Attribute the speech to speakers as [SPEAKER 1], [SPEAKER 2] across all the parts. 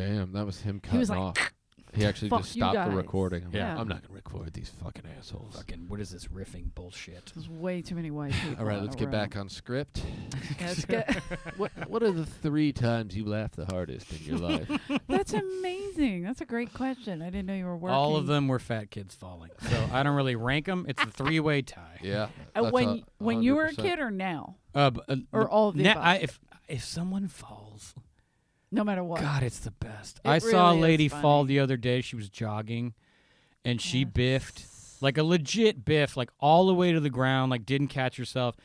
[SPEAKER 1] Damn, that was him
[SPEAKER 2] He
[SPEAKER 1] cutting
[SPEAKER 2] was like,
[SPEAKER 1] off. He actually
[SPEAKER 2] "Fuck
[SPEAKER 1] just
[SPEAKER 2] you
[SPEAKER 1] stopped the
[SPEAKER 2] guys."
[SPEAKER 1] recording.
[SPEAKER 2] Yeah.
[SPEAKER 1] I'm not going to record these fucking assholes.
[SPEAKER 3] Fucking, what is this riffing bullshit?
[SPEAKER 2] There's way too many white people.
[SPEAKER 1] All right,
[SPEAKER 2] in
[SPEAKER 1] let's
[SPEAKER 2] a
[SPEAKER 1] get
[SPEAKER 2] room.
[SPEAKER 1] back on script.
[SPEAKER 2] Let's get.
[SPEAKER 1] What are the 3 times you laughed the hardest in your life?
[SPEAKER 2] That's amazing. That's a great question. I didn't know you were working.
[SPEAKER 3] All of them were fat kids falling. So I don't really rank them. It's a 3-way tie.
[SPEAKER 1] Yeah. that's
[SPEAKER 2] When you were a
[SPEAKER 1] 100%.
[SPEAKER 2] kid or now,
[SPEAKER 3] Or
[SPEAKER 2] all of the above?
[SPEAKER 3] if someone falls,
[SPEAKER 2] no matter what.
[SPEAKER 3] God, it's the best.
[SPEAKER 2] It
[SPEAKER 3] I saw a
[SPEAKER 2] really is
[SPEAKER 3] lady fall
[SPEAKER 2] funny.
[SPEAKER 3] the other day. She was jogging, and she
[SPEAKER 2] Yes.
[SPEAKER 3] biffed, like a legit biff, like all the way to the ground, like didn't catch herself.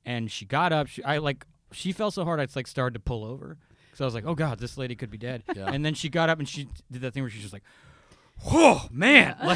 [SPEAKER 3] And she got up. She fell so hard, I like started to pull over. So I was like, oh God, this lady could be dead.
[SPEAKER 1] Yeah.
[SPEAKER 3] And then she got up and she did that thing where she's just like, whoa, man.
[SPEAKER 2] Yeah.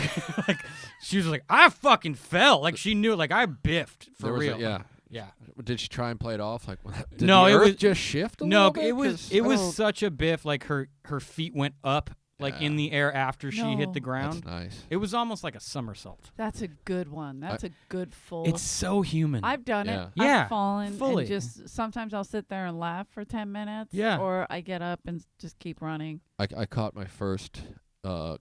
[SPEAKER 3] Like she was like, I fucking fell. Like she knew, like I biffed for
[SPEAKER 1] There was
[SPEAKER 3] real.
[SPEAKER 1] yeah.
[SPEAKER 3] Yeah.
[SPEAKER 1] Did she try and play it off? Like, did
[SPEAKER 3] No,
[SPEAKER 1] the
[SPEAKER 3] it
[SPEAKER 1] earth
[SPEAKER 3] was-
[SPEAKER 1] just shift a
[SPEAKER 3] No,
[SPEAKER 1] little bit?
[SPEAKER 3] it was
[SPEAKER 1] 'Cause
[SPEAKER 3] it
[SPEAKER 1] I
[SPEAKER 3] was
[SPEAKER 1] don't-
[SPEAKER 3] such a biff. Like her feet went up, like in the air after she hit the
[SPEAKER 2] No.
[SPEAKER 3] ground.
[SPEAKER 1] That's nice.
[SPEAKER 3] It was almost like a somersault.
[SPEAKER 2] That's a good one. That's a good full.
[SPEAKER 3] It's so human.
[SPEAKER 2] I've done
[SPEAKER 1] Yeah.
[SPEAKER 2] it.
[SPEAKER 3] Yeah,
[SPEAKER 2] I've fallen
[SPEAKER 3] fully.
[SPEAKER 2] and just sometimes I'll sit there and laugh for 10 minutes.
[SPEAKER 3] Yeah.
[SPEAKER 2] Or I get up and just keep running.
[SPEAKER 1] I caught my first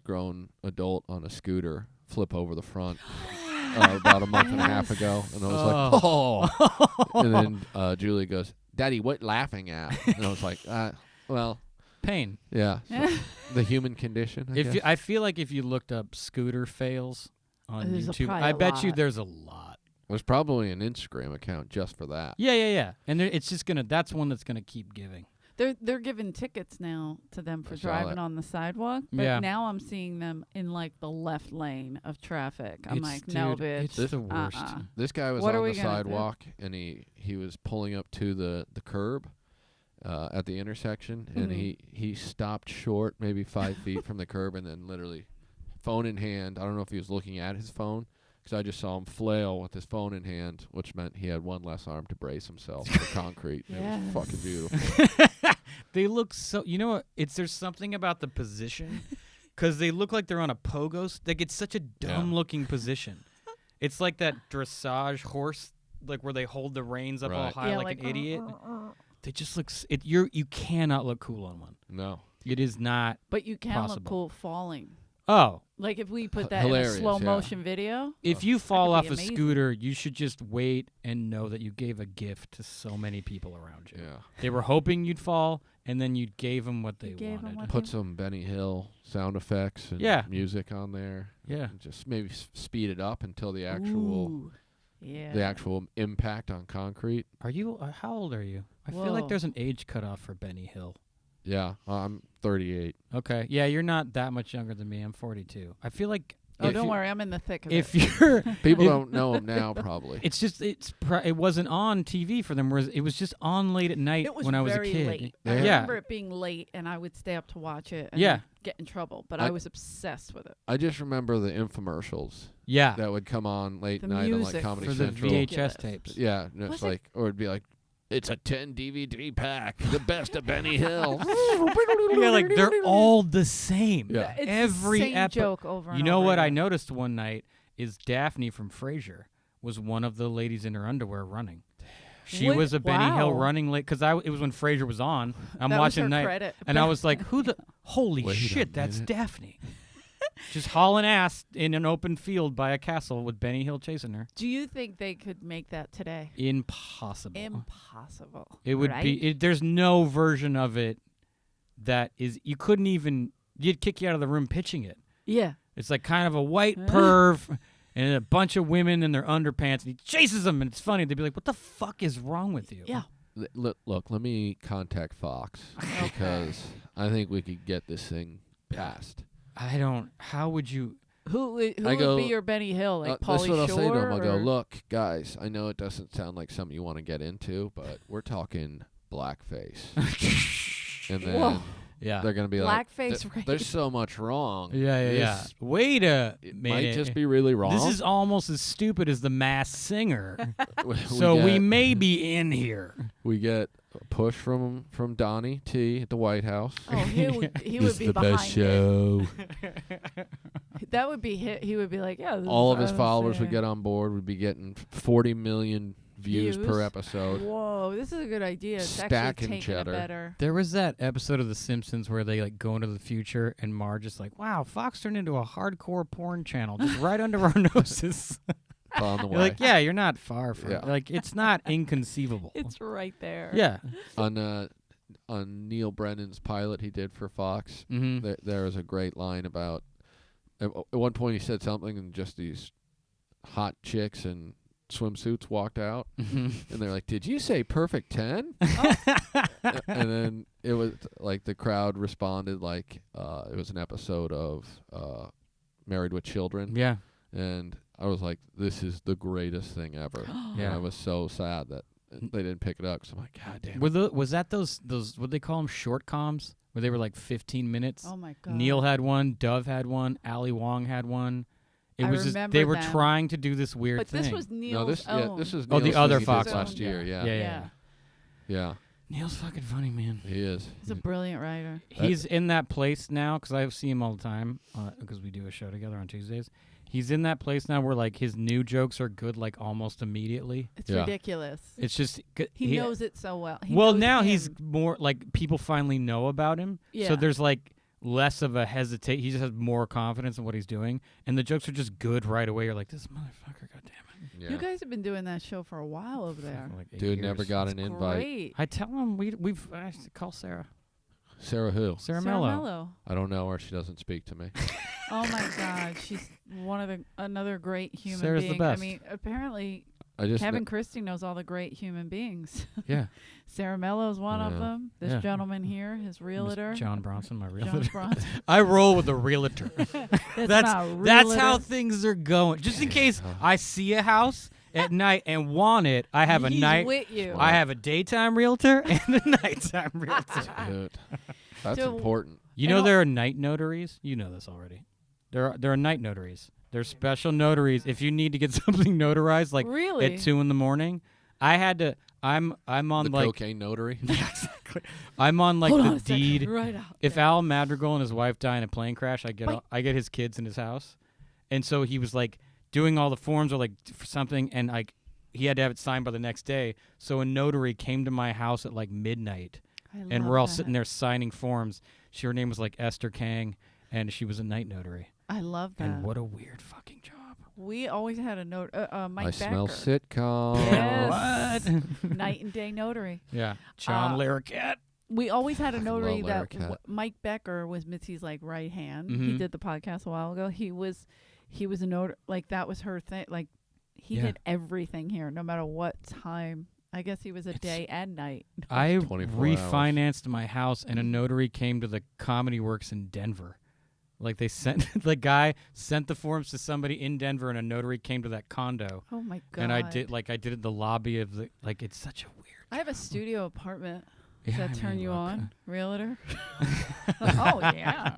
[SPEAKER 1] grown adult on a scooter flip over the front about a month and a half ago, and I was like, oh. And then Julie goes, Daddy, what laughing at? And I was like, well,
[SPEAKER 3] Pain.
[SPEAKER 1] yeah, so the human condition. I guess.
[SPEAKER 3] I feel like if you looked up scooter fails on
[SPEAKER 2] There's
[SPEAKER 3] YouTube,
[SPEAKER 2] probably
[SPEAKER 3] I
[SPEAKER 2] a
[SPEAKER 3] bet you
[SPEAKER 2] lot.
[SPEAKER 3] there's a lot.
[SPEAKER 1] There's probably an Instagram account just for that.
[SPEAKER 3] Yeah. And it's just that's one that's gonna keep giving.
[SPEAKER 2] They're giving tickets now to them for
[SPEAKER 1] I saw
[SPEAKER 2] driving
[SPEAKER 1] that.
[SPEAKER 2] on the sidewalk. But
[SPEAKER 3] Yeah.
[SPEAKER 2] now I'm seeing them in like the left lane of traffic. I'm
[SPEAKER 3] It's-
[SPEAKER 2] like, no,
[SPEAKER 3] dude,
[SPEAKER 2] bitch.
[SPEAKER 3] it's the worst.
[SPEAKER 1] This guy was
[SPEAKER 2] What are
[SPEAKER 1] on
[SPEAKER 2] we
[SPEAKER 1] the
[SPEAKER 2] gonna do?
[SPEAKER 1] sidewalk, and he was pulling up to the curb at the intersection, and
[SPEAKER 2] Mhm.
[SPEAKER 1] he stopped short, maybe 5 feet from the curb, and then literally, phone in hand. I don't know if he was looking at his phone, because I just saw him flail with his phone in hand, which meant he had one less arm to brace himself for concrete. It was fucking beautiful.
[SPEAKER 3] They look so. You know what? There's something about the position, because they look like they're on a pogo. Like it's such a dumb looking position. It's like that dressage horse, like where they hold the reins up all
[SPEAKER 1] Right.
[SPEAKER 3] high
[SPEAKER 2] Yeah,
[SPEAKER 3] like an idiot. They just look. You cannot look cool on one.
[SPEAKER 1] No.
[SPEAKER 3] It is not.
[SPEAKER 2] But you can look
[SPEAKER 3] possible.
[SPEAKER 2] cool falling.
[SPEAKER 3] Oh,
[SPEAKER 2] Like if we put that
[SPEAKER 1] Hilarious,
[SPEAKER 2] in a slow
[SPEAKER 1] yeah.
[SPEAKER 2] motion video.
[SPEAKER 3] if you fall
[SPEAKER 2] could
[SPEAKER 3] off
[SPEAKER 2] be
[SPEAKER 3] a
[SPEAKER 2] amazing.
[SPEAKER 3] scooter, you should just wait and know that you gave a gift to so many people around you.
[SPEAKER 1] Yeah.
[SPEAKER 3] They were hoping you'd fall, and then you gave them what they
[SPEAKER 2] gave 'em
[SPEAKER 3] wanted.
[SPEAKER 2] what
[SPEAKER 1] Put some Benny Hill sound effects and
[SPEAKER 3] Yeah.
[SPEAKER 1] music on there.
[SPEAKER 3] Yeah.
[SPEAKER 1] And just maybe speed it up until the actual
[SPEAKER 2] Ooh. Yeah.
[SPEAKER 1] the actual impact on concrete.
[SPEAKER 3] Are you? How old are you? I feel like
[SPEAKER 2] Whoa.
[SPEAKER 3] there's an age cutoff for Benny Hill.
[SPEAKER 1] Yeah, I'm 38.
[SPEAKER 3] Okay. Yeah, you're not that much younger than me. I'm 42. I feel like
[SPEAKER 2] Oh,
[SPEAKER 3] if
[SPEAKER 2] don't
[SPEAKER 3] you-
[SPEAKER 2] worry. I'm in the thick of
[SPEAKER 3] If
[SPEAKER 2] it.
[SPEAKER 3] you're
[SPEAKER 1] People
[SPEAKER 3] if-
[SPEAKER 1] don't know him now, probably.
[SPEAKER 3] It's just it wasn't on TV for them. Whereas it was just on late at night
[SPEAKER 2] It was
[SPEAKER 3] when I was a
[SPEAKER 2] very
[SPEAKER 3] kid.
[SPEAKER 2] late.
[SPEAKER 1] Yeah.
[SPEAKER 2] I
[SPEAKER 1] Yeah.
[SPEAKER 2] remember it being late, and I would stay up to watch it and
[SPEAKER 3] Yeah.
[SPEAKER 2] get in trouble. But
[SPEAKER 1] I-
[SPEAKER 2] I was obsessed with it.
[SPEAKER 1] I just remember the infomercials
[SPEAKER 3] Yeah.
[SPEAKER 1] that would come on late
[SPEAKER 2] The
[SPEAKER 1] night on like
[SPEAKER 2] music
[SPEAKER 1] Comedy
[SPEAKER 3] For the
[SPEAKER 1] Central.
[SPEAKER 3] VHS
[SPEAKER 2] Ridiculous.
[SPEAKER 3] tapes.
[SPEAKER 1] Yeah, and it's
[SPEAKER 2] Was it-
[SPEAKER 1] like, or it'd be like, it's a 10 DVD pack, the best of Benny Hill.
[SPEAKER 3] Yeah, like they're all the same.
[SPEAKER 1] Yeah.
[SPEAKER 2] It's
[SPEAKER 3] Every
[SPEAKER 2] the same
[SPEAKER 3] epi-
[SPEAKER 2] joke over and
[SPEAKER 3] You know
[SPEAKER 2] over
[SPEAKER 3] what I
[SPEAKER 2] again.
[SPEAKER 3] noticed one night is Daphne from Frasier was one of the ladies in her underwear running. She
[SPEAKER 2] What?
[SPEAKER 3] was a Benny Hill
[SPEAKER 2] Wow.
[SPEAKER 3] running late because it was when Frasier was on. I'm
[SPEAKER 2] That was
[SPEAKER 3] watching
[SPEAKER 2] her
[SPEAKER 3] night,
[SPEAKER 2] credit.
[SPEAKER 3] and I was like, "Who the holy
[SPEAKER 1] Wait a
[SPEAKER 3] shit? That's
[SPEAKER 1] minute.
[SPEAKER 3] Daphne." Just hauling ass in an open field by a castle with Benny Hill chasing her.
[SPEAKER 2] Do you think they could make that today?
[SPEAKER 3] Impossible.
[SPEAKER 2] Impossible.
[SPEAKER 3] It would
[SPEAKER 2] right?
[SPEAKER 3] be. There's no version of it that is. You couldn't even. You'd kick you out of the room pitching it.
[SPEAKER 2] Yeah.
[SPEAKER 3] It's like kind of a white perv and a bunch of women in their underpants, and he chases them, and it's funny. They'd be like, "What the fuck is wrong with you?"
[SPEAKER 2] Yeah.
[SPEAKER 1] Look, let me contact Fox because I think we could get this thing passed.
[SPEAKER 3] I don't. How would you?
[SPEAKER 2] Who would
[SPEAKER 1] go,
[SPEAKER 2] be your Benny Hill? Like
[SPEAKER 1] That's
[SPEAKER 2] Pauly
[SPEAKER 1] what I'll
[SPEAKER 2] Shore?
[SPEAKER 1] say to them. I'll go,
[SPEAKER 2] or-
[SPEAKER 1] look, guys, I know it doesn't sound like something you want to get into, but we're talking blackface. And then
[SPEAKER 2] Whoa.
[SPEAKER 3] Yeah.
[SPEAKER 1] they're going to be like,
[SPEAKER 2] Blackface rape.
[SPEAKER 1] there's so much wrong.
[SPEAKER 3] Yeah.
[SPEAKER 1] This-
[SPEAKER 3] Wait a
[SPEAKER 1] It
[SPEAKER 3] minute.
[SPEAKER 1] might just be really wrong.
[SPEAKER 3] This is almost as stupid as The Masked Singer.
[SPEAKER 1] we
[SPEAKER 3] So we
[SPEAKER 1] get-
[SPEAKER 3] may be in here.
[SPEAKER 1] we get a push from Donnie T at the White House.
[SPEAKER 2] Oh, he would
[SPEAKER 1] This
[SPEAKER 2] be
[SPEAKER 1] is the
[SPEAKER 2] behind
[SPEAKER 1] best show.
[SPEAKER 2] it. That would be hit. He would be like, yeah. This
[SPEAKER 1] All
[SPEAKER 2] is
[SPEAKER 1] of his
[SPEAKER 2] us,
[SPEAKER 1] followers would
[SPEAKER 2] yeah.
[SPEAKER 1] get on board. We'd be getting 40 million views per episode.
[SPEAKER 2] Whoa, this is a good idea. It's
[SPEAKER 1] Stacking
[SPEAKER 2] actually taking
[SPEAKER 1] cheddar.
[SPEAKER 2] it better.
[SPEAKER 3] There was that episode of The Simpsons where they like go into the future, and Marge is like, "Wow, Fox turned into a hardcore porn channel just right under our noses."
[SPEAKER 1] On the
[SPEAKER 3] You're
[SPEAKER 1] way.
[SPEAKER 3] like, yeah, you're not far from
[SPEAKER 1] Yeah.
[SPEAKER 3] it. Like, it's not inconceivable.
[SPEAKER 2] It's right there.
[SPEAKER 3] Yeah.
[SPEAKER 1] On Neil Brennan's pilot he did for Fox,
[SPEAKER 3] Mm-hmm.
[SPEAKER 1] there was a great line about. At one point he said something, and just these hot chicks in swimsuits walked out,
[SPEAKER 3] Mm-hmm.
[SPEAKER 1] and they're like, "Did you say perfect 10?" And then it was like the crowd responded like it was an episode of Married with Children.
[SPEAKER 3] Yeah.
[SPEAKER 1] And I was like, "This is the greatest thing ever." And
[SPEAKER 3] Yeah.
[SPEAKER 1] I was so sad that they didn't pick it up. So I'm like, "God damn."
[SPEAKER 3] Was that those what they call them, short comms, where they were like 15 minutes?
[SPEAKER 2] Oh my God.
[SPEAKER 3] Neil had one, Dove had one, Ali Wong had one. It
[SPEAKER 2] I
[SPEAKER 3] was just,
[SPEAKER 2] remember
[SPEAKER 3] they were
[SPEAKER 2] them.
[SPEAKER 3] trying to do this weird
[SPEAKER 2] But
[SPEAKER 3] thing.
[SPEAKER 2] this was Neil's
[SPEAKER 1] this
[SPEAKER 2] own.
[SPEAKER 1] this is
[SPEAKER 3] Oh, the
[SPEAKER 1] Neil's
[SPEAKER 3] other
[SPEAKER 1] thing he did
[SPEAKER 3] Fox
[SPEAKER 1] last
[SPEAKER 2] one.
[SPEAKER 1] year.
[SPEAKER 3] yeah.
[SPEAKER 1] Yeah, yeah.
[SPEAKER 3] Neil's fucking funny, man.
[SPEAKER 1] He is.
[SPEAKER 2] He's a brilliant writer.
[SPEAKER 3] He's in that place now because I see him all the time because we do a show together on Tuesdays. He's in that place now where like his new jokes are good like almost immediately.
[SPEAKER 2] It's
[SPEAKER 1] Yeah.
[SPEAKER 2] ridiculous.
[SPEAKER 3] It's just
[SPEAKER 2] He knows it so well. He
[SPEAKER 3] well
[SPEAKER 2] knows
[SPEAKER 3] now
[SPEAKER 2] him.
[SPEAKER 3] he's more like people finally know about him.
[SPEAKER 2] Yeah.
[SPEAKER 3] So there's like less of a hesitate. He just has more confidence in what he's doing, and the jokes are just good right away. You're like, this motherfucker, goddamn it.
[SPEAKER 1] Yeah.
[SPEAKER 2] You guys have been doing that show for a while over there.
[SPEAKER 3] For like 8
[SPEAKER 1] Dude never
[SPEAKER 3] years.
[SPEAKER 1] got
[SPEAKER 2] It's
[SPEAKER 1] an invite.
[SPEAKER 2] Great.
[SPEAKER 3] I tell him I call Sarah.
[SPEAKER 1] Sarah who?
[SPEAKER 3] Sarah
[SPEAKER 2] Sarah
[SPEAKER 3] Mello.
[SPEAKER 2] Mello.
[SPEAKER 1] I don't know her. She doesn't speak to me.
[SPEAKER 2] Oh my God, she's another great human
[SPEAKER 3] Sarah's the
[SPEAKER 2] being.
[SPEAKER 3] best.
[SPEAKER 2] I mean, apparently
[SPEAKER 1] I just
[SPEAKER 2] Kevin Christy knows all the great human beings.
[SPEAKER 3] Yeah.
[SPEAKER 2] Sarah Mello's one of
[SPEAKER 1] Yeah.
[SPEAKER 2] them. This
[SPEAKER 3] Yeah.
[SPEAKER 2] gentleman here, his realtor,
[SPEAKER 3] John Bronson, my
[SPEAKER 2] John
[SPEAKER 3] realtor.
[SPEAKER 2] Bronson.
[SPEAKER 3] I roll with a realtor.
[SPEAKER 2] That's not
[SPEAKER 3] That's how
[SPEAKER 2] realtor.
[SPEAKER 3] things are going. Just in case I see a house at night and want it, I have a
[SPEAKER 2] He's
[SPEAKER 3] night.
[SPEAKER 2] with you.
[SPEAKER 3] I have a daytime realtor and a nighttime realtor.
[SPEAKER 1] Dude, that's
[SPEAKER 2] So-
[SPEAKER 1] important.
[SPEAKER 3] You know there are night notaries. You know this already. There are night notaries. There's special notaries. If you need to get something notarized, like
[SPEAKER 2] Really?
[SPEAKER 3] at 2 a.m, I had to. I'm on
[SPEAKER 1] The
[SPEAKER 3] like
[SPEAKER 1] cocaine notary.
[SPEAKER 3] exactly. I'm on like
[SPEAKER 2] Hold on
[SPEAKER 3] the
[SPEAKER 2] a second.
[SPEAKER 3] deed.
[SPEAKER 2] Right out.
[SPEAKER 3] If
[SPEAKER 2] there.
[SPEAKER 3] Al Madrigal and his wife die in a plane crash, I
[SPEAKER 2] Bite.
[SPEAKER 3] get his kids in his house, and so he was like doing all the forms or like for something, and like he had to have it signed by the next day. So a notary came to my house at like midnight, and we're all sitting there signing forms. Her name was like Esther Kang, and she was a night notary.
[SPEAKER 2] I love that.
[SPEAKER 3] And what a weird fucking job.
[SPEAKER 2] We always had a note. Mike
[SPEAKER 1] I smell
[SPEAKER 2] Becker.
[SPEAKER 1] sitcom.
[SPEAKER 2] Yes.
[SPEAKER 3] What?
[SPEAKER 2] Night and day notary.
[SPEAKER 3] Yeah, John Larroquette.
[SPEAKER 2] We always had a notary
[SPEAKER 1] love
[SPEAKER 2] that
[SPEAKER 1] Larry Cat.
[SPEAKER 2] Mike Becker was Mitzi's like right hand. He
[SPEAKER 3] Mhm.
[SPEAKER 2] did the podcast a while ago. He was a notary. Like that was her thing. Like he
[SPEAKER 3] Yeah.
[SPEAKER 2] did everything here, no matter what time. I guess he was a day and night.
[SPEAKER 3] I
[SPEAKER 1] 24 hours.
[SPEAKER 3] refinanced my house, and a notary came to the Comedy Works in Denver. Like they sent the guy sent the forms to somebody in Denver, and a notary came to that condo.
[SPEAKER 2] Oh my God.
[SPEAKER 3] And I did it in the lobby of the like. It's such a weird.
[SPEAKER 2] I have a studio apartment. Does
[SPEAKER 3] Yeah,
[SPEAKER 2] that
[SPEAKER 3] I
[SPEAKER 2] turn
[SPEAKER 3] mean,
[SPEAKER 2] you
[SPEAKER 3] look,
[SPEAKER 2] on, realtor? Oh yeah.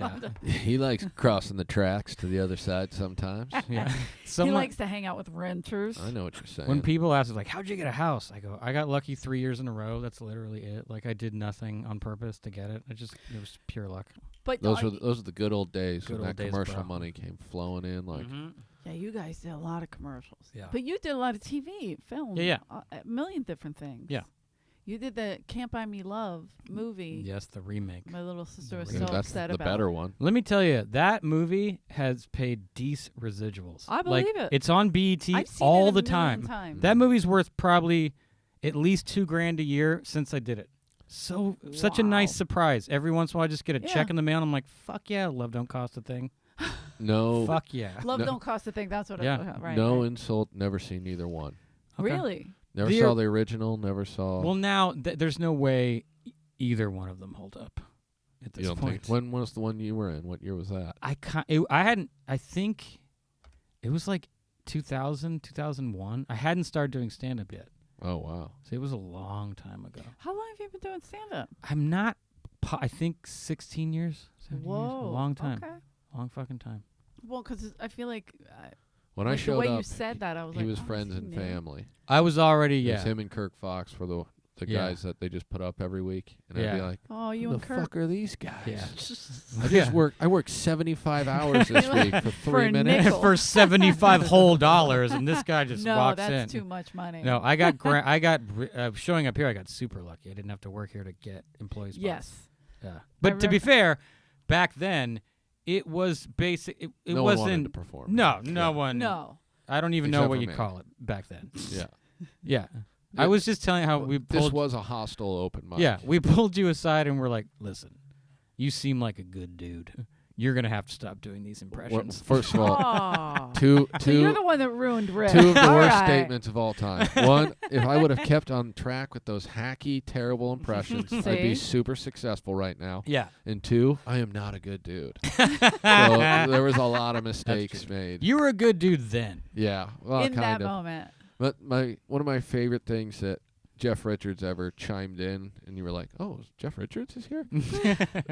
[SPEAKER 3] Yeah.
[SPEAKER 1] He likes crossing the tracks to the other side sometimes.
[SPEAKER 3] Yeah.
[SPEAKER 2] He
[SPEAKER 3] Someone,
[SPEAKER 2] likes to hang out with renters.
[SPEAKER 1] I know what you're saying.
[SPEAKER 3] when people ask, like, "How'd you get a house?" I go, "I got lucky 3 years in a row. That's literally it. Like, I did nothing on purpose to get it. It was pure luck."
[SPEAKER 2] But
[SPEAKER 1] those are the good old days
[SPEAKER 3] Good
[SPEAKER 1] when
[SPEAKER 3] old
[SPEAKER 1] that
[SPEAKER 3] days,
[SPEAKER 1] commercial
[SPEAKER 3] bro.
[SPEAKER 1] money came flowing in. Like,
[SPEAKER 2] yeah, you guys did a lot of commercials.
[SPEAKER 3] Yeah.
[SPEAKER 2] But you did a lot of TV, film.
[SPEAKER 3] Yeah.
[SPEAKER 2] A million different things.
[SPEAKER 3] Yeah.
[SPEAKER 2] You did the Can't Buy Me Love movie.
[SPEAKER 3] Yes, the remake.
[SPEAKER 2] My little sister
[SPEAKER 3] The
[SPEAKER 2] was
[SPEAKER 3] remake.
[SPEAKER 2] so
[SPEAKER 1] that's
[SPEAKER 2] upset
[SPEAKER 1] the
[SPEAKER 2] about
[SPEAKER 1] better
[SPEAKER 2] it.
[SPEAKER 1] one.
[SPEAKER 3] Let me tell you, that movie has paid decent residuals.
[SPEAKER 2] I believe
[SPEAKER 3] like,
[SPEAKER 2] it.
[SPEAKER 3] It's on BET
[SPEAKER 2] I've seen
[SPEAKER 3] all
[SPEAKER 2] it
[SPEAKER 3] the
[SPEAKER 2] a million
[SPEAKER 3] time.
[SPEAKER 2] times.
[SPEAKER 3] That movie's worth probably at least $2,000 a year since I did it. So such a nice
[SPEAKER 2] Wow.
[SPEAKER 3] surprise. Every once in a while, I just get a check
[SPEAKER 2] Yeah.
[SPEAKER 3] in the mail, and I'm like, "Fuck yeah, love don't cost a thing."
[SPEAKER 1] No,
[SPEAKER 3] Fuck yeah.
[SPEAKER 2] Love
[SPEAKER 1] No.
[SPEAKER 2] don't cost a thing. That's what
[SPEAKER 3] Yeah.
[SPEAKER 2] I right.
[SPEAKER 1] no
[SPEAKER 2] right.
[SPEAKER 1] insult. Never seen either one.
[SPEAKER 3] Okay.
[SPEAKER 2] Really?
[SPEAKER 1] Never
[SPEAKER 3] The-
[SPEAKER 1] saw the original. Never saw.
[SPEAKER 3] Well, now there's no way either one of them hold up at
[SPEAKER 1] you
[SPEAKER 3] this
[SPEAKER 1] don't
[SPEAKER 3] point.
[SPEAKER 1] think? When was the one you were in? What year was that?
[SPEAKER 3] I hadn't. I think it was like 2000, 2001. I hadn't started doing stand up yet,
[SPEAKER 1] Oh wow.
[SPEAKER 3] so it was a long time ago.
[SPEAKER 2] How long have you been doing stand up?
[SPEAKER 3] I'm not. I think 16 years. 17 years,
[SPEAKER 2] Whoa.
[SPEAKER 3] a long time.
[SPEAKER 2] Okay.
[SPEAKER 3] Long fucking time.
[SPEAKER 2] Well, because I feel like,
[SPEAKER 1] When I
[SPEAKER 2] like the
[SPEAKER 1] showed
[SPEAKER 2] way
[SPEAKER 1] up,
[SPEAKER 2] you said that, I was
[SPEAKER 1] he
[SPEAKER 2] like,
[SPEAKER 1] was
[SPEAKER 2] oh,
[SPEAKER 1] friends
[SPEAKER 2] is he
[SPEAKER 1] and
[SPEAKER 2] new?
[SPEAKER 1] family.
[SPEAKER 3] I was already
[SPEAKER 1] It was
[SPEAKER 3] yeah.
[SPEAKER 1] him and Kirk Fox were the the
[SPEAKER 3] Yeah.
[SPEAKER 1] guys that they just put up every week, and I'd
[SPEAKER 3] Yeah.
[SPEAKER 1] be like,
[SPEAKER 2] Oh, you
[SPEAKER 1] "Who
[SPEAKER 2] and
[SPEAKER 1] the
[SPEAKER 2] Kurt.
[SPEAKER 1] fuck are these guys?"
[SPEAKER 3] Yeah.
[SPEAKER 1] I worked 75 hours this week for 3
[SPEAKER 2] For a
[SPEAKER 1] minutes.
[SPEAKER 2] nickel.
[SPEAKER 3] For $75 whole, and this guy just
[SPEAKER 2] No,
[SPEAKER 3] walks in.
[SPEAKER 2] that's too much money.
[SPEAKER 3] No, showing up here. I got super lucky. I didn't have to work here to get employee spots.
[SPEAKER 2] Yes.
[SPEAKER 3] Yeah. But to be fair, back then, it was basic. It
[SPEAKER 1] No one wanted
[SPEAKER 3] wasn't.
[SPEAKER 1] to perform.
[SPEAKER 3] No
[SPEAKER 1] Yeah.
[SPEAKER 3] one.
[SPEAKER 2] No.
[SPEAKER 3] I don't even know
[SPEAKER 1] Except
[SPEAKER 3] what
[SPEAKER 1] for
[SPEAKER 3] you
[SPEAKER 1] me.
[SPEAKER 3] call it back then.
[SPEAKER 1] Yeah.
[SPEAKER 3] Yeah. I was just telling you how we
[SPEAKER 1] This
[SPEAKER 3] pulled.
[SPEAKER 1] was a hostile open mic.
[SPEAKER 3] Yeah, we pulled you aside and we're like, listen, you seem like a good dude. You're gonna have to stop doing these
[SPEAKER 1] Well,
[SPEAKER 3] impressions.
[SPEAKER 1] first of all,
[SPEAKER 2] Aw.
[SPEAKER 1] two
[SPEAKER 2] So you're the one that ruined Rick.
[SPEAKER 1] two of the
[SPEAKER 2] All
[SPEAKER 1] worst
[SPEAKER 2] right.
[SPEAKER 1] statements of all time. One, if I would have kept on track with those hacky, terrible impressions, I'd be
[SPEAKER 2] See?
[SPEAKER 1] super successful right now.
[SPEAKER 3] Yeah.
[SPEAKER 1] And two, I am not a good dude. So there was a lot of mistakes
[SPEAKER 3] true.
[SPEAKER 1] made.
[SPEAKER 3] You were a good dude then.
[SPEAKER 1] Yeah, well,
[SPEAKER 2] In that
[SPEAKER 1] kind of.
[SPEAKER 2] moment.
[SPEAKER 1] But one of my favorite things that Jeff Richards ever chimed in, and you were like, "Oh, Jeff Richards is here."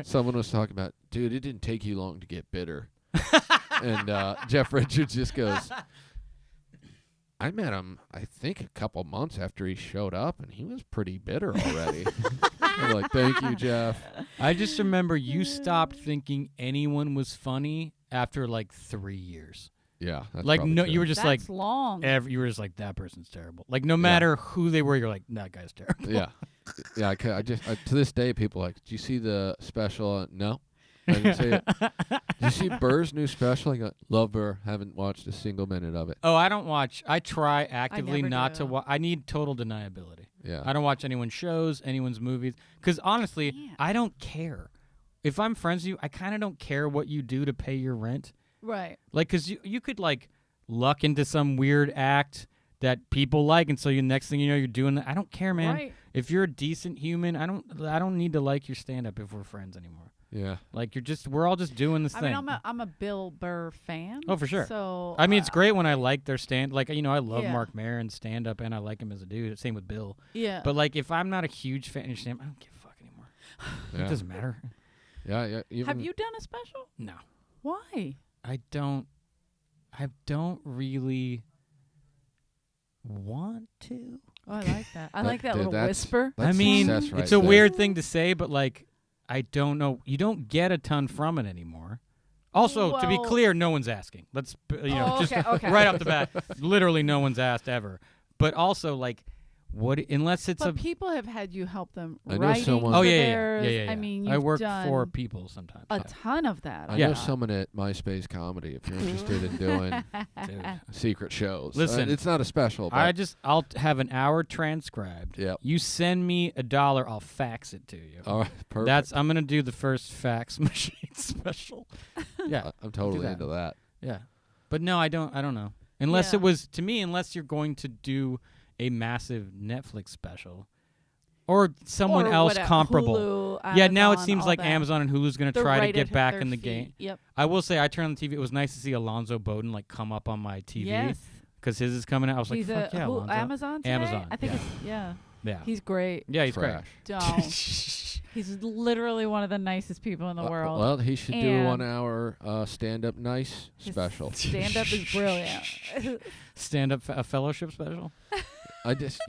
[SPEAKER 1] Someone was talking about, dude, it didn't take you long to get bitter, and Jeff Richards just goes, "I met him, I think, a couple months after he showed up, and he was pretty bitter already." I'm like, "Thank you, Jeff."
[SPEAKER 3] I just remember you stopped thinking anyone was funny after like 3 years.
[SPEAKER 1] Yeah, that's
[SPEAKER 3] Like
[SPEAKER 1] probably
[SPEAKER 3] no,
[SPEAKER 1] true.
[SPEAKER 3] you were just like
[SPEAKER 2] That's long.
[SPEAKER 3] you were just like that person's terrible. Like no matter who they were, you're like that guy's terrible.
[SPEAKER 1] Yeah, yeah. I just to this day, people are like, "Did you see the special?" No, I didn't see it. Did you see Burr's new special? I go, love Burr. Haven't watched a single minute of it.
[SPEAKER 3] Oh, I don't watch. I try actively
[SPEAKER 2] never
[SPEAKER 3] not to
[SPEAKER 2] do.
[SPEAKER 3] watch. I need total deniability.
[SPEAKER 1] Yeah,
[SPEAKER 3] I don't watch anyone's shows, anyone's movies, because honestly,
[SPEAKER 2] Damn.
[SPEAKER 3] I don't care. If I'm friends with you, I kind of don't care what you do to pay your rent.
[SPEAKER 2] Right.
[SPEAKER 3] Like, because you could like luck into some weird act that people like, and so you next thing you know, you're doing that. I don't care, man.
[SPEAKER 2] Right.
[SPEAKER 3] If you're a decent human, I don't need to like your stand up if we're friends anymore.
[SPEAKER 1] yeah.
[SPEAKER 3] Like we're all just doing this
[SPEAKER 2] I
[SPEAKER 3] thing.
[SPEAKER 2] mean, I'm a Bill Burr fan.
[SPEAKER 3] Oh, for sure.
[SPEAKER 2] So
[SPEAKER 3] I mean, it's great when I like their like, I love
[SPEAKER 2] Yeah.
[SPEAKER 3] Mark Maron's stand up and I like him as a dude. Same with Bill.
[SPEAKER 2] Yeah.
[SPEAKER 3] But like, if I'm not a huge fan of your stand up, I don't give a fuck anymore. It
[SPEAKER 1] Yeah.
[SPEAKER 3] doesn't matter.
[SPEAKER 1] Yeah. Even,
[SPEAKER 2] have you done a special?
[SPEAKER 3] No,
[SPEAKER 2] Why?
[SPEAKER 3] I don't really want to.
[SPEAKER 2] Oh, I like that. I
[SPEAKER 1] That-
[SPEAKER 2] like that
[SPEAKER 1] dude,
[SPEAKER 2] little
[SPEAKER 1] that's-
[SPEAKER 2] whisper.
[SPEAKER 1] That's
[SPEAKER 3] I mean,
[SPEAKER 1] success right
[SPEAKER 3] it's a
[SPEAKER 1] there.
[SPEAKER 3] weird thing to say, but like, I don't know. You don't get a ton from it anymore. Also, to be
[SPEAKER 2] Well-
[SPEAKER 3] clear, no one's asking. Let's,
[SPEAKER 2] Oh,
[SPEAKER 3] just
[SPEAKER 2] okay.
[SPEAKER 3] right off the bat, literally no one's asked ever. But also, like, unless it's
[SPEAKER 2] But
[SPEAKER 3] a.
[SPEAKER 2] people have had you help them
[SPEAKER 1] I know
[SPEAKER 2] writing
[SPEAKER 1] someone-
[SPEAKER 2] for
[SPEAKER 3] Oh yeah,
[SPEAKER 2] theirs.
[SPEAKER 3] yeah.
[SPEAKER 2] I mean,
[SPEAKER 3] I
[SPEAKER 2] you've
[SPEAKER 3] work
[SPEAKER 2] done
[SPEAKER 3] for people sometimes.
[SPEAKER 2] a ton of that.
[SPEAKER 1] I
[SPEAKER 3] Yeah.
[SPEAKER 1] know someone at MySpace Comedy if you're interested in doing
[SPEAKER 3] Dude.
[SPEAKER 1] secret shows.
[SPEAKER 3] Listen,
[SPEAKER 1] it's not a special. But
[SPEAKER 3] I'll have an hour transcribed.
[SPEAKER 1] Yep.
[SPEAKER 3] You send me $1, I'll fax it to you.
[SPEAKER 1] all right, perfect.
[SPEAKER 3] I'm gonna do the first fax machine special. Yeah,
[SPEAKER 1] I'm totally
[SPEAKER 3] that.
[SPEAKER 1] into that.
[SPEAKER 3] yeah. But no, I don't know. Unless
[SPEAKER 2] Yeah.
[SPEAKER 3] it was to me, unless you're going to do a massive Netflix special or someone
[SPEAKER 2] Or
[SPEAKER 3] else
[SPEAKER 2] what,
[SPEAKER 3] comparable.
[SPEAKER 2] Hulu,
[SPEAKER 3] Yeah, now it
[SPEAKER 2] Amazon,
[SPEAKER 3] seems
[SPEAKER 2] all
[SPEAKER 3] like
[SPEAKER 2] that.
[SPEAKER 3] Amazon and Hulu's gonna
[SPEAKER 2] They're
[SPEAKER 3] try to
[SPEAKER 2] right
[SPEAKER 3] get
[SPEAKER 2] at
[SPEAKER 3] back
[SPEAKER 2] their
[SPEAKER 3] in the
[SPEAKER 2] feet.
[SPEAKER 3] game.
[SPEAKER 2] Yep.
[SPEAKER 3] I will say, I turned on the TV. It was nice to see Alonzo Bowden like come up on my TV
[SPEAKER 2] Yes.
[SPEAKER 3] because his is coming out. I was
[SPEAKER 2] He's
[SPEAKER 3] like, fuck yeah, Alonzo.
[SPEAKER 2] Amazon today?
[SPEAKER 3] Amazon,
[SPEAKER 2] I think
[SPEAKER 3] yeah.
[SPEAKER 2] it's yeah.
[SPEAKER 3] Yeah,
[SPEAKER 2] He's great.
[SPEAKER 3] yeah, he's
[SPEAKER 1] Trash.
[SPEAKER 2] Don't.
[SPEAKER 3] great.
[SPEAKER 2] He's literally one of the nicest people in the world.
[SPEAKER 1] Well, he should do a
[SPEAKER 2] And
[SPEAKER 1] 1 hour stand-up nice
[SPEAKER 2] His
[SPEAKER 1] special.
[SPEAKER 2] Stand up is brilliant.
[SPEAKER 3] Stand up a fellowship special.
[SPEAKER 1] I just,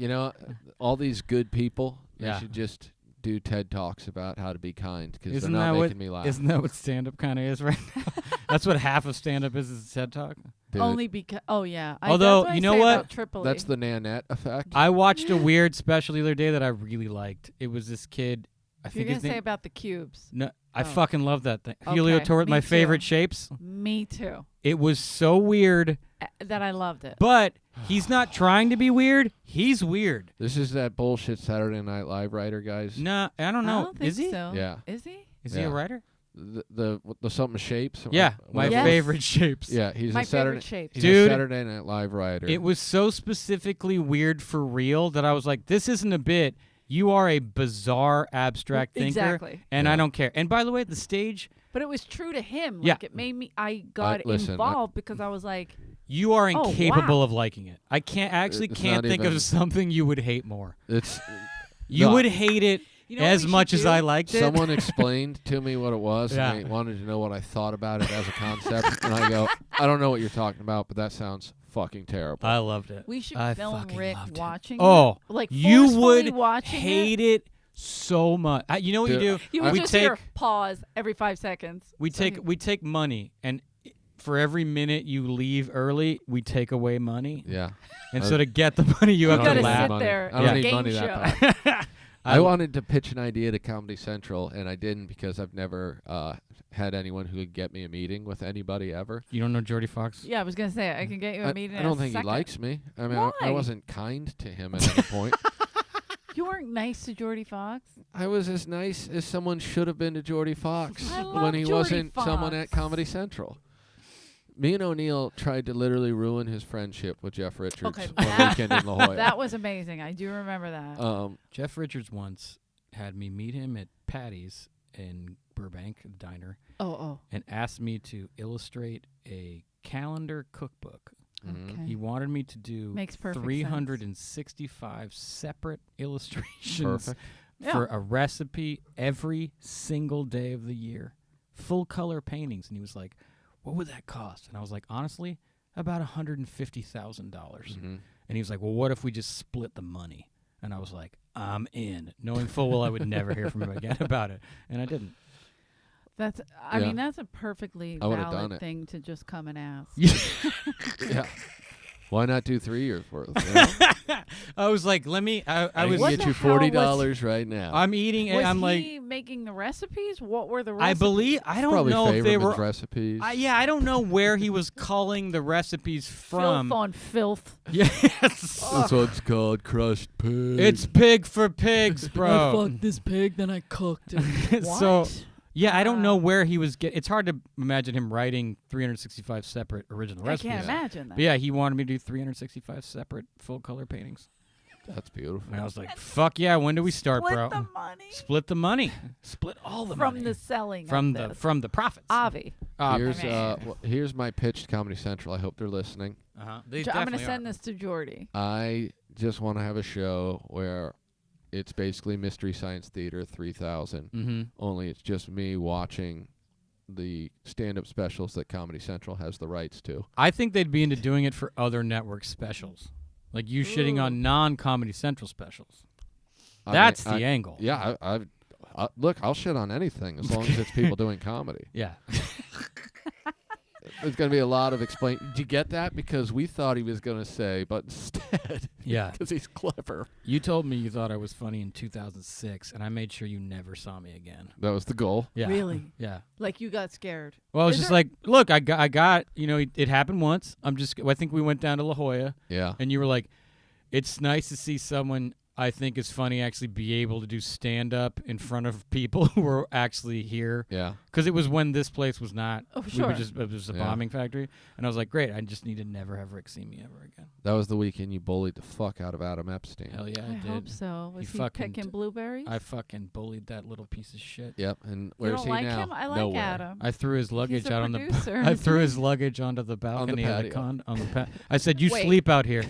[SPEAKER 1] all these good people, they
[SPEAKER 3] Yeah.
[SPEAKER 1] should just do TED Talks about how to be kind because they're
[SPEAKER 3] Isn't
[SPEAKER 1] not
[SPEAKER 3] that
[SPEAKER 1] making me laugh.
[SPEAKER 3] Isn't that what stand up kind of is right now? That's what half of stand up is TED Talk.
[SPEAKER 1] Dude,
[SPEAKER 2] Only because yeah.
[SPEAKER 3] Although,
[SPEAKER 2] that's what
[SPEAKER 3] you
[SPEAKER 2] I
[SPEAKER 3] know
[SPEAKER 2] say
[SPEAKER 3] what?
[SPEAKER 2] about Tripoli.
[SPEAKER 1] that's the Nanette effect.
[SPEAKER 3] I watched a weird special the other day that I really liked. It was this kid. I
[SPEAKER 2] You're
[SPEAKER 3] think
[SPEAKER 2] gonna
[SPEAKER 3] his
[SPEAKER 2] say
[SPEAKER 3] name.
[SPEAKER 2] about the cubes.
[SPEAKER 3] No, I
[SPEAKER 2] Oh.
[SPEAKER 3] fucking love that thing.
[SPEAKER 2] Okay,
[SPEAKER 3] Heliotorch,
[SPEAKER 2] me
[SPEAKER 3] my
[SPEAKER 2] too.
[SPEAKER 3] favorite shapes.
[SPEAKER 2] Me too.
[SPEAKER 3] It was so weird,
[SPEAKER 2] That I loved it.
[SPEAKER 3] but he's not trying to be weird. He's weird.
[SPEAKER 1] This is that bullshit Saturday Night Live writer, guys.
[SPEAKER 3] Nah, I don't know.
[SPEAKER 2] I don't think
[SPEAKER 3] Is he?
[SPEAKER 2] so.
[SPEAKER 1] Yeah.
[SPEAKER 2] Is he?
[SPEAKER 3] Is he a
[SPEAKER 1] Yeah.
[SPEAKER 3] writer?
[SPEAKER 1] The something shapes.
[SPEAKER 3] Yeah, my
[SPEAKER 2] Yes.
[SPEAKER 3] favorite shapes.
[SPEAKER 1] Yeah, he's
[SPEAKER 2] My
[SPEAKER 1] a Saturday.
[SPEAKER 2] favorite shape.
[SPEAKER 1] He's
[SPEAKER 3] Dude,
[SPEAKER 1] a Saturday Night Live writer.
[SPEAKER 3] It was so specifically weird for real that I was like, this isn't a bit. You are a bizarre abstract thinker.
[SPEAKER 2] Exactly.
[SPEAKER 3] And
[SPEAKER 1] Yeah.
[SPEAKER 3] I don't care. And by the way, the stage,
[SPEAKER 2] But it was true to him.
[SPEAKER 3] Yeah.
[SPEAKER 2] Like it made me. I got
[SPEAKER 1] listen,
[SPEAKER 2] involved because I was like,
[SPEAKER 3] you are
[SPEAKER 2] Oh,
[SPEAKER 3] incapable
[SPEAKER 2] wow.
[SPEAKER 3] of liking it. I actually
[SPEAKER 1] It's
[SPEAKER 3] can't
[SPEAKER 1] not
[SPEAKER 3] think
[SPEAKER 1] even-
[SPEAKER 3] of something you would hate more.
[SPEAKER 1] It's
[SPEAKER 3] You
[SPEAKER 1] No.
[SPEAKER 3] would hate it
[SPEAKER 2] you know, what
[SPEAKER 3] as
[SPEAKER 2] we
[SPEAKER 3] much
[SPEAKER 2] should
[SPEAKER 3] as
[SPEAKER 2] do?
[SPEAKER 3] I liked it.
[SPEAKER 1] someone explained to me what it was,
[SPEAKER 3] Yeah.
[SPEAKER 1] and they wanted to know what I thought about it as a concept, and I go, I don't know what you're talking about, but that sounds fucking terrible.
[SPEAKER 3] I loved it.
[SPEAKER 2] We should
[SPEAKER 3] I
[SPEAKER 2] film
[SPEAKER 3] fucking
[SPEAKER 2] Rick
[SPEAKER 3] loved it.
[SPEAKER 2] watching
[SPEAKER 3] Oh,
[SPEAKER 2] it. Like
[SPEAKER 3] you
[SPEAKER 2] forcefully
[SPEAKER 3] would
[SPEAKER 2] watching
[SPEAKER 3] hate it so much. You know what
[SPEAKER 1] Dude,
[SPEAKER 3] you do?
[SPEAKER 2] You would
[SPEAKER 3] we
[SPEAKER 2] just
[SPEAKER 3] take
[SPEAKER 2] hear pause every 5 seconds.
[SPEAKER 3] we
[SPEAKER 2] So
[SPEAKER 3] take we take money, and for every minute you leave early, we take away money.
[SPEAKER 1] Yeah.
[SPEAKER 3] And so to get the money, you
[SPEAKER 1] I
[SPEAKER 3] have
[SPEAKER 2] you
[SPEAKER 1] don't
[SPEAKER 3] to
[SPEAKER 2] gotta
[SPEAKER 1] need
[SPEAKER 3] laugh.
[SPEAKER 2] sit
[SPEAKER 1] money.
[SPEAKER 2] there.
[SPEAKER 1] I don't
[SPEAKER 2] It's a
[SPEAKER 1] need
[SPEAKER 2] game
[SPEAKER 1] money
[SPEAKER 2] show.
[SPEAKER 1] that bad. I wanted to pitch an idea to Comedy Central, and I didn't because I've never had anyone who could get me a meeting with anybody ever.
[SPEAKER 3] You don't know Jordy Fox?
[SPEAKER 2] Yeah, I was gonna say I can get you a meeting.
[SPEAKER 1] I
[SPEAKER 2] in
[SPEAKER 1] don't
[SPEAKER 2] a
[SPEAKER 1] think
[SPEAKER 2] second.
[SPEAKER 1] he likes me. I mean,
[SPEAKER 2] Why?
[SPEAKER 1] I wasn't kind to him at any point.
[SPEAKER 2] You weren't nice to Jordy Fox.
[SPEAKER 1] I was as nice as someone should have been to Jordy Fox
[SPEAKER 2] I
[SPEAKER 1] when
[SPEAKER 2] love
[SPEAKER 1] he
[SPEAKER 2] Jordy
[SPEAKER 1] wasn't someone
[SPEAKER 2] Fox.
[SPEAKER 1] at Comedy Central. Me and O'Neill tried to literally ruin his friendship with Jeff Richards
[SPEAKER 2] Okay,
[SPEAKER 1] one
[SPEAKER 2] that-
[SPEAKER 1] weekend in La Jolla.
[SPEAKER 2] That was amazing. I do remember that.
[SPEAKER 3] Jeff Richards once had me meet him at Patty's in Burbank, the diner,
[SPEAKER 2] oh.
[SPEAKER 3] and asked me to illustrate a calendar cookbook.
[SPEAKER 1] Mhm.
[SPEAKER 2] Okay.
[SPEAKER 3] He wanted me to do
[SPEAKER 2] Makes perfect
[SPEAKER 3] 365 separate illustrations
[SPEAKER 1] Perfect.
[SPEAKER 3] for a recipe every single day of the year. Full color paintings. And he was like, what would that cost? And I was like, honestly, about $150,000.
[SPEAKER 1] Mhm.
[SPEAKER 3] And he was like, well, what if we just split the money? And I was like, I'm in, knowing full well I would never hear from him again about it. And I didn't.
[SPEAKER 2] That's. I
[SPEAKER 1] Yeah.
[SPEAKER 2] mean, that's a perfectly
[SPEAKER 1] I would've done
[SPEAKER 2] valid
[SPEAKER 1] it.
[SPEAKER 2] thing to just come and ask.
[SPEAKER 1] Yeah. Why not do 3 years worth? You know?
[SPEAKER 3] I was like, let me, I
[SPEAKER 1] I
[SPEAKER 3] was,
[SPEAKER 1] can
[SPEAKER 2] What
[SPEAKER 1] get
[SPEAKER 2] the
[SPEAKER 1] you
[SPEAKER 2] hell was-
[SPEAKER 1] $40 right now.
[SPEAKER 3] I'm eating, and
[SPEAKER 2] Was
[SPEAKER 3] I'm like,
[SPEAKER 2] he making the recipes? What were the
[SPEAKER 3] I
[SPEAKER 2] recipes?
[SPEAKER 3] believe, I don't
[SPEAKER 1] Probably
[SPEAKER 3] know if they
[SPEAKER 1] Favorman's
[SPEAKER 3] were,
[SPEAKER 1] recipes.
[SPEAKER 3] I don't know where he was calling the recipes from.
[SPEAKER 2] Filth on filth.
[SPEAKER 3] Yes.
[SPEAKER 1] That's what it's called, crushed pig.
[SPEAKER 3] It's pig for pigs, bro.
[SPEAKER 2] this pig, then I cooked it.
[SPEAKER 3] So, yeah, I don't know
[SPEAKER 2] Wow.
[SPEAKER 3] where he was it's hard to imagine him writing 365 separate original
[SPEAKER 2] I
[SPEAKER 3] recipes.
[SPEAKER 2] can't imagine that.
[SPEAKER 3] But yeah, he wanted me to do 365 separate full color paintings.
[SPEAKER 1] That's beautiful.
[SPEAKER 3] And I was like, fuck yeah, when do we start,
[SPEAKER 2] Split
[SPEAKER 3] bro?
[SPEAKER 2] the money
[SPEAKER 3] Split the money. Split all the
[SPEAKER 2] from
[SPEAKER 3] money.
[SPEAKER 2] the selling
[SPEAKER 3] from
[SPEAKER 2] of
[SPEAKER 3] the
[SPEAKER 2] this.
[SPEAKER 3] from the profits.
[SPEAKER 2] Avi.
[SPEAKER 1] Here's
[SPEAKER 2] man.
[SPEAKER 1] here's my pitch to Comedy Central. I hope they're listening.
[SPEAKER 3] They
[SPEAKER 2] I'm going to
[SPEAKER 3] definitely
[SPEAKER 2] send
[SPEAKER 3] are.
[SPEAKER 2] this to Jordy.
[SPEAKER 1] I just want to have a show where it's basically Mystery Science Theater 3000.
[SPEAKER 3] Mm-hmm.
[SPEAKER 1] Only it's just me watching the stand-up specials that Comedy Central has the rights to.
[SPEAKER 3] I think they'd be into doing it for other network specials. Like you shitting
[SPEAKER 2] Ooh.
[SPEAKER 3] on non-Comedy Central specials.
[SPEAKER 1] I
[SPEAKER 3] That's
[SPEAKER 1] mean,
[SPEAKER 3] the angle.
[SPEAKER 1] Yeah, look, I'll shit on anything as long as it's people doing comedy.
[SPEAKER 3] Yeah.
[SPEAKER 1] There's going to be a lot of explain. Do you get that? Because we thought he was going to say, but instead,
[SPEAKER 3] Yeah.
[SPEAKER 1] because he's clever.
[SPEAKER 3] You told me you thought I was funny in 2006, and I made sure you never saw me again.
[SPEAKER 1] That was the goal.
[SPEAKER 3] Yeah.
[SPEAKER 2] Really?
[SPEAKER 3] Yeah.
[SPEAKER 2] Like you got scared.
[SPEAKER 3] Well, I was
[SPEAKER 2] Is
[SPEAKER 3] just
[SPEAKER 2] there-
[SPEAKER 3] like, look, I got, it happened once. I think we went down to La Jolla,
[SPEAKER 1] Yeah.
[SPEAKER 3] and you were like, it's nice to see someone I think is funny actually be able to do stand-up in front of people who are actually here.
[SPEAKER 1] Yeah.
[SPEAKER 3] Because it was when this place was not.
[SPEAKER 2] Oh,
[SPEAKER 3] We
[SPEAKER 2] sure.
[SPEAKER 3] were just, it was a
[SPEAKER 1] Yeah.
[SPEAKER 3] bombing factory. And I was like, great, I just need to never have Rick see me ever again.
[SPEAKER 1] That was the weekend you bullied the fuck out of Adam Epstein.
[SPEAKER 3] Hell yeah,
[SPEAKER 2] I
[SPEAKER 3] I did.
[SPEAKER 2] hope so. Was he
[SPEAKER 3] fucking
[SPEAKER 2] picking blueberries?
[SPEAKER 3] I fucking bullied that little piece of shit.
[SPEAKER 1] Yep. And
[SPEAKER 2] you
[SPEAKER 1] where's
[SPEAKER 2] don't
[SPEAKER 1] he
[SPEAKER 2] like
[SPEAKER 1] now?
[SPEAKER 2] him? I like
[SPEAKER 1] Nowhere.
[SPEAKER 2] Adam.
[SPEAKER 3] I threw his luggage
[SPEAKER 2] He's a
[SPEAKER 3] out on the.
[SPEAKER 2] producer,
[SPEAKER 3] I
[SPEAKER 2] isn't
[SPEAKER 3] threw
[SPEAKER 2] he?
[SPEAKER 3] his luggage onto the balcony of the
[SPEAKER 1] patio.
[SPEAKER 3] on the I said, "You
[SPEAKER 2] Wait.
[SPEAKER 3] sleep out here."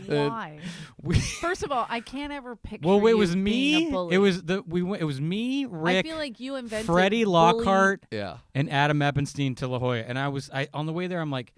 [SPEAKER 2] Why?
[SPEAKER 3] We,
[SPEAKER 2] First of all, I can't ever picture.
[SPEAKER 3] well, it
[SPEAKER 2] you
[SPEAKER 3] was
[SPEAKER 2] being
[SPEAKER 3] me.
[SPEAKER 2] a bully.
[SPEAKER 3] It was it was me,
[SPEAKER 2] I
[SPEAKER 3] Rick,
[SPEAKER 2] feel like you invented
[SPEAKER 3] Freddie
[SPEAKER 2] bully-
[SPEAKER 3] Lockhart,
[SPEAKER 1] Yeah.
[SPEAKER 3] and Adam Epstein to La Jolla. And I on the way there, I'm like,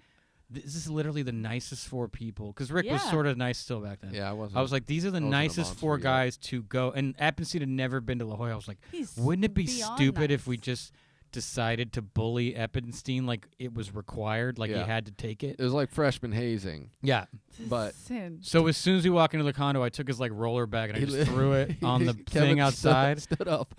[SPEAKER 3] this is literally the nicest four people. Because Rick was
[SPEAKER 2] Yeah.
[SPEAKER 3] sort of nice still back then.
[SPEAKER 1] Yeah, I wasn't.
[SPEAKER 3] I was like, these are the
[SPEAKER 1] wasn't a
[SPEAKER 3] nicest
[SPEAKER 1] monster
[SPEAKER 3] four
[SPEAKER 1] yet.
[SPEAKER 3] guys to go. And Epstein had never been to La Jolla. I was like,
[SPEAKER 2] He's
[SPEAKER 3] wouldn't it be
[SPEAKER 2] beyond
[SPEAKER 3] stupid if we
[SPEAKER 2] nice.
[SPEAKER 3] just decided to bully Epstein like it was required, like he
[SPEAKER 1] Yeah.
[SPEAKER 3] had to take it?
[SPEAKER 1] It was like freshman hazing.
[SPEAKER 3] Yeah.
[SPEAKER 2] This is
[SPEAKER 1] but-
[SPEAKER 2] sin.
[SPEAKER 3] So as soon as we walk into the condo, I took his like roller bag and I
[SPEAKER 1] He
[SPEAKER 3] just
[SPEAKER 1] li-
[SPEAKER 3] threw it on the
[SPEAKER 1] Kevin
[SPEAKER 3] thing outside.
[SPEAKER 1] Stood up,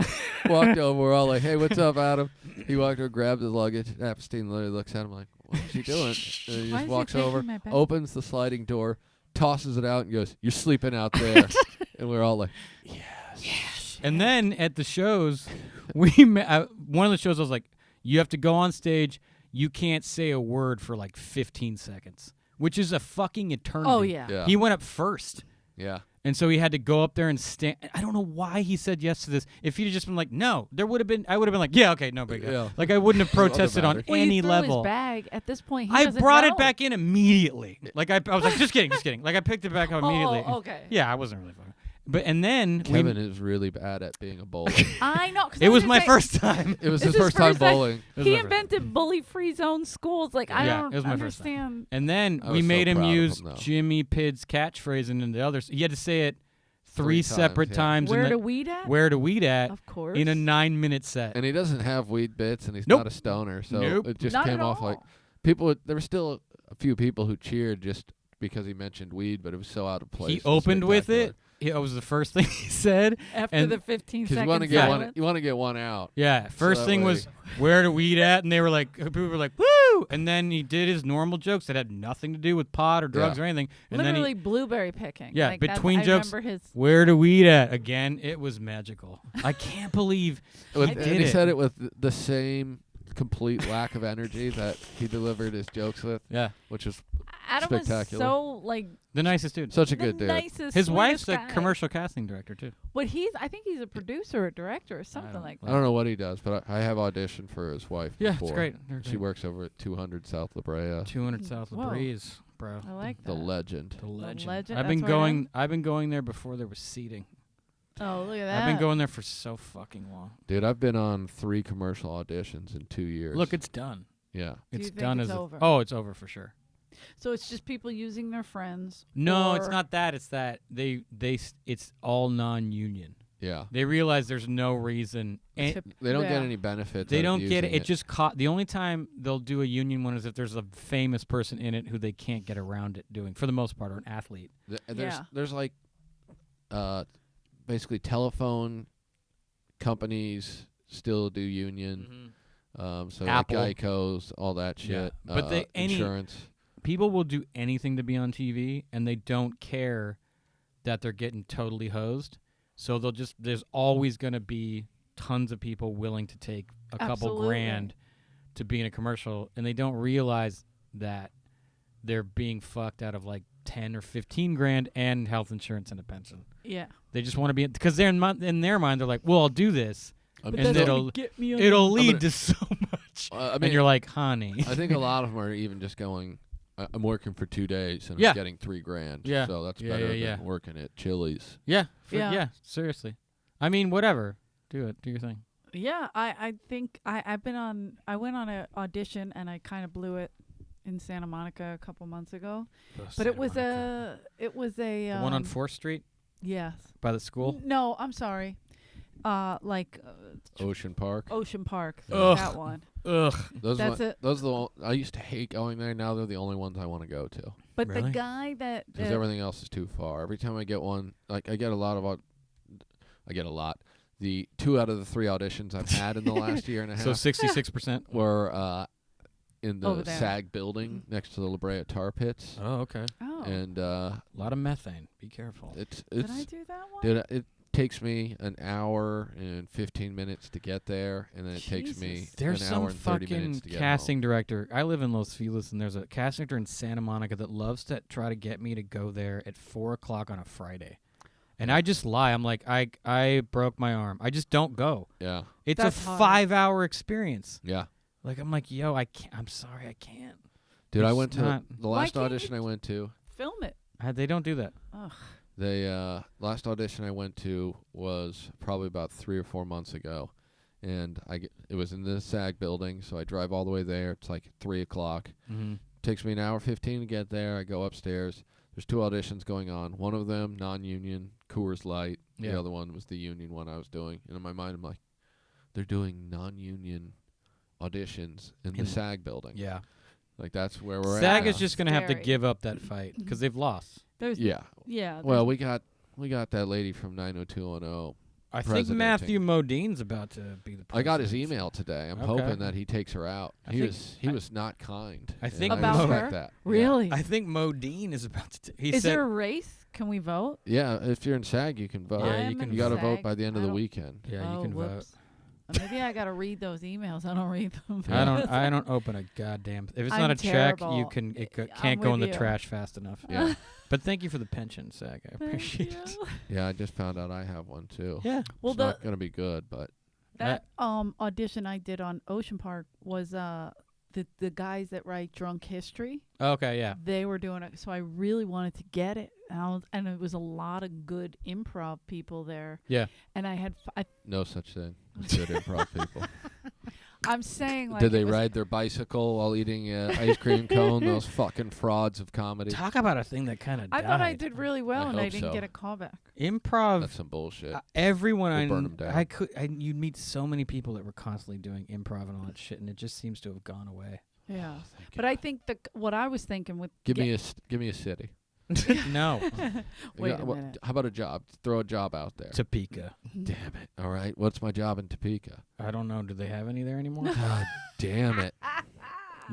[SPEAKER 1] walked over. We're all like, "Hey, what's up, Adam?" He walked over, grabbed his luggage. Epstein literally looks at him like, "What is he doing?" And he
[SPEAKER 2] Why
[SPEAKER 1] just
[SPEAKER 2] is
[SPEAKER 1] walks
[SPEAKER 2] he taking
[SPEAKER 1] over,
[SPEAKER 2] my bag?
[SPEAKER 1] opens the sliding door, tosses it out, and goes, "You're sleeping out there." And we're all like,
[SPEAKER 3] And then at the shows, one of the shows I was like, you have to go on stage. You can't say a word for like 15 seconds, which is a fucking eternity.
[SPEAKER 2] Oh yeah.
[SPEAKER 1] "Yeah,
[SPEAKER 3] He went up first.
[SPEAKER 1] yeah."
[SPEAKER 3] And so he had to go up there and stand. I don't know why he said yes to this. If he'd have just been like, no, I would have been like, yeah, okay, no big deal.
[SPEAKER 1] Yeah.
[SPEAKER 3] Like I wouldn't have protested on
[SPEAKER 1] matter.
[SPEAKER 2] Well,
[SPEAKER 3] any
[SPEAKER 2] you threw
[SPEAKER 3] level.
[SPEAKER 2] His bag. At this point, he
[SPEAKER 3] I
[SPEAKER 2] doesn't
[SPEAKER 3] brought
[SPEAKER 2] know.
[SPEAKER 3] it back in immediately. Like I was like, just kidding. Like I picked it back up immediately.
[SPEAKER 2] Oh, okay.
[SPEAKER 3] Yeah, I wasn't really fucking. and then
[SPEAKER 1] Kevin is really bad at being a bowler.
[SPEAKER 2] I know. 'cause
[SPEAKER 3] it
[SPEAKER 2] I
[SPEAKER 3] was
[SPEAKER 2] gonna
[SPEAKER 3] my
[SPEAKER 2] say,
[SPEAKER 3] first time.
[SPEAKER 1] It was
[SPEAKER 2] This
[SPEAKER 1] his
[SPEAKER 2] is
[SPEAKER 1] first time
[SPEAKER 2] first time-
[SPEAKER 1] bowling.
[SPEAKER 3] It was
[SPEAKER 2] He
[SPEAKER 3] my first
[SPEAKER 2] invented bully-free zone schools. Like I
[SPEAKER 3] Yeah,
[SPEAKER 2] don't
[SPEAKER 3] it was my first time.
[SPEAKER 2] understand.
[SPEAKER 3] And then
[SPEAKER 1] I
[SPEAKER 3] we
[SPEAKER 1] was so
[SPEAKER 3] made him
[SPEAKER 1] proud of
[SPEAKER 3] use
[SPEAKER 1] him, though.
[SPEAKER 3] Jimmy Pidd's catchphrase, and then the others. He had to say it
[SPEAKER 1] Three
[SPEAKER 3] separate
[SPEAKER 1] times, yeah.
[SPEAKER 3] times.
[SPEAKER 2] Where
[SPEAKER 3] in
[SPEAKER 2] to
[SPEAKER 3] the,
[SPEAKER 2] weed at?
[SPEAKER 3] where to weed at
[SPEAKER 2] Of course.
[SPEAKER 3] in a 9-minute set.
[SPEAKER 1] And he doesn't have weed bits, and he's
[SPEAKER 3] Nope.
[SPEAKER 1] not a stoner, so
[SPEAKER 3] Nope.
[SPEAKER 1] it just
[SPEAKER 2] Not
[SPEAKER 1] came
[SPEAKER 2] at
[SPEAKER 1] off like
[SPEAKER 2] all.
[SPEAKER 1] people. There were still a few people who cheered just because he mentioned weed, but it was so out of place.
[SPEAKER 3] He
[SPEAKER 1] and
[SPEAKER 3] opened with
[SPEAKER 1] spectacular.
[SPEAKER 3] it. It was the first thing he said.
[SPEAKER 2] After
[SPEAKER 3] and-
[SPEAKER 2] the 15
[SPEAKER 1] Because
[SPEAKER 2] seconds
[SPEAKER 1] you want to get
[SPEAKER 2] silence.
[SPEAKER 1] one. You want to get one out.
[SPEAKER 3] Yeah, first
[SPEAKER 1] that
[SPEAKER 3] thing
[SPEAKER 1] way-
[SPEAKER 3] was where to weed at, and they were like, people were like, woo! And then he did his normal jokes that had nothing to do with pot or drugs
[SPEAKER 1] Yeah.
[SPEAKER 3] or anything. And
[SPEAKER 2] Literally
[SPEAKER 3] then
[SPEAKER 2] blueberry picking.
[SPEAKER 3] Yeah,
[SPEAKER 2] Like, that's-
[SPEAKER 3] between
[SPEAKER 2] I
[SPEAKER 3] jokes-
[SPEAKER 2] remember his.
[SPEAKER 3] where to weed at again. It was magical. I can't believe
[SPEAKER 1] With-
[SPEAKER 3] I
[SPEAKER 1] and
[SPEAKER 3] did
[SPEAKER 1] he
[SPEAKER 3] it.
[SPEAKER 1] said it with the same complete lack of energy that he delivered his jokes with,
[SPEAKER 3] Yeah,
[SPEAKER 1] which is
[SPEAKER 2] Adam was
[SPEAKER 1] spectacular.
[SPEAKER 2] so like
[SPEAKER 3] the nicest dude.
[SPEAKER 1] such a
[SPEAKER 2] the
[SPEAKER 1] good dude.
[SPEAKER 2] nicest.
[SPEAKER 3] His wife's
[SPEAKER 2] sweetest
[SPEAKER 3] a
[SPEAKER 2] guy.
[SPEAKER 3] commercial casting director too.
[SPEAKER 2] But I think he's a producer or director or something
[SPEAKER 3] don't-
[SPEAKER 2] like
[SPEAKER 1] I
[SPEAKER 2] that.
[SPEAKER 1] don't know what he does, but I have auditioned for his wife
[SPEAKER 3] Yeah,
[SPEAKER 1] before.
[SPEAKER 3] it's great. They're
[SPEAKER 1] She
[SPEAKER 3] great.
[SPEAKER 1] works over at 200 South La Brea.
[SPEAKER 3] 200 South La
[SPEAKER 2] Whoa.
[SPEAKER 3] Breeze, bro.
[SPEAKER 2] I like that.
[SPEAKER 1] The legend.
[SPEAKER 3] The legend.
[SPEAKER 2] legend,
[SPEAKER 3] I've been
[SPEAKER 2] that's where I am.
[SPEAKER 3] going. I've been going there before there was seating.
[SPEAKER 2] Oh, look at that.
[SPEAKER 3] I've been going there for so fucking long.
[SPEAKER 1] Dude, I've been on 3 commercial auditions in 2 years.
[SPEAKER 3] Look, it's done.
[SPEAKER 1] yeah.
[SPEAKER 2] Do you
[SPEAKER 3] It's
[SPEAKER 2] think
[SPEAKER 3] done
[SPEAKER 2] it's
[SPEAKER 3] as
[SPEAKER 2] over?
[SPEAKER 3] oh, it's over for sure.
[SPEAKER 2] So it's just people using their friends.
[SPEAKER 3] No, it's
[SPEAKER 2] or-
[SPEAKER 3] not that. It's that it's all non-union.
[SPEAKER 1] Yeah.
[SPEAKER 3] They realize there's no reason. And
[SPEAKER 2] to-
[SPEAKER 1] They don't
[SPEAKER 2] yeah.
[SPEAKER 1] get any benefits.
[SPEAKER 3] they
[SPEAKER 1] out of
[SPEAKER 3] don't get it.
[SPEAKER 1] using
[SPEAKER 3] It just the only time they'll do a union one is if there's a famous person in it who they can't get around it doing, for the most part, or an athlete.
[SPEAKER 1] There's
[SPEAKER 2] Yeah.
[SPEAKER 1] like basically telephone companies still do union. So
[SPEAKER 3] Apple.
[SPEAKER 1] like Geico's, all that
[SPEAKER 3] Yeah.
[SPEAKER 1] shit.
[SPEAKER 3] But
[SPEAKER 1] insurance.
[SPEAKER 3] People will do anything to be on TV, and they don't care that they're getting totally hosed. So there's always going to be tons of people willing to take a couple
[SPEAKER 2] Absolutely.
[SPEAKER 3] grand to be in a commercial, and they don't realize that they're being fucked out of like 10 or 15 grand and health insurance and a pension.
[SPEAKER 2] Yeah.
[SPEAKER 3] They just want to be, because they're in their mind, they're like, well, I'll do this.
[SPEAKER 1] I'm
[SPEAKER 2] But
[SPEAKER 3] And
[SPEAKER 2] that's
[SPEAKER 1] still-
[SPEAKER 2] gonna
[SPEAKER 3] it'll-
[SPEAKER 2] get me on
[SPEAKER 3] It'll
[SPEAKER 2] the-
[SPEAKER 3] lead
[SPEAKER 1] gonna-
[SPEAKER 3] to so much.
[SPEAKER 1] I
[SPEAKER 3] And
[SPEAKER 1] mean,
[SPEAKER 3] you're like, honey.
[SPEAKER 1] I think a lot of them are even just going. I'm working for 2 days and
[SPEAKER 3] Yeah.
[SPEAKER 1] I'm getting $3 grand.
[SPEAKER 3] Yeah.
[SPEAKER 1] So that's
[SPEAKER 3] Yeah,
[SPEAKER 1] better
[SPEAKER 3] yeah,
[SPEAKER 1] than
[SPEAKER 3] yeah.
[SPEAKER 1] working at Chili's.
[SPEAKER 3] Yeah,
[SPEAKER 2] Yeah.
[SPEAKER 3] seriously. I mean, whatever. Do it. Do your thing.
[SPEAKER 2] Yeah, I think I went on an audition and I kind of blew it in Santa Monica a couple months ago. But it was a
[SPEAKER 3] The one on 4th Street
[SPEAKER 2] yes.
[SPEAKER 3] by the school.
[SPEAKER 2] No, I'm sorry. Like
[SPEAKER 1] Ocean Park.
[SPEAKER 2] Ocean Park.
[SPEAKER 3] Ugh.
[SPEAKER 2] That one.
[SPEAKER 3] Ugh.
[SPEAKER 1] Those
[SPEAKER 2] That's it.
[SPEAKER 1] Those are I used to hate going there. Now they're the only ones I want to go to
[SPEAKER 2] But
[SPEAKER 3] Really?
[SPEAKER 2] the guy that
[SPEAKER 1] because everything else is too far. Every time I get one, like I get a lot of. I get a lot. The 2 out of the 3 auditions I've had in the last year and a half
[SPEAKER 3] So 66%.
[SPEAKER 1] were in
[SPEAKER 2] Over
[SPEAKER 1] the
[SPEAKER 2] there.
[SPEAKER 1] SAG building next to the La Brea Tar Pits,
[SPEAKER 3] Oh, okay.
[SPEAKER 2] oh,
[SPEAKER 1] and
[SPEAKER 3] A lot of methane. Be careful.
[SPEAKER 1] it's
[SPEAKER 2] did I do that one?
[SPEAKER 1] dude, it takes me an hour and 15 minutes to get there, and then it takes me
[SPEAKER 2] Jesus.
[SPEAKER 3] There's
[SPEAKER 1] an
[SPEAKER 3] some
[SPEAKER 1] hour and 30
[SPEAKER 3] fucking
[SPEAKER 1] minutes to get
[SPEAKER 3] casting director. I live in Los Feliz, and there's a casting director in Santa Monica that loves to try to get me to go there at 4 o'clock on a Friday. And I just lie. I'm like, I broke my arm. I just don't go.
[SPEAKER 1] home. Yeah,
[SPEAKER 3] It's
[SPEAKER 2] That's
[SPEAKER 3] a
[SPEAKER 2] hard.
[SPEAKER 3] 5-hour experience.
[SPEAKER 1] yeah,
[SPEAKER 3] Like, I'm like, yo, I can't. I'm sorry, I can't.
[SPEAKER 1] dude. I
[SPEAKER 3] It's
[SPEAKER 1] went to
[SPEAKER 3] not-
[SPEAKER 1] the
[SPEAKER 2] Why
[SPEAKER 1] last
[SPEAKER 2] can't
[SPEAKER 1] audition I went to.
[SPEAKER 2] Film it.
[SPEAKER 3] They don't do that.
[SPEAKER 2] Ugh.
[SPEAKER 1] They last audition I went to was probably about 3 or 4 months ago, and it was in the SAG building, so I drive all the way there. It's like 3 o'clock.
[SPEAKER 3] Mm-hmm.
[SPEAKER 1] Takes me an hour 15 to get there. I go upstairs. There's 2 auditions going on. One of them non-union, Coors Light.
[SPEAKER 3] Yeah.
[SPEAKER 1] The other one was the union one I was doing. And in my mind, I'm like, they're doing non-union auditions in the
[SPEAKER 3] In-
[SPEAKER 1] SAG building.
[SPEAKER 3] Yeah.
[SPEAKER 1] Like that's where we're
[SPEAKER 3] SAG
[SPEAKER 1] at.
[SPEAKER 3] is
[SPEAKER 1] now.
[SPEAKER 3] just going to have to
[SPEAKER 2] Scary.
[SPEAKER 3] give up that fight because they've lost.
[SPEAKER 2] There's
[SPEAKER 1] Yeah.
[SPEAKER 2] yeah.
[SPEAKER 1] Well,
[SPEAKER 2] there's-
[SPEAKER 1] we got that lady from 90210.
[SPEAKER 3] I think
[SPEAKER 1] Presidenting.
[SPEAKER 3] Matthew Modine's about to be the president.
[SPEAKER 1] I got his email today. I'm
[SPEAKER 3] Okay.
[SPEAKER 1] hoping that he takes her out.
[SPEAKER 3] I
[SPEAKER 1] He
[SPEAKER 3] think-
[SPEAKER 1] was was not kind.
[SPEAKER 3] I
[SPEAKER 1] and
[SPEAKER 3] think
[SPEAKER 2] About
[SPEAKER 1] respect
[SPEAKER 2] her?
[SPEAKER 1] that.
[SPEAKER 2] really.
[SPEAKER 3] I think Modine is about to. He
[SPEAKER 2] Is
[SPEAKER 3] said,
[SPEAKER 2] there a race? Can we vote?
[SPEAKER 1] Yeah, if you're in SAG, you can vote.
[SPEAKER 3] Yeah,
[SPEAKER 2] I
[SPEAKER 3] you
[SPEAKER 2] am
[SPEAKER 3] can
[SPEAKER 2] in
[SPEAKER 1] You got to
[SPEAKER 2] SAG.
[SPEAKER 1] vote by the end of
[SPEAKER 2] I
[SPEAKER 1] the
[SPEAKER 2] don't-
[SPEAKER 1] weekend.
[SPEAKER 3] Yeah, you
[SPEAKER 2] Oh,
[SPEAKER 3] can vote.
[SPEAKER 2] whoops. Maybe I gotta read those emails. I don't read them.
[SPEAKER 3] I don't open a goddamn. If it's not
[SPEAKER 2] I'm
[SPEAKER 3] a check, you
[SPEAKER 2] terrible.
[SPEAKER 3] can. It
[SPEAKER 2] I'm
[SPEAKER 3] can't go in the
[SPEAKER 2] with you.
[SPEAKER 3] trash fast enough.
[SPEAKER 1] Yeah.
[SPEAKER 3] But thank you for the pension, SAG. I
[SPEAKER 2] Thank
[SPEAKER 3] appreciate
[SPEAKER 2] you.
[SPEAKER 3] it.
[SPEAKER 1] Yeah, I just found out I have one too.
[SPEAKER 3] Yeah.
[SPEAKER 2] Well,
[SPEAKER 1] It's not gonna be good, but
[SPEAKER 2] that audition I did on Ocean Park was the guys that write Drunk History.
[SPEAKER 3] Okay. Yeah.
[SPEAKER 2] They were doing it, so I really wanted to get it. and it was a lot of good improv people there.
[SPEAKER 3] Yeah.
[SPEAKER 2] And I had
[SPEAKER 1] No such thing as good improv people.
[SPEAKER 2] I'm saying, like,
[SPEAKER 1] Did they ride their bicycle while eating an ice cream cone? Those fucking frauds of comedy.
[SPEAKER 3] Talk about a thing that kind of
[SPEAKER 2] I
[SPEAKER 3] died.
[SPEAKER 2] thought I did really well, and I
[SPEAKER 1] hope
[SPEAKER 2] didn't
[SPEAKER 1] so.
[SPEAKER 2] get a callback.
[SPEAKER 3] Improv.
[SPEAKER 1] That's some bullshit.
[SPEAKER 3] Everyone
[SPEAKER 1] We'll
[SPEAKER 3] I
[SPEAKER 1] burn
[SPEAKER 3] kn-
[SPEAKER 1] 'em down.
[SPEAKER 3] you'd meet so many people that were constantly doing improv and all that shit, and it just seems to have gone away.
[SPEAKER 2] Yeah.
[SPEAKER 1] Thank
[SPEAKER 2] But
[SPEAKER 1] you.
[SPEAKER 2] I think what I was thinking with
[SPEAKER 1] give me a city.
[SPEAKER 3] No,
[SPEAKER 2] Wait
[SPEAKER 1] Yeah,
[SPEAKER 2] a minute.
[SPEAKER 1] how about a job? Throw a job out there.
[SPEAKER 3] Topeka.
[SPEAKER 1] Damn it. All right. What's my job in Topeka?
[SPEAKER 3] I don't know. Do they have any there anymore?
[SPEAKER 1] God damn it.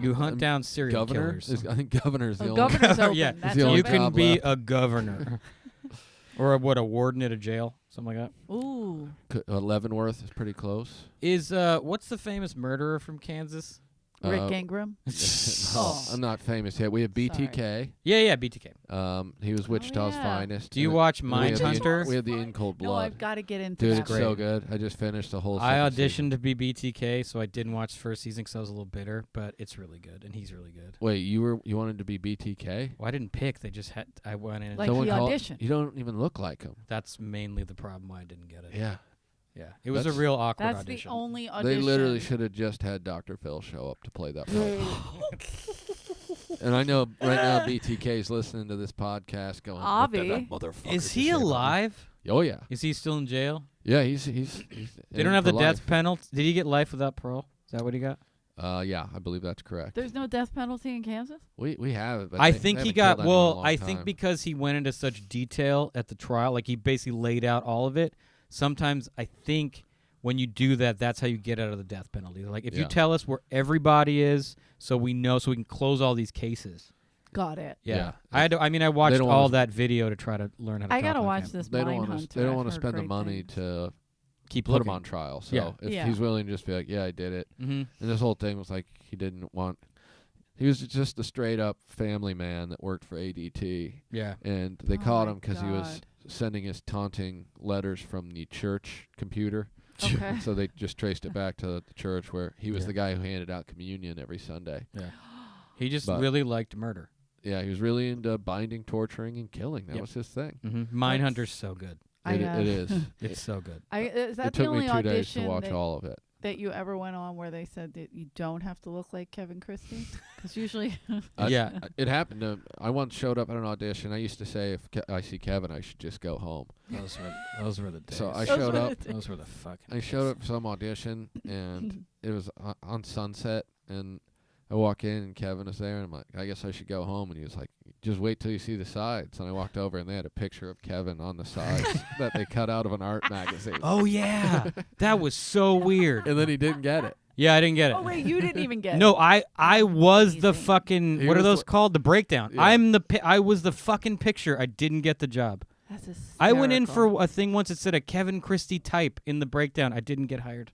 [SPEAKER 3] You hunt down serial
[SPEAKER 1] Governor?
[SPEAKER 3] killers.
[SPEAKER 1] I think governor's the only.
[SPEAKER 2] Governor's open.
[SPEAKER 3] Yeah,
[SPEAKER 2] That's
[SPEAKER 1] the only
[SPEAKER 3] You
[SPEAKER 2] open.
[SPEAKER 3] can
[SPEAKER 1] job
[SPEAKER 3] be
[SPEAKER 1] left.
[SPEAKER 3] a governor, or a warden at a jail, something like that.
[SPEAKER 2] Ooh.
[SPEAKER 1] Leavenworth is pretty close.
[SPEAKER 3] Is what's the famous murderer from Kansas?
[SPEAKER 2] Rick Ingram.
[SPEAKER 1] No,
[SPEAKER 2] Oh.
[SPEAKER 1] I'm not famous yet. We have BTK.
[SPEAKER 3] Yeah, BTK.
[SPEAKER 1] He was Wichita's
[SPEAKER 2] yeah.
[SPEAKER 1] finest.
[SPEAKER 3] Do you
[SPEAKER 1] And
[SPEAKER 3] watch
[SPEAKER 1] we have the
[SPEAKER 3] Mindhunter?
[SPEAKER 1] We have the In Cold
[SPEAKER 2] No,
[SPEAKER 1] Blood.
[SPEAKER 2] I've got to get into
[SPEAKER 1] Dude,
[SPEAKER 2] that.
[SPEAKER 1] it's so good. I just finished the whole
[SPEAKER 3] I
[SPEAKER 1] second
[SPEAKER 3] auditioned
[SPEAKER 1] season.
[SPEAKER 3] to be BTK, so I didn't watch the first season because I was a little bitter, but it's really good, and he's really good.
[SPEAKER 1] Wait, you wanted to be BTK?
[SPEAKER 3] Well, I didn't pick; they just had. I went in.
[SPEAKER 2] Like
[SPEAKER 1] Someone
[SPEAKER 2] he
[SPEAKER 1] called-
[SPEAKER 2] auditioned.
[SPEAKER 1] You don't even look like him.
[SPEAKER 3] That's mainly the problem why I didn't get it.
[SPEAKER 1] Yeah.
[SPEAKER 3] Yeah, it was a
[SPEAKER 1] That's-
[SPEAKER 3] real awkward
[SPEAKER 2] That's
[SPEAKER 3] audition.
[SPEAKER 2] the only audition.
[SPEAKER 1] They literally should have just had Dr. Phil show up to play that part. And I know right now BTK's listening to this podcast going, "What did
[SPEAKER 2] Avi.
[SPEAKER 1] that motherfucker
[SPEAKER 3] Is
[SPEAKER 1] just
[SPEAKER 3] he
[SPEAKER 1] say about me?"
[SPEAKER 3] alive?
[SPEAKER 1] Oh, yeah.
[SPEAKER 3] Is he still in jail?
[SPEAKER 1] Yeah, he's
[SPEAKER 3] They don't have the death penalty. Did he get life without parole? Is that what he got?
[SPEAKER 1] Yeah, I believe that's correct.
[SPEAKER 2] There's no death penalty in Kansas?
[SPEAKER 1] We have it, but
[SPEAKER 3] I
[SPEAKER 1] they
[SPEAKER 3] think he
[SPEAKER 1] haven't
[SPEAKER 3] got.
[SPEAKER 1] killed anyone in a
[SPEAKER 3] Well,
[SPEAKER 1] long
[SPEAKER 3] I think
[SPEAKER 1] time.
[SPEAKER 3] because he went into such detail at the trial, like he basically laid out all of it. Sometimes I think when you do that, that's how you get out of the death penalty. Like if you
[SPEAKER 1] Yeah.
[SPEAKER 3] tell us where everybody is, so we know, so we can close all these cases.
[SPEAKER 2] Got it.
[SPEAKER 3] Yeah,
[SPEAKER 1] Yeah.
[SPEAKER 3] I watched
[SPEAKER 1] don't
[SPEAKER 3] all
[SPEAKER 1] want us-
[SPEAKER 3] that video to try to learn how to.
[SPEAKER 2] I
[SPEAKER 3] got to
[SPEAKER 2] watch this
[SPEAKER 1] they don't want
[SPEAKER 2] Mindhunter.
[SPEAKER 1] to. They don't
[SPEAKER 2] I've
[SPEAKER 1] want to
[SPEAKER 2] heard
[SPEAKER 1] spend the
[SPEAKER 2] great
[SPEAKER 1] money
[SPEAKER 2] things.
[SPEAKER 1] to
[SPEAKER 3] Keep
[SPEAKER 1] put him
[SPEAKER 3] looking.
[SPEAKER 1] on trial. So
[SPEAKER 3] Yeah.
[SPEAKER 1] if
[SPEAKER 2] Yeah.
[SPEAKER 1] he's willing to just be like, "Yeah, I did it,"
[SPEAKER 3] Mm-hmm.
[SPEAKER 1] and this whole thing was like he didn't want. He was just a straight up family man that worked for ADT,
[SPEAKER 3] Yeah.
[SPEAKER 1] and they
[SPEAKER 2] Oh
[SPEAKER 1] caught
[SPEAKER 2] my
[SPEAKER 1] him because he was
[SPEAKER 2] God.
[SPEAKER 1] sending his taunting letters from the church computer.
[SPEAKER 2] Okay.
[SPEAKER 1] So they just traced it back to the church where he was
[SPEAKER 3] Yeah.
[SPEAKER 1] the guy who handed out communion every Sunday.
[SPEAKER 3] Yeah. He just
[SPEAKER 1] But-
[SPEAKER 3] really liked murder.
[SPEAKER 1] Yeah, he was really into binding, torturing, and killing. That
[SPEAKER 3] Yep.
[SPEAKER 1] was his thing.
[SPEAKER 3] Mm-hmm. Mindhunter's so good.
[SPEAKER 2] I,
[SPEAKER 1] It is.
[SPEAKER 3] It's so good.
[SPEAKER 2] Is that
[SPEAKER 1] It
[SPEAKER 2] the
[SPEAKER 1] took
[SPEAKER 2] only
[SPEAKER 1] me 2 days to
[SPEAKER 2] audition
[SPEAKER 1] watch all of it.
[SPEAKER 2] that you ever went on where they said that you don't have to look like Kevin Christy? Because usually,
[SPEAKER 3] Yeah.
[SPEAKER 1] It happened to. I once showed up at an audition. I used to say, if I see Kevin, I should just go home.
[SPEAKER 3] Those were the days.
[SPEAKER 1] So I
[SPEAKER 2] Those
[SPEAKER 1] showed
[SPEAKER 2] were
[SPEAKER 1] up.
[SPEAKER 2] the
[SPEAKER 3] Those were the fucking.
[SPEAKER 1] I showed up for some audition, and it was on Sunset, and I walk in, and Kevin is there, and I'm like, I guess I should go home. And he was like, just wait till you see the sides. And I walked over, and they had a picture of Kevin on the sides that they cut out of an art magazine.
[SPEAKER 3] Oh yeah, that was so weird.
[SPEAKER 1] And then he didn't get it.
[SPEAKER 3] Yeah, I didn't get it.
[SPEAKER 2] oh wait, you didn't even get
[SPEAKER 3] No,
[SPEAKER 2] it.
[SPEAKER 3] I was the
[SPEAKER 2] Amazing.
[SPEAKER 3] fucking.
[SPEAKER 1] He
[SPEAKER 3] What are
[SPEAKER 1] was
[SPEAKER 3] those
[SPEAKER 1] the-
[SPEAKER 3] called? The breakdown.
[SPEAKER 1] Yeah.
[SPEAKER 3] I was the fucking picture. I didn't get the job.
[SPEAKER 2] That's hysterical.
[SPEAKER 3] I went in for a thing once. It said a Kevin Christie type in the breakdown. I didn't get hired.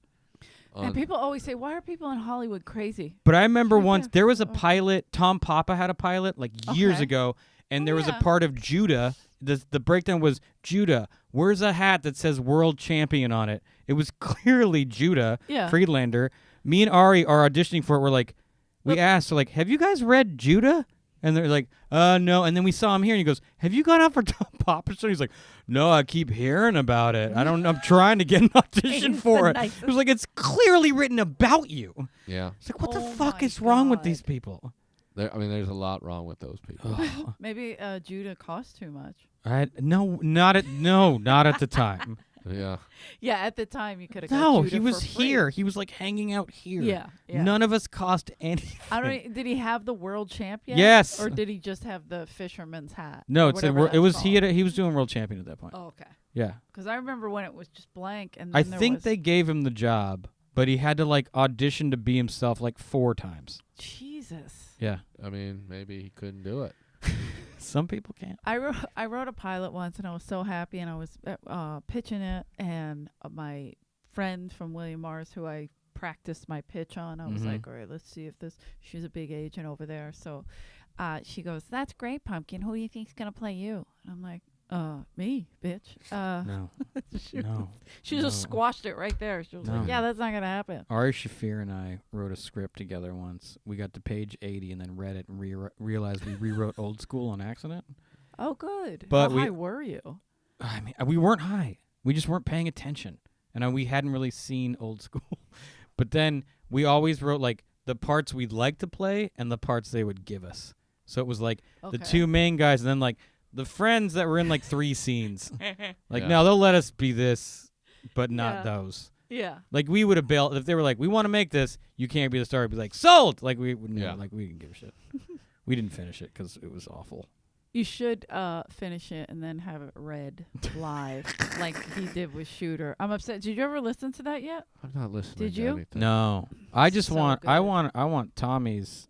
[SPEAKER 2] And people always say, "Why are people in Hollywood crazy?"
[SPEAKER 3] But I remember
[SPEAKER 2] Sure,
[SPEAKER 3] once
[SPEAKER 2] yeah.
[SPEAKER 3] there was a
[SPEAKER 2] Oh.
[SPEAKER 3] pilot. Tom Papa had a pilot like years
[SPEAKER 2] Okay.
[SPEAKER 3] ago, and
[SPEAKER 2] Oh,
[SPEAKER 3] there was
[SPEAKER 2] yeah.
[SPEAKER 3] a part of Judah. The breakdown was Judah. Where's a hat that says world champion on it? It was clearly Judah
[SPEAKER 2] Yeah.
[SPEAKER 3] Friedlander. Me and Ari are auditioning for it. We're like, we asked, like, have you guys read Judah? And they're like, no. And then we saw him here, and he goes, have you gone out for Tom Papa show? He's like, no, I keep hearing about it. I'm trying to get an audition
[SPEAKER 2] He's
[SPEAKER 3] for
[SPEAKER 2] the
[SPEAKER 3] it.
[SPEAKER 2] nicest.
[SPEAKER 3] It was like, it's clearly written about you.
[SPEAKER 1] Yeah.
[SPEAKER 3] It's like, what the
[SPEAKER 2] Oh
[SPEAKER 3] fuck
[SPEAKER 2] my
[SPEAKER 3] is wrong with
[SPEAKER 2] God.
[SPEAKER 3] these people?
[SPEAKER 1] There's a lot wrong with those people.
[SPEAKER 2] Maybe Judah cost too much.
[SPEAKER 3] Not at the time.
[SPEAKER 1] Yeah.
[SPEAKER 2] Yeah, at the time you could have.
[SPEAKER 3] No,
[SPEAKER 2] got Judah
[SPEAKER 3] he was
[SPEAKER 2] for free.
[SPEAKER 3] here. He was like hanging out here.
[SPEAKER 2] Yeah, yeah.
[SPEAKER 3] None of us cost anything.
[SPEAKER 2] I don't. Did he have the world champ yet?
[SPEAKER 3] Yes.
[SPEAKER 2] Or did he just have the fisherman's hat?
[SPEAKER 3] No,
[SPEAKER 2] Or
[SPEAKER 3] it said
[SPEAKER 2] whatever
[SPEAKER 3] it was
[SPEAKER 2] that's
[SPEAKER 3] he
[SPEAKER 2] called?
[SPEAKER 3] he was doing world champion at that point.
[SPEAKER 2] Oh, okay.
[SPEAKER 3] Yeah.
[SPEAKER 2] Because I remember when it was just blank, and
[SPEAKER 3] I
[SPEAKER 2] then there
[SPEAKER 3] think
[SPEAKER 2] was,
[SPEAKER 3] they gave him the job, but he had to like audition to be himself like 4 times.
[SPEAKER 2] Jesus.
[SPEAKER 3] Yeah.
[SPEAKER 1] I mean, maybe he couldn't do it.
[SPEAKER 3] Some people can't.
[SPEAKER 2] I wrote a pilot once, and I was so happy, and I was pitching it, and my friend from William Morris, who I practiced my pitch on, I was
[SPEAKER 3] Mhm.
[SPEAKER 2] like, all right, let's see if this. She's a big agent over there, so she goes, "That's great, Pumpkin. Who do you think's gonna play you?" And I'm like, me, bitch.
[SPEAKER 3] No. No.
[SPEAKER 2] She
[SPEAKER 3] No.
[SPEAKER 2] just squashed it right there. She was
[SPEAKER 3] No.
[SPEAKER 2] like, "Yeah, that's not gonna happen."
[SPEAKER 3] Ari Shafir and I wrote a script together once. We got to page 80 and then read it and realized we rewrote Old School on accident.
[SPEAKER 2] Oh, good.
[SPEAKER 3] But
[SPEAKER 2] How high were you?
[SPEAKER 3] I mean, we weren't high. We just weren't paying attention. And we hadn't really seen Old School. But then we always wrote, like, the parts we'd like to play and the parts they would give us. So it was, like, the two main guys and then, like, the friends that were in, like, 3 scenes. Like, no, they'll let us be this, but not those.
[SPEAKER 2] Yeah.
[SPEAKER 3] Like, we would have bailed. If they were like, we want to make this, you can't be the star. We'd be like, sold! Like, we wouldn't, like, we didn't give a shit. We didn't finish it because it was awful.
[SPEAKER 2] You should finish it and then have it read live, like he did with Shooter. I'm upset. Did you ever listen to that yet?
[SPEAKER 1] I'm not listening.
[SPEAKER 2] Did
[SPEAKER 1] to
[SPEAKER 2] you?
[SPEAKER 1] anything.
[SPEAKER 3] No, I just want. I
[SPEAKER 2] good.
[SPEAKER 3] want Tommy's.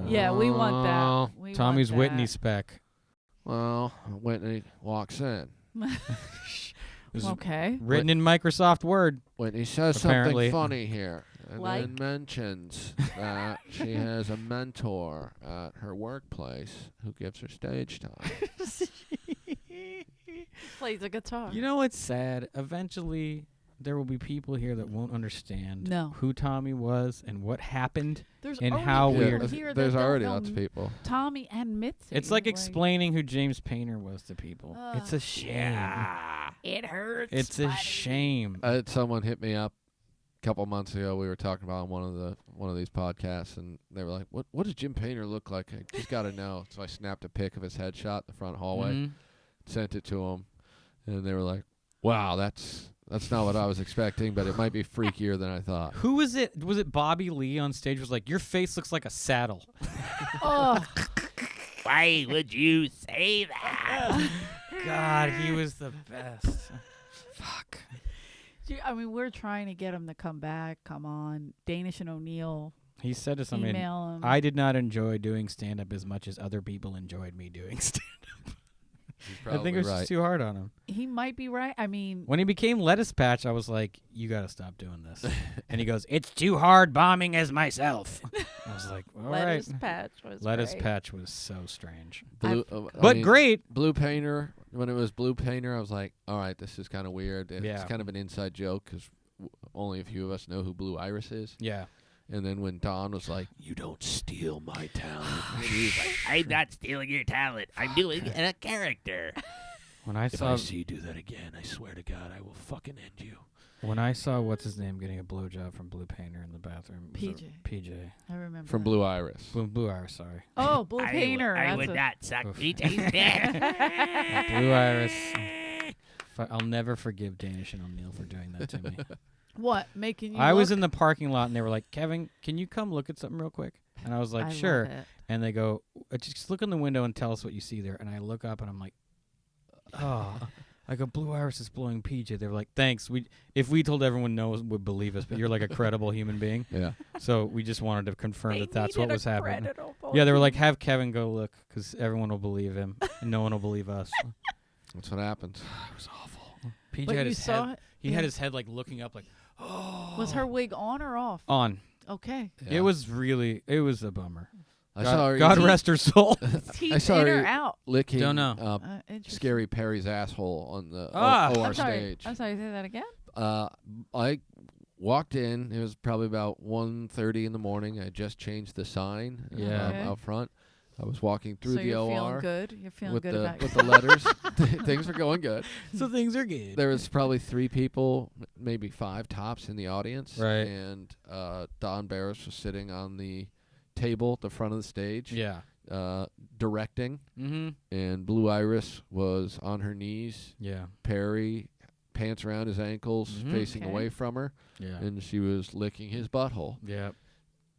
[SPEAKER 2] Yeah, we want that. We
[SPEAKER 3] Tommy's
[SPEAKER 2] want
[SPEAKER 3] Whitney
[SPEAKER 2] that.
[SPEAKER 3] spec.
[SPEAKER 1] Well, Whitney walks in.
[SPEAKER 2] Okay.
[SPEAKER 3] Written in Microsoft Word.
[SPEAKER 1] Whitney says
[SPEAKER 3] Apparently.
[SPEAKER 1] something funny here, and
[SPEAKER 2] Like?
[SPEAKER 1] then mentions that she has a mentor at her workplace who gives her stage time.
[SPEAKER 2] Plays a guitar.
[SPEAKER 3] You know what's sad? Eventually, there will be people here that won't understand who Tommy was and what happened.
[SPEAKER 2] There's
[SPEAKER 3] and
[SPEAKER 2] already
[SPEAKER 3] how
[SPEAKER 2] people
[SPEAKER 3] weird.
[SPEAKER 2] here
[SPEAKER 1] There's
[SPEAKER 2] that
[SPEAKER 1] already
[SPEAKER 2] don't
[SPEAKER 1] lots of
[SPEAKER 2] know
[SPEAKER 1] people.
[SPEAKER 2] Tommy and Mitzi.
[SPEAKER 3] It's like explaining who James Painter was to people. It's a shame.
[SPEAKER 2] It hurts.
[SPEAKER 3] It's a shame.
[SPEAKER 1] I had someone hit me up a couple months ago. We were talking about on one of these podcasts, and they were like, "What does Jim Painter look like? I just got to know." So I snapped a pic of his headshot in the front hallway, sent it to him, and they were like, "Wow, that's not what I was expecting, but it might be freakier than I thought."
[SPEAKER 3] Who was it? Was it Bobby Lee on stage? Was like, your face looks like a saddle.
[SPEAKER 2] Oh.
[SPEAKER 3] Why would you say that? God, he was the best. Fuck.
[SPEAKER 2] I mean, we're trying to get him to come back. Come on. Danish and O'Neill.
[SPEAKER 3] He said to somebody,
[SPEAKER 2] Email him.
[SPEAKER 3] I did not enjoy doing stand-up as much as other people enjoyed me doing stand-up. I think it was just too hard on him.
[SPEAKER 2] He might be right. I mean,
[SPEAKER 3] when he became Lettuce Patch, I was like, you got to stop doing this. And he goes, it's too hard bombing as myself. I was like, all right. Lettuce Patch was so strange. Great.
[SPEAKER 1] Blue Painter, when it was Blue Painter, I was like, all right, this is kind of weird. It's kind of an inside joke because only a few of us know who Blue Iris is.
[SPEAKER 3] Yeah.
[SPEAKER 1] And then when Don was like, you don't steal my talent.
[SPEAKER 4] And he was like, I'm not stealing your talent. I'm doing a character.
[SPEAKER 1] If I see you do that again, I swear to God, I will fucking end you.
[SPEAKER 3] When I saw what's-his-name getting a blowjob from Blue Painter in the bathroom. PJ.
[SPEAKER 2] I remember.
[SPEAKER 1] From Blue Iris.
[SPEAKER 3] Blue Iris, sorry.
[SPEAKER 2] Oh, Blue Painter.
[SPEAKER 4] I would not suck PJ's dick.
[SPEAKER 3] Blue Iris. I'll never forgive Danish and O'Neill for doing that to me.
[SPEAKER 2] What? Making you
[SPEAKER 3] I was in the parking lot, and they were like, Kevin, can you come look at something real quick? And I was like, sure. And they go, just look in the window and tell us what you see there. And I look up, and I'm like, oh. I go, Blue Iris is blowing PJ. They were like, thanks. If we told everyone no, would believe us, but you're like a credible human being.
[SPEAKER 1] Yeah.
[SPEAKER 3] So we just wanted to confirm that's what was happening. Yeah, they were like, have Kevin go look, because everyone will believe him, and no one will believe us.
[SPEAKER 1] That's what happens.
[SPEAKER 3] It was awful. PJ had his head. He had his head like looking up, like, oh.
[SPEAKER 2] Was her wig on or off?
[SPEAKER 3] On.
[SPEAKER 2] Okay.
[SPEAKER 1] Yeah.
[SPEAKER 3] It was a bummer.
[SPEAKER 1] I saw her
[SPEAKER 3] God rest her soul.
[SPEAKER 1] I saw her
[SPEAKER 2] out.
[SPEAKER 1] licking
[SPEAKER 3] Don't know.
[SPEAKER 1] Scary Perry's asshole on the OR stage.
[SPEAKER 2] I'm sorry, say that again?
[SPEAKER 1] I walked in. It was probably about 1:30 in the morning. I just changed the sign out front. I was walking through the OR.
[SPEAKER 2] Feeling good. You're feeling
[SPEAKER 1] with
[SPEAKER 2] good about
[SPEAKER 1] with the letters. Things were going good.
[SPEAKER 3] So things are good.
[SPEAKER 1] There was probably 3 people, maybe 5 tops in the audience.
[SPEAKER 3] Right.
[SPEAKER 1] And Don Barris was sitting on the table at the front of the stage.
[SPEAKER 3] Yeah.
[SPEAKER 1] Directing.
[SPEAKER 3] Mm-hmm.
[SPEAKER 1] And Blue Iris was on her knees.
[SPEAKER 3] Yeah.
[SPEAKER 1] Perry, pants around his ankles, facing away from her.
[SPEAKER 3] Yeah.
[SPEAKER 1] And she was licking his butthole.
[SPEAKER 3] Yeah.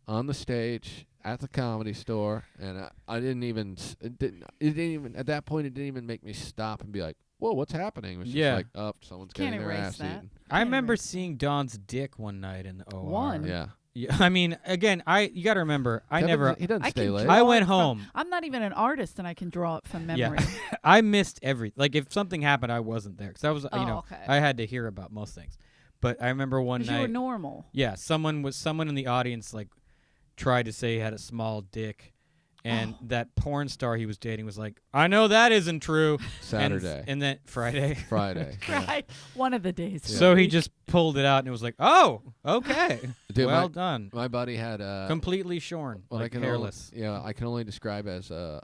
[SPEAKER 1] On the stage at the Comedy Store, and I didn't even. It didn't even at that point. It didn't even make me stop and be like, "Whoa, what's happening?" It was just like, "Up, someone's getting their ass eaten."
[SPEAKER 3] I remember seeing Don's dick one night in the OR.
[SPEAKER 1] Yeah.
[SPEAKER 3] Yeah. I mean, again, you got to remember, he doesn't
[SPEAKER 1] stay late.
[SPEAKER 3] I went home.
[SPEAKER 2] I'm not even an artist, and I can draw it from memory.
[SPEAKER 3] Yeah. I missed like if something happened, I wasn't there because I was, I had to hear about most things. But I remember one night.
[SPEAKER 2] You were normal.
[SPEAKER 3] Yeah, someone in the audience like tried to say he had a small dick, And that porn star he was dating was like, I know that isn't true.
[SPEAKER 1] Saturday.
[SPEAKER 3] And then Friday.
[SPEAKER 1] Friday. Yeah.
[SPEAKER 2] Right. One of the days.
[SPEAKER 3] So he just pulled it out and it was like, oh, okay.
[SPEAKER 1] Dude,
[SPEAKER 3] well done.
[SPEAKER 1] My buddy had
[SPEAKER 3] Completely shorn,
[SPEAKER 1] what
[SPEAKER 3] like
[SPEAKER 1] I can
[SPEAKER 3] hairless.
[SPEAKER 1] I can only describe as a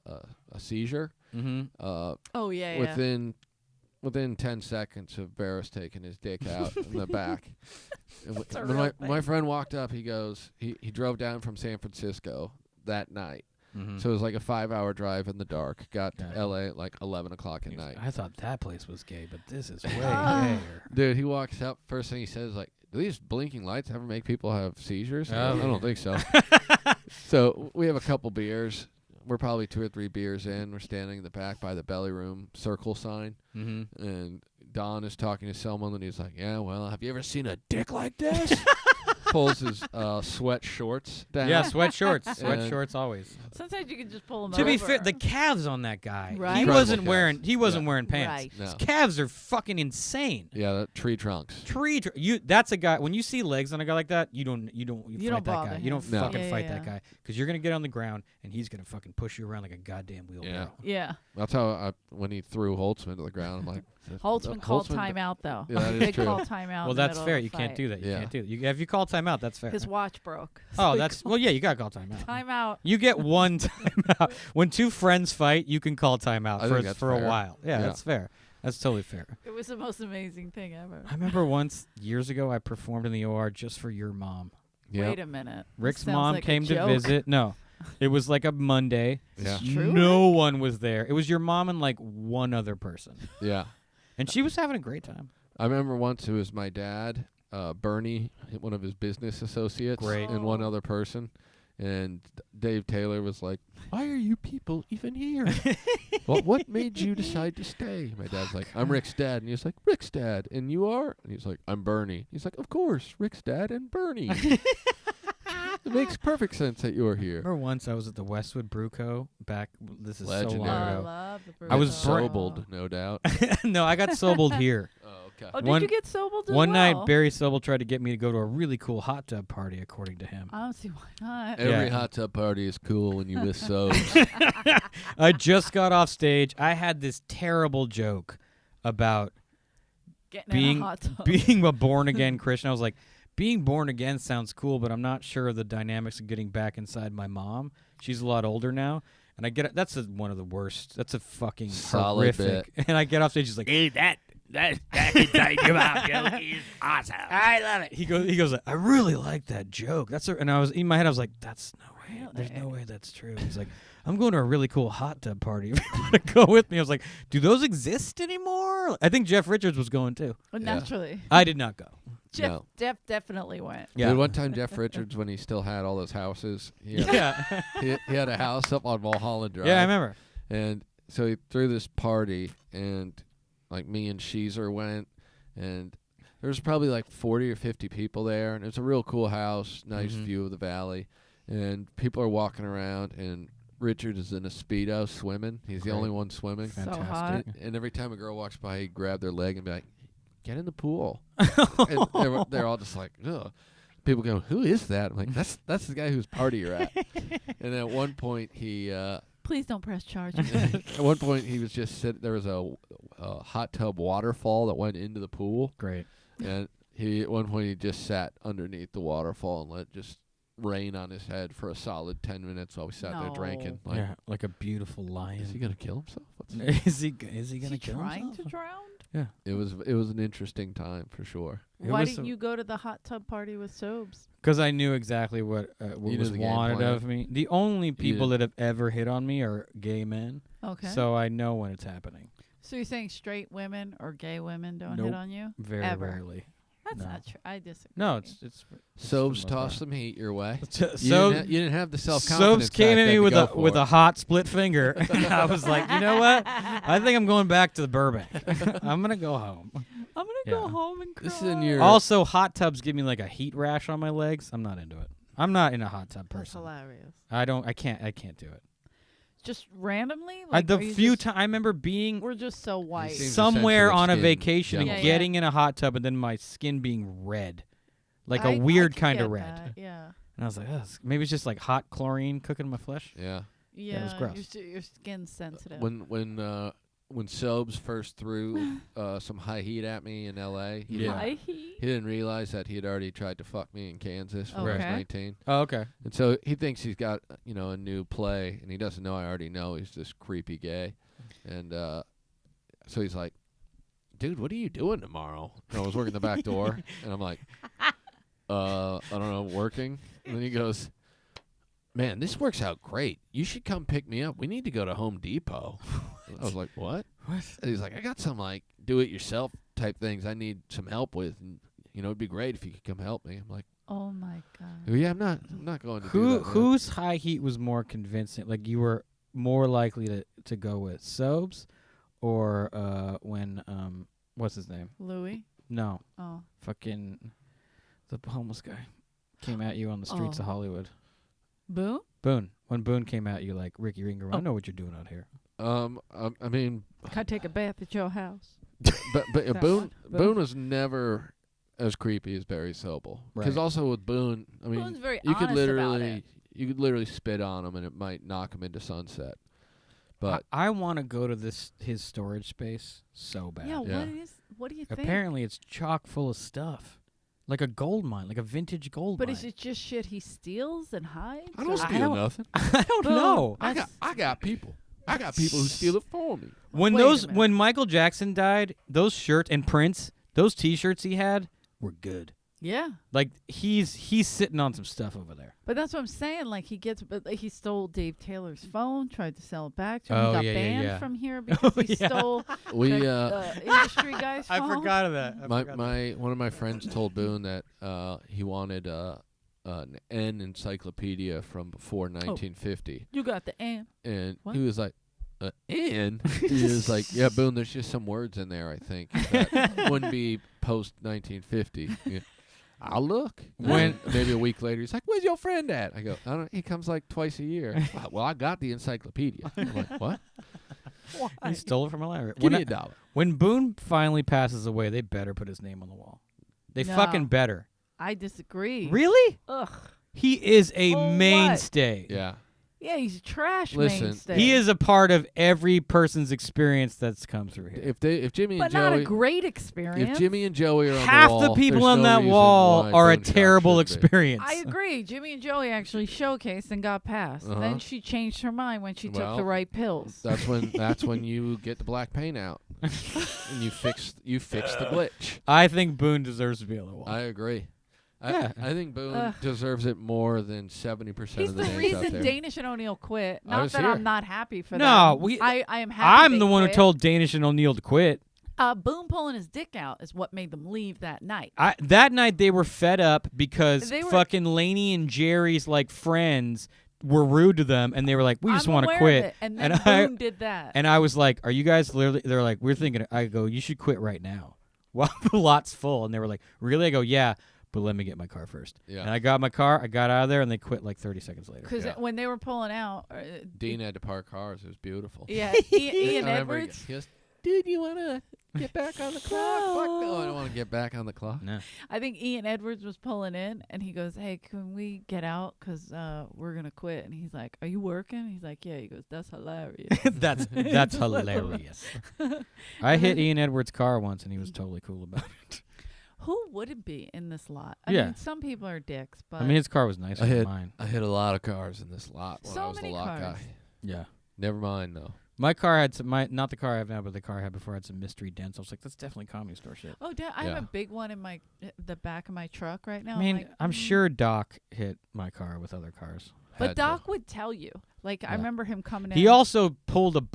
[SPEAKER 1] seizure.
[SPEAKER 3] Mm-hmm.
[SPEAKER 2] Oh, yeah,
[SPEAKER 1] Within 10 seconds of Barris taking his dick out in the back. And
[SPEAKER 2] That's a
[SPEAKER 1] when
[SPEAKER 2] real
[SPEAKER 1] my friend walked up, he goes, he drove down from San Francisco that night.
[SPEAKER 3] Mm-hmm.
[SPEAKER 1] So it was like a 5-hour drive in the dark. Got to
[SPEAKER 3] Got it.
[SPEAKER 1] L.A. at like 11 o'clock at night.
[SPEAKER 3] I thought that place was gay, but this is way gayer.
[SPEAKER 1] Dude, he walks up. First thing he says, like, do these blinking lights ever make people have seizures? I don't think so. So we have a couple beers. We're probably 2 or 3 beers in. We're standing in the back by the belly room circle sign.
[SPEAKER 3] Mm-hmm.
[SPEAKER 1] And Don is talking to someone, and he's like, yeah, well, have you ever seen a dick like this? Pulls his sweat shorts down.
[SPEAKER 3] Yeah, sweat shorts. Sweat
[SPEAKER 1] And-
[SPEAKER 3] shorts always.
[SPEAKER 2] Sometimes you can just pull them
[SPEAKER 3] To
[SPEAKER 2] over.
[SPEAKER 3] be fair, the calves on that guy.
[SPEAKER 2] Right.
[SPEAKER 3] He
[SPEAKER 1] Incredible
[SPEAKER 3] wasn't
[SPEAKER 1] calves.
[SPEAKER 3] wearing. He wasn't
[SPEAKER 1] Yeah.
[SPEAKER 3] wearing pants.
[SPEAKER 2] Right.
[SPEAKER 1] No.
[SPEAKER 3] His calves are fucking insane.
[SPEAKER 1] Yeah, the tree trunks.
[SPEAKER 3] That's a guy. When you see legs on a guy like that, you don't fight
[SPEAKER 2] don't
[SPEAKER 3] that
[SPEAKER 2] bother
[SPEAKER 3] guy. You don't
[SPEAKER 2] him.
[SPEAKER 1] No.
[SPEAKER 3] fucking
[SPEAKER 2] Yeah,
[SPEAKER 3] fight
[SPEAKER 2] yeah,
[SPEAKER 3] that
[SPEAKER 2] yeah.
[SPEAKER 3] guy because you're gonna get on the ground and he's gonna fucking push you around like a goddamn wheelbarrow.
[SPEAKER 2] Yeah.
[SPEAKER 1] That's how when he threw Holtzman to the ground, I'm like,
[SPEAKER 2] Holtzman called
[SPEAKER 1] Holtzman-
[SPEAKER 2] timeout, though.
[SPEAKER 1] Yeah, that is
[SPEAKER 2] Big
[SPEAKER 1] true.
[SPEAKER 2] call timeout.
[SPEAKER 3] Well,
[SPEAKER 2] in the
[SPEAKER 3] that's
[SPEAKER 2] middle
[SPEAKER 3] fair.
[SPEAKER 2] of
[SPEAKER 3] You
[SPEAKER 2] the
[SPEAKER 3] can't
[SPEAKER 2] fight.
[SPEAKER 3] do that. You
[SPEAKER 1] Yeah.
[SPEAKER 3] can't do that. If you call timeout, that's fair.
[SPEAKER 2] His watch broke.
[SPEAKER 3] Oh,
[SPEAKER 2] So he
[SPEAKER 3] that's
[SPEAKER 2] called
[SPEAKER 3] well, yeah. You gotta call timeout.
[SPEAKER 2] timeout.
[SPEAKER 3] You get one timeout. When 2 friends fight, you can call timeout
[SPEAKER 1] I think that's
[SPEAKER 3] for a
[SPEAKER 1] fair.
[SPEAKER 3] while. Yeah,
[SPEAKER 1] Yeah.
[SPEAKER 3] that's fair. That's totally fair.
[SPEAKER 2] It was the most amazing thing ever.
[SPEAKER 3] I remember once years ago, I performed in the OR just for your mom.
[SPEAKER 1] Yeah.
[SPEAKER 2] Wait a minute.
[SPEAKER 3] Rick's
[SPEAKER 2] Sounds
[SPEAKER 3] mom
[SPEAKER 2] like a
[SPEAKER 3] came to
[SPEAKER 2] joke.
[SPEAKER 3] visit. No, it was like a Monday.
[SPEAKER 1] Yeah.
[SPEAKER 2] True,
[SPEAKER 3] No one was there. It was your mom and like one other person,
[SPEAKER 1] Yeah.
[SPEAKER 3] and she was having a great time.
[SPEAKER 1] I remember once it was my dad, Bernie, one of his business associates,
[SPEAKER 3] Great.
[SPEAKER 1] and one other person. And Dave Taylor was like, why are you people even here? Well, what made you decide to stay? My dad's like, I'm Rick's dad. And he was like, Rick's dad. And you are? And he's like, I'm Bernie. He's like, of course, Rick's dad and Bernie. It makes perfect sense that you're here.
[SPEAKER 3] Remember once I was at the Westwood Brew Co. back. This is so
[SPEAKER 1] Legendary.
[SPEAKER 3] long
[SPEAKER 2] I
[SPEAKER 3] ago.
[SPEAKER 2] love the
[SPEAKER 3] I was
[SPEAKER 1] sobled, no doubt.
[SPEAKER 3] No, I got sobled here.
[SPEAKER 1] Oh, okay.
[SPEAKER 2] Oh, did
[SPEAKER 3] One-
[SPEAKER 2] you get sobled as
[SPEAKER 3] One
[SPEAKER 2] well?
[SPEAKER 3] night, Barry Sobel tried to get me to go to a really cool hot tub party, according to him.
[SPEAKER 2] I don't see why not.
[SPEAKER 1] Every
[SPEAKER 3] Yeah.
[SPEAKER 1] hot tub party is cool when you miss sobs.
[SPEAKER 3] I just got off stage. I had this terrible joke about
[SPEAKER 2] Getting
[SPEAKER 3] being
[SPEAKER 2] in a hot tub.
[SPEAKER 3] being a born again Christian. I was like, being born again sounds cool, but I'm not sure of the dynamics of getting back inside my mom. She's a lot older now, and I get it. That's one of the worst. That's a fucking
[SPEAKER 1] Solid
[SPEAKER 3] horrific. And I get off stage. He's like,
[SPEAKER 4] Dude, that back inside your mouth joke is awesome.
[SPEAKER 3] I love it. He goes. I really like that joke. And I was in my head. I was like, that's no way. There's no way that's true. He's like, I'm going to a really cool hot tub party. If you want to go with me? I was like, do those exist anymore? I think Jeff Richards was going too.
[SPEAKER 2] Well,
[SPEAKER 1] Yeah.
[SPEAKER 2] naturally.
[SPEAKER 3] I did not go.
[SPEAKER 2] Jeff definitely went.
[SPEAKER 3] Yeah.
[SPEAKER 1] Dude, one time Jeff Richards, when he still had all those houses, he had,
[SPEAKER 3] Yeah.
[SPEAKER 1] he had a house up on Mulholland Drive.
[SPEAKER 3] Yeah, I remember.
[SPEAKER 1] And so he threw this party, and like me and Sheezer went, and there was probably like 40 or 50 people there, and it's a real cool house, nice
[SPEAKER 3] Mhm.
[SPEAKER 1] view of the valley, and people are walking around, and Richard is in a Speedo swimming. He's the
[SPEAKER 3] Great.
[SPEAKER 1] only one swimming.
[SPEAKER 2] So
[SPEAKER 3] Fantastic.
[SPEAKER 2] hot.
[SPEAKER 1] And every time a girl walks by, he'd grab their leg and be like, get in the pool. And they're all just like, ugh. People go, who is that? I'm like, that's the guy whose party you're at. And at one point, he
[SPEAKER 2] Please don't press charges.
[SPEAKER 1] at one point he was just sitting. There was a hot tub waterfall that went into the pool,
[SPEAKER 3] Great.
[SPEAKER 1] and at one point he just sat underneath the waterfall and let just rain on his head for a solid 10 minutes while we sat there drinking. Like,
[SPEAKER 3] Yeah, like a beautiful lion.
[SPEAKER 1] is he gonna kill himself?
[SPEAKER 3] Is he
[SPEAKER 2] Is
[SPEAKER 3] gonna
[SPEAKER 2] he
[SPEAKER 3] kill
[SPEAKER 2] trying
[SPEAKER 3] himself?
[SPEAKER 2] to drown?
[SPEAKER 3] Yeah.
[SPEAKER 1] It was an interesting time for sure.
[SPEAKER 3] It
[SPEAKER 2] Why
[SPEAKER 3] was
[SPEAKER 2] didn't
[SPEAKER 3] a-
[SPEAKER 2] you go to the hot tub party with Sobes?
[SPEAKER 3] Because I knew exactly what
[SPEAKER 1] You
[SPEAKER 3] was
[SPEAKER 1] knew the game
[SPEAKER 3] wanted
[SPEAKER 1] plan.
[SPEAKER 3] of me. The only people
[SPEAKER 1] did.
[SPEAKER 3] that have ever hit on me are gay men.
[SPEAKER 2] Okay.
[SPEAKER 3] So I know when it's happening.
[SPEAKER 2] So you're saying straight women or gay women don't
[SPEAKER 3] Nope.
[SPEAKER 2] hit on you?
[SPEAKER 3] Very
[SPEAKER 2] Ever.
[SPEAKER 3] rarely.
[SPEAKER 2] That's
[SPEAKER 3] No.
[SPEAKER 2] not true. I disagree.
[SPEAKER 3] No, it's
[SPEAKER 1] Sobes
[SPEAKER 3] most
[SPEAKER 1] tossed
[SPEAKER 3] part.
[SPEAKER 1] some heat your way.
[SPEAKER 3] So
[SPEAKER 1] You didn't have the self-confidence.
[SPEAKER 3] Sobes came
[SPEAKER 1] back
[SPEAKER 3] at
[SPEAKER 1] then
[SPEAKER 3] me
[SPEAKER 1] to
[SPEAKER 3] with
[SPEAKER 1] go
[SPEAKER 3] a
[SPEAKER 1] for
[SPEAKER 3] with
[SPEAKER 1] it.
[SPEAKER 3] a hot split finger. I was like, you know what? I think I'm going back to the Burbank. I'm gonna go home.
[SPEAKER 2] I'm going to
[SPEAKER 3] Yeah.
[SPEAKER 2] go home and cry.
[SPEAKER 1] This is in your
[SPEAKER 3] Also, hot tubs give me like a heat rash on my legs. I'm not into it. I'm not in a hot tub
[SPEAKER 2] That's
[SPEAKER 3] person.
[SPEAKER 2] hilarious.
[SPEAKER 3] I can't do it.
[SPEAKER 2] Just randomly?
[SPEAKER 3] The
[SPEAKER 2] are you
[SPEAKER 3] few
[SPEAKER 2] just-
[SPEAKER 3] times I remember being
[SPEAKER 2] We're just so white.
[SPEAKER 1] seems
[SPEAKER 3] somewhere
[SPEAKER 1] sensitive
[SPEAKER 3] on a
[SPEAKER 1] skin
[SPEAKER 3] vacation and
[SPEAKER 2] gentleman.
[SPEAKER 3] getting in a hot tub and then my skin being red, like
[SPEAKER 2] I
[SPEAKER 3] a weird
[SPEAKER 2] can
[SPEAKER 3] kind
[SPEAKER 2] get
[SPEAKER 3] of red.
[SPEAKER 2] that, yeah.
[SPEAKER 3] And I was like, maybe it's just like hot chlorine cooking my flesh.
[SPEAKER 1] Yeah.
[SPEAKER 2] Yeah,
[SPEAKER 3] was gross.
[SPEAKER 2] Your skin's sensitive.
[SPEAKER 1] When Sobes first threw some high heat at me in L.A.,
[SPEAKER 2] High heat.
[SPEAKER 1] he didn't realize that he had already tried to fuck me in Kansas when I was
[SPEAKER 2] Okay.
[SPEAKER 1] 19.
[SPEAKER 3] Oh, okay.
[SPEAKER 1] And so he thinks he's got, a new play, and he doesn't know I already know he's this creepy gay. And so he's like, dude, what are you doing tomorrow? And I was working the back door, and I'm like, I don't know, working. And then he goes, man, this works out great. You should come pick me up. We need to go to Home Depot. I was like, what? And he's like, I got some, do-it-yourself type things I need some help with. And, it'd be great if you could come help me. I'm like,
[SPEAKER 2] Oh, my God.
[SPEAKER 1] yeah, I'm not going to do that. Man.
[SPEAKER 3] Whose high heat was more convincing? Like, you were more likely to go with Sobes or when, what's his name?
[SPEAKER 2] Louis?
[SPEAKER 3] No.
[SPEAKER 2] Oh.
[SPEAKER 3] Fucking the homeless guy came at you on the streets of Hollywood.
[SPEAKER 2] Boone?
[SPEAKER 3] Boone. When Boone came at you like, Ricky Ringer, I know what you're doing out here.
[SPEAKER 1] I mean,
[SPEAKER 2] Can I take a bath at your house?
[SPEAKER 1] but
[SPEAKER 2] That
[SPEAKER 1] Boone
[SPEAKER 2] one?
[SPEAKER 1] Boone was never as creepy as Barry Sobel. Because
[SPEAKER 3] Right.
[SPEAKER 1] also with Boone, I mean,
[SPEAKER 2] Boone's very
[SPEAKER 1] you could
[SPEAKER 2] honest about it.
[SPEAKER 1] literally spit on him and it might knock him into sunset. But
[SPEAKER 3] I want to go to his storage space so bad.
[SPEAKER 2] Yeah,
[SPEAKER 1] Yeah.
[SPEAKER 2] what do you think?
[SPEAKER 3] Apparently, it's chock full of stuff, like a gold mine, like a vintage gold
[SPEAKER 2] But
[SPEAKER 3] mine.
[SPEAKER 2] is it just shit he steals and hides?
[SPEAKER 1] I don't
[SPEAKER 2] or-
[SPEAKER 1] steal nothing.
[SPEAKER 3] I don't
[SPEAKER 2] Boone,
[SPEAKER 3] know.
[SPEAKER 1] I got people. I got people who steal it for me.
[SPEAKER 3] When
[SPEAKER 2] Wait a minute.
[SPEAKER 3] when Michael Jackson died, those shirts and Prince, those T-shirts he had were good.
[SPEAKER 2] Yeah.
[SPEAKER 3] Like he's sitting on some stuff over there.
[SPEAKER 2] But that's what I'm saying. Like he stole Dave Taylor's phone, tried to sell it back to him.
[SPEAKER 3] Oh,
[SPEAKER 2] He got
[SPEAKER 3] yeah,
[SPEAKER 2] banned
[SPEAKER 3] yeah.
[SPEAKER 2] from here because he
[SPEAKER 3] Yeah.
[SPEAKER 2] stole
[SPEAKER 1] We
[SPEAKER 2] the industry guy's phone.
[SPEAKER 3] of that.
[SPEAKER 1] one of my friends told Boone that he wanted an N encyclopedia from before 1950,
[SPEAKER 2] You got the N.
[SPEAKER 1] and
[SPEAKER 2] What?
[SPEAKER 1] he was like, N? He was like, yeah, Boone, there's just some words in there I think that wouldn't be post 1950. Yeah. I'll look.
[SPEAKER 3] When-
[SPEAKER 1] Maybe a week later, he's like, "Where's your friend at?" I go, "I don't. He comes like twice a year." Well, I got the encyclopedia. I'm like, what?
[SPEAKER 3] He stole it from a library.
[SPEAKER 1] Give me $1.
[SPEAKER 3] When Boone finally passes away, they better put his name on the wall. They
[SPEAKER 2] No.
[SPEAKER 3] fucking better.
[SPEAKER 2] I disagree.
[SPEAKER 3] Really?
[SPEAKER 2] Ugh.
[SPEAKER 3] He is a
[SPEAKER 2] For what?
[SPEAKER 3] mainstay.
[SPEAKER 1] Yeah.
[SPEAKER 2] Yeah, he's a trash
[SPEAKER 1] Listen,
[SPEAKER 2] mainstay.
[SPEAKER 3] He is a part of every person's experience that's come through here.
[SPEAKER 1] If Jimmy
[SPEAKER 2] but
[SPEAKER 1] and
[SPEAKER 2] not
[SPEAKER 1] Joey,
[SPEAKER 2] a great experience.
[SPEAKER 1] if Jimmy and Joey are on
[SPEAKER 3] Half
[SPEAKER 1] the wall,
[SPEAKER 3] the people
[SPEAKER 1] there's
[SPEAKER 3] on
[SPEAKER 1] no
[SPEAKER 3] that
[SPEAKER 1] reason
[SPEAKER 3] wall
[SPEAKER 1] why
[SPEAKER 3] are a
[SPEAKER 1] Boone Shock
[SPEAKER 3] terrible
[SPEAKER 1] shouldn't be.
[SPEAKER 3] experience.
[SPEAKER 2] I agree. Jimmy and Joey actually showcased and got passed.
[SPEAKER 1] Uh-huh.
[SPEAKER 2] Then she changed her mind when she took
[SPEAKER 1] Well,
[SPEAKER 2] the right pills.
[SPEAKER 1] That's when you get the black paint out and you fix the glitch.
[SPEAKER 3] I think Boone deserves to be on the wall.
[SPEAKER 1] I agree.
[SPEAKER 3] Yeah.
[SPEAKER 1] I think Boone
[SPEAKER 2] Ugh.
[SPEAKER 1] deserves it more than 70%
[SPEAKER 2] He's
[SPEAKER 1] of the
[SPEAKER 2] the
[SPEAKER 1] names out
[SPEAKER 2] reason
[SPEAKER 1] there.
[SPEAKER 2] Danish and O'Neill quit.
[SPEAKER 1] I
[SPEAKER 2] Not
[SPEAKER 1] was
[SPEAKER 2] that
[SPEAKER 1] here.
[SPEAKER 2] I'm not happy for
[SPEAKER 3] No,
[SPEAKER 2] them. I am happy
[SPEAKER 3] I'm
[SPEAKER 2] they
[SPEAKER 3] the one who
[SPEAKER 2] quit.
[SPEAKER 3] told Danish and O'Neill to quit.
[SPEAKER 2] Boone pulling his dick out is what made them leave that night.
[SPEAKER 3] That night they were fed up because
[SPEAKER 2] They were-
[SPEAKER 3] fucking Lainey and Jerry's like friends were rude to them, and they were like, "We just want to
[SPEAKER 2] to
[SPEAKER 3] quit."
[SPEAKER 2] And then
[SPEAKER 3] And
[SPEAKER 2] Boone did that.
[SPEAKER 3] And I was like, "Are you guys literally?" They're like, "We're thinking." I go, "You should quit right now." While the lot's full, and they were like, "Really?" I go, "Yeah, but let me get my car first."
[SPEAKER 1] Yeah.
[SPEAKER 3] And I got my car. I got out of there, and they quit like 30 seconds later.
[SPEAKER 2] Because
[SPEAKER 1] Yeah.
[SPEAKER 2] when they were pulling out,
[SPEAKER 1] Dean had to park cars. It was beautiful.
[SPEAKER 2] yeah,
[SPEAKER 1] I
[SPEAKER 2] Ian
[SPEAKER 1] remember
[SPEAKER 2] Edwards.
[SPEAKER 1] He goes, "Dude, you want to get back on the clock?" Fuck no, I don't want to get back on the clock.
[SPEAKER 3] No.
[SPEAKER 2] I think Ian Edwards was pulling in, and he goes, "Hey, can we get out? Because we're gonna quit." And he's like, "Are you working?" He's like, "Yeah." He goes, "That's hilarious."
[SPEAKER 3] that's hilarious. I hit Ian Edwards' car once, and he was totally cool about it.
[SPEAKER 2] Who wouldn't be in this lot? I
[SPEAKER 3] Yeah.
[SPEAKER 2] mean, some people are dicks, but
[SPEAKER 3] I mean, his car was nicer
[SPEAKER 1] I
[SPEAKER 3] than
[SPEAKER 1] hit
[SPEAKER 3] mine.
[SPEAKER 1] I hit a lot of cars in this lot when
[SPEAKER 2] So
[SPEAKER 1] I was the
[SPEAKER 2] many
[SPEAKER 1] lot
[SPEAKER 2] cars.
[SPEAKER 1] guy.
[SPEAKER 3] Yeah.
[SPEAKER 1] Never mind though.
[SPEAKER 3] My car had some, not the car I have now, but the car I had before had some mystery dents. I was like, that's definitely Comedy Store shit.
[SPEAKER 2] oh, I have
[SPEAKER 1] Yeah.
[SPEAKER 2] a big one in the back of my truck right now.
[SPEAKER 3] I mean,
[SPEAKER 2] like,
[SPEAKER 3] I'm sure Doc hit my car with other cars.
[SPEAKER 2] But
[SPEAKER 1] Had to.
[SPEAKER 2] Doc would tell you. Like, I
[SPEAKER 3] Yeah.
[SPEAKER 2] remember him coming in.
[SPEAKER 3] He also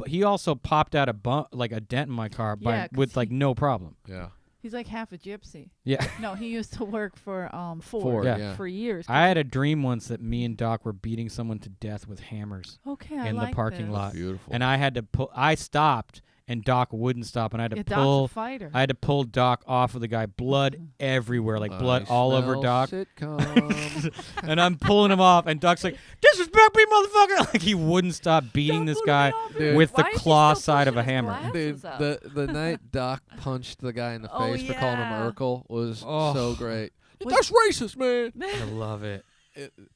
[SPEAKER 3] he also popped out a bump, like a dent in my car
[SPEAKER 2] Yeah, 'cause
[SPEAKER 3] with like no problem.
[SPEAKER 1] Yeah.
[SPEAKER 2] He's like half a gypsy.
[SPEAKER 3] Yeah.
[SPEAKER 2] No, he used to work for Ford,
[SPEAKER 1] Ford,
[SPEAKER 3] Yeah.
[SPEAKER 2] for years.
[SPEAKER 3] I had a dream once that me and Doc were beating someone to death with hammers,
[SPEAKER 2] okay, I
[SPEAKER 3] in the
[SPEAKER 2] like
[SPEAKER 3] parking
[SPEAKER 2] this.
[SPEAKER 3] lot.
[SPEAKER 1] Beautiful.
[SPEAKER 3] and I had to pull. I stopped, and Doc wouldn't stop, and I had to
[SPEAKER 2] Yeah,
[SPEAKER 3] pull.
[SPEAKER 2] Doc's a fighter.
[SPEAKER 3] I had to pull Doc off of the guy, blood everywhere, like blood
[SPEAKER 1] I
[SPEAKER 3] all over
[SPEAKER 1] smell
[SPEAKER 3] Doc.
[SPEAKER 1] Sitcom.
[SPEAKER 3] And I'm pulling him off, and Doc's like, "Disrespect me, motherfucker!" Like he wouldn't stop beating this guy
[SPEAKER 1] Dude.
[SPEAKER 3] with the
[SPEAKER 2] Why is he
[SPEAKER 3] claw
[SPEAKER 2] still
[SPEAKER 3] side of a
[SPEAKER 2] pushing his
[SPEAKER 3] hammer.
[SPEAKER 2] glasses
[SPEAKER 1] Dude,
[SPEAKER 2] up?
[SPEAKER 1] the night Doc punched the guy in the
[SPEAKER 2] Oh,
[SPEAKER 1] face for calling him
[SPEAKER 2] yeah.
[SPEAKER 1] Urkel was
[SPEAKER 3] Oh.
[SPEAKER 1] so great.
[SPEAKER 2] Was-
[SPEAKER 1] That's racist, man.
[SPEAKER 3] I love it.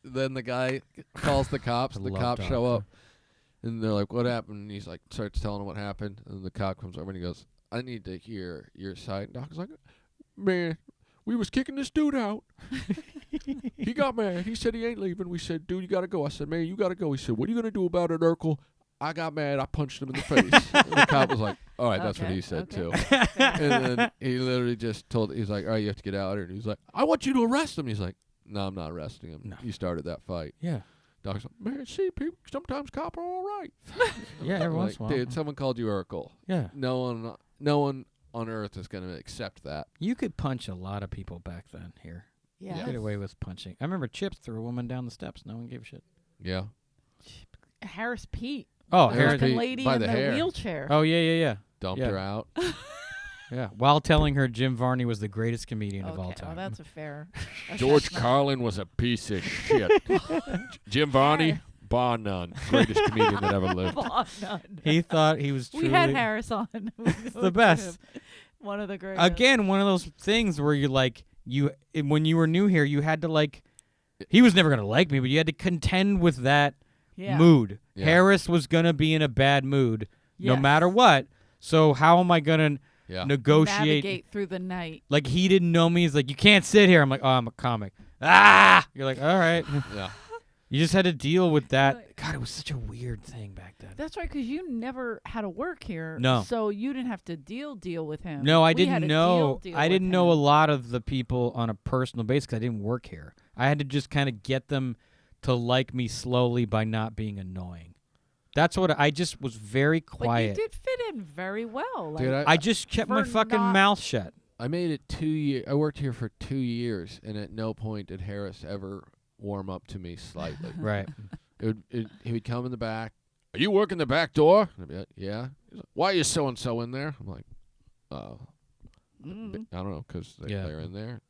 [SPEAKER 1] Then the guy calls the cops.
[SPEAKER 3] I
[SPEAKER 1] The
[SPEAKER 3] love
[SPEAKER 1] cops
[SPEAKER 3] Doc,
[SPEAKER 1] show
[SPEAKER 3] too.
[SPEAKER 1] up. And they're like, what happened? And he's like, starts telling them what happened. And the cop comes over and he goes, I need to hear your side. And Doc's like, man, we was kicking this dude out. He got mad. He said he ain't leaving. We said, dude, you got to go. I said, man, you got to go. He said, what are you going to do about it, Urkel? I got mad. I punched him in the face. And the cop was like, all right, that's what he said, too. And then he literally just he's like, all right, you have to get out here. And he's like, I want you to arrest him. He's like, no, I'm not arresting him.
[SPEAKER 3] No.
[SPEAKER 1] You started that fight.
[SPEAKER 3] Yeah.
[SPEAKER 1] Doc's like, man, see, people, sometimes cops are all right.
[SPEAKER 3] Yeah, every once in a while.
[SPEAKER 1] Dude, someone called you Urkel.
[SPEAKER 3] Yeah.
[SPEAKER 1] No one on earth is going to accept that.
[SPEAKER 3] You could punch a lot of people back then here.
[SPEAKER 2] Yeah.
[SPEAKER 3] Get away with punching. I remember Chips threw a woman down the steps. No one gave a shit.
[SPEAKER 1] Yeah.
[SPEAKER 2] Harris Pete.
[SPEAKER 3] Oh,
[SPEAKER 2] The
[SPEAKER 1] Harris
[SPEAKER 2] fucking
[SPEAKER 1] Pete
[SPEAKER 2] lady
[SPEAKER 1] by
[SPEAKER 2] in
[SPEAKER 1] the
[SPEAKER 2] the
[SPEAKER 1] hair.
[SPEAKER 2] wheelchair.
[SPEAKER 3] Oh, yeah.
[SPEAKER 1] Dumped
[SPEAKER 3] Yeah.
[SPEAKER 1] her out.
[SPEAKER 3] Yeah. While telling her Jim Varney was the greatest comedian of all
[SPEAKER 2] Well,
[SPEAKER 3] time.
[SPEAKER 2] that's a fair.
[SPEAKER 1] George Carlin was a piece of shit. Jim Varney, bar none. Greatest comedian that ever lived.
[SPEAKER 3] He thought he was truly
[SPEAKER 2] We had Harris on.
[SPEAKER 3] It's the best.
[SPEAKER 2] One of the greatest.
[SPEAKER 3] Again, one of those things where you like when you were new here, you had to like. He was never gonna like me, but you had to contend with that mood.
[SPEAKER 1] Yeah.
[SPEAKER 3] Harris was gonna be in a bad mood no
[SPEAKER 2] Yes.
[SPEAKER 3] matter what. So how am I gonna
[SPEAKER 1] Yeah.
[SPEAKER 3] negotiate?
[SPEAKER 2] Navigate through the night.
[SPEAKER 3] Like he didn't know me. He's like, you can't sit here. I'm like, oh, I'm a comic. Ah! You're like, all right.
[SPEAKER 1] Yeah.
[SPEAKER 3] You just had to deal with that. God, it was such a weird thing back then.
[SPEAKER 2] That's right, because you never had to work here.
[SPEAKER 3] No.
[SPEAKER 2] So you didn't have to deal with him.
[SPEAKER 3] No, I
[SPEAKER 2] We had
[SPEAKER 3] didn't
[SPEAKER 2] to
[SPEAKER 3] know.
[SPEAKER 2] deal
[SPEAKER 3] I
[SPEAKER 2] with
[SPEAKER 3] didn't know a
[SPEAKER 2] him.
[SPEAKER 3] lot of the people on a personal basis because I didn't work here. I had to just kind of get them to like me slowly by not being annoying. That's what I just was very quiet.
[SPEAKER 2] But you did fit in very well. Like,
[SPEAKER 1] Dude,
[SPEAKER 3] I just kept my
[SPEAKER 2] for
[SPEAKER 3] fucking
[SPEAKER 2] not-
[SPEAKER 3] mouth shut.
[SPEAKER 1] I made it 2 years. I worked here for 2 years, and at no point did Harris ever warm up to me slightly.
[SPEAKER 3] Right.
[SPEAKER 1] He would come in the back. Are you working the back door? And I'd be like, yeah. He's like, why is so and so in there? I'm like, I don't know, because they're in there.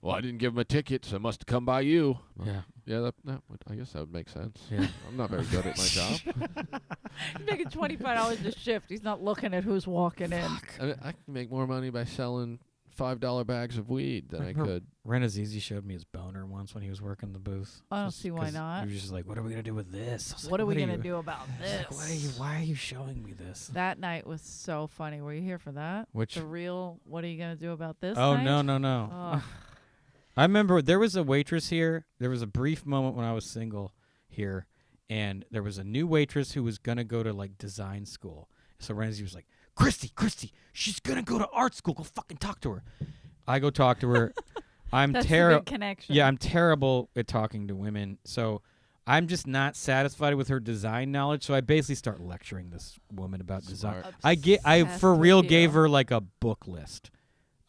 [SPEAKER 1] Well, I didn't give him a ticket, so it must have come by you.
[SPEAKER 3] Yeah.
[SPEAKER 1] Yeah, I guess that would make sense.
[SPEAKER 3] Yeah.
[SPEAKER 1] I'm not very good at my job.
[SPEAKER 2] He's making $25 a shift. He's not looking at who's walking in.
[SPEAKER 1] I can make more money by selling $5 bags of weed than I could.
[SPEAKER 3] Ren Azizi showed me his boner once when he was working the booth.
[SPEAKER 2] I don't
[SPEAKER 3] Just
[SPEAKER 2] see why
[SPEAKER 3] 'cause
[SPEAKER 2] not.
[SPEAKER 3] He was just like, what are we going to do with this? I was
[SPEAKER 2] What
[SPEAKER 3] like,
[SPEAKER 2] are we going to
[SPEAKER 3] you-
[SPEAKER 2] do about
[SPEAKER 3] Like,
[SPEAKER 2] this?
[SPEAKER 3] why are you showing me this?
[SPEAKER 2] That night was so funny. Were you here for that?
[SPEAKER 3] Which?
[SPEAKER 2] The real, what are you going to do about this
[SPEAKER 3] Oh,
[SPEAKER 2] night?
[SPEAKER 3] no.
[SPEAKER 2] Oh.
[SPEAKER 3] I remember there was a waitress here. There was a brief moment when I was single here, and there was a new waitress who was going to go to, like, design school. So Renzi was like, Christy, she's going to go to art school. Go fucking talk to her. I go talk to her. I'm
[SPEAKER 2] That's the
[SPEAKER 3] terrible.
[SPEAKER 2] big connection.
[SPEAKER 3] Yeah, I'm terrible at talking to women. So I'm just not satisfied with her design knowledge. So I basically start lecturing this woman about design.
[SPEAKER 1] Smart.
[SPEAKER 3] I
[SPEAKER 2] Obsessed
[SPEAKER 3] for
[SPEAKER 2] with
[SPEAKER 3] real
[SPEAKER 2] you.
[SPEAKER 3] gave her like a book list.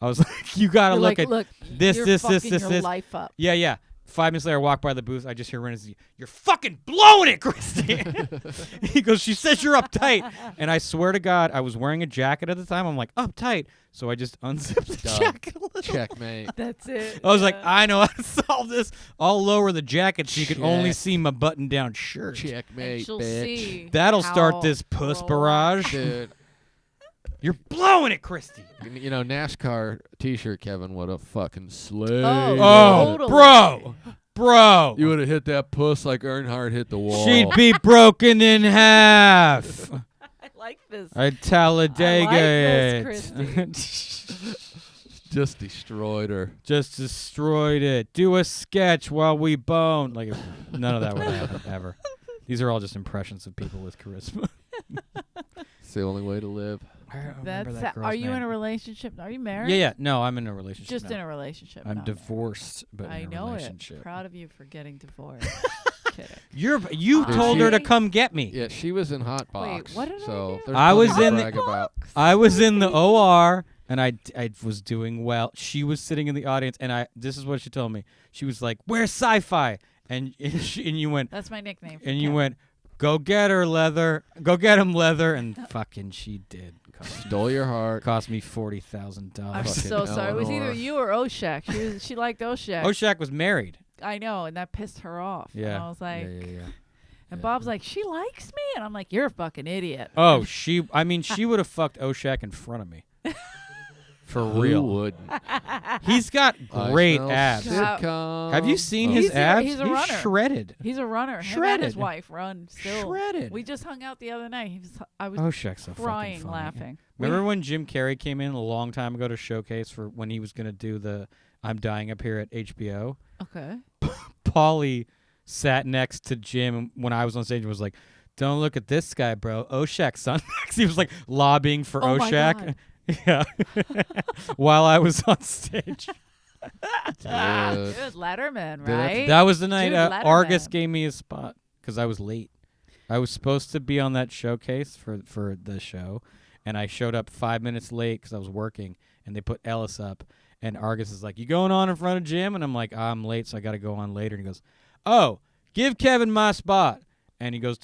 [SPEAKER 3] I was like, you got to
[SPEAKER 2] You're
[SPEAKER 3] look
[SPEAKER 2] like,
[SPEAKER 3] at
[SPEAKER 2] look,
[SPEAKER 3] this,
[SPEAKER 2] you're
[SPEAKER 3] this,
[SPEAKER 2] fucking
[SPEAKER 3] this,
[SPEAKER 2] your
[SPEAKER 3] this.
[SPEAKER 2] life up.
[SPEAKER 3] Yeah. 5 minutes later, I walk by the booth. I just hear Renzi, you're fucking blowing it, Christy. He goes, she says you're uptight. And I swear to God, I was wearing a jacket at the time. I'm like, uptight. So I just unzipped the
[SPEAKER 1] Done.
[SPEAKER 3] jacket a little.
[SPEAKER 1] Checkmate.
[SPEAKER 2] That's it.
[SPEAKER 3] I was like,
[SPEAKER 2] Yeah.
[SPEAKER 3] I know how to solve this. I'll lower the jacket so you can only
[SPEAKER 1] Check.
[SPEAKER 3] see my button-down shirt.
[SPEAKER 2] And
[SPEAKER 1] Checkmate,
[SPEAKER 2] she'll
[SPEAKER 1] bitch.
[SPEAKER 2] see
[SPEAKER 3] That'll
[SPEAKER 2] how
[SPEAKER 3] start this puss
[SPEAKER 2] roll-
[SPEAKER 3] barrage.
[SPEAKER 1] Dude,
[SPEAKER 3] You're blowing it, Christy.
[SPEAKER 1] you know, NASCAR T-shirt, Kevin, what a fucking slave.
[SPEAKER 3] Oh,
[SPEAKER 2] Totally.
[SPEAKER 3] bro.
[SPEAKER 1] You would have hit that puss like Earnhardt hit the wall.
[SPEAKER 3] She'd be broken in half.
[SPEAKER 2] I like this.
[SPEAKER 3] I'd Talladega
[SPEAKER 2] I like
[SPEAKER 3] it.
[SPEAKER 2] this,
[SPEAKER 1] Just destroyed her.
[SPEAKER 3] Just destroyed it. Do a sketch while we bone. Like, none of that would happen ever. These are all just impressions of people with charisma.
[SPEAKER 1] It's the only way to live.
[SPEAKER 3] I don't remember
[SPEAKER 2] That's
[SPEAKER 3] that girl's
[SPEAKER 2] are you
[SPEAKER 3] name.
[SPEAKER 2] in a relationship? Are you married?
[SPEAKER 3] Yeah. No, I'm in a relationship.
[SPEAKER 2] Just
[SPEAKER 3] now.
[SPEAKER 2] in a relationship.
[SPEAKER 3] I'm
[SPEAKER 2] not
[SPEAKER 3] divorced, but
[SPEAKER 2] married. I
[SPEAKER 3] in a
[SPEAKER 2] know
[SPEAKER 3] relationship.
[SPEAKER 2] it. Proud of you for getting divorced. Kidding.
[SPEAKER 3] You
[SPEAKER 1] Dude,
[SPEAKER 3] told
[SPEAKER 1] she-
[SPEAKER 3] her to come get me.
[SPEAKER 1] Yeah, she was in hot
[SPEAKER 2] Wait,
[SPEAKER 1] box.
[SPEAKER 2] what did I
[SPEAKER 1] so
[SPEAKER 2] do?
[SPEAKER 1] there's
[SPEAKER 3] I was
[SPEAKER 1] nothing to
[SPEAKER 3] in the-
[SPEAKER 1] brag about.
[SPEAKER 3] I was in the OR and I was doing well. She was sitting in the audience and this is what she told me. She was like, "Where's sci-fi?" And you went
[SPEAKER 2] That's my nickname. for
[SPEAKER 3] and you
[SPEAKER 2] Ken.
[SPEAKER 3] went, "Go get her, Leather. Go get him, Leather." And fucking she did.
[SPEAKER 1] Stole your heart.
[SPEAKER 3] Cost me $40,000.
[SPEAKER 2] I'm
[SPEAKER 1] fucking
[SPEAKER 2] so sorry. It was either
[SPEAKER 1] Eleanor.
[SPEAKER 2] you or Oshak. She liked Oshak.
[SPEAKER 3] Oshak was married.
[SPEAKER 2] I know, and that pissed her off.
[SPEAKER 3] Yeah.
[SPEAKER 2] And I was like,
[SPEAKER 3] yeah.
[SPEAKER 2] and
[SPEAKER 3] Yeah.
[SPEAKER 2] Bob's like, she likes me, and I'm like, you're a fucking idiot.
[SPEAKER 3] Oh, she would have fucked Oshak in front of me. For
[SPEAKER 1] Who
[SPEAKER 3] real.
[SPEAKER 1] wouldn't?
[SPEAKER 3] He's got great
[SPEAKER 1] Smell
[SPEAKER 3] abs.
[SPEAKER 1] sitcom.
[SPEAKER 3] Have you seen
[SPEAKER 1] Oh.
[SPEAKER 3] his
[SPEAKER 2] He's a-
[SPEAKER 3] abs?
[SPEAKER 2] he's a runner.
[SPEAKER 3] shredded.
[SPEAKER 2] He's a runner. Him and
[SPEAKER 3] Shredded.
[SPEAKER 2] his wife run still.
[SPEAKER 3] Shredded.
[SPEAKER 2] We just hung out the other night. I was
[SPEAKER 3] Oshek's so
[SPEAKER 2] crying
[SPEAKER 3] fucking funny.
[SPEAKER 2] laughing.
[SPEAKER 3] Remember when Jim Carrey came in a long time ago to showcase for when he was going to do the I'm Dying Up Here at HBO?
[SPEAKER 2] Okay.
[SPEAKER 3] Paulie sat next to Jim when I was on stage and was like, "Don't look at this guy, bro. Oshek's on next." He was like lobbying for
[SPEAKER 2] Oh my
[SPEAKER 3] Oshek.
[SPEAKER 2] God.
[SPEAKER 3] Yeah. While I was on stage.
[SPEAKER 2] It was Letterman, right?
[SPEAKER 3] That was the night
[SPEAKER 2] Dude,
[SPEAKER 3] Argus
[SPEAKER 2] Letterman.
[SPEAKER 3] gave me a spot because I was late. I was supposed to be on that showcase for the show, and I showed up 5 minutes late because I was working, and they put Ellis up, and Argus is like, "You going on in front of Jim?" And I'm like, "I'm late, so I got to go on later." And he goes, "Oh, give Kevin my spot." And he goes,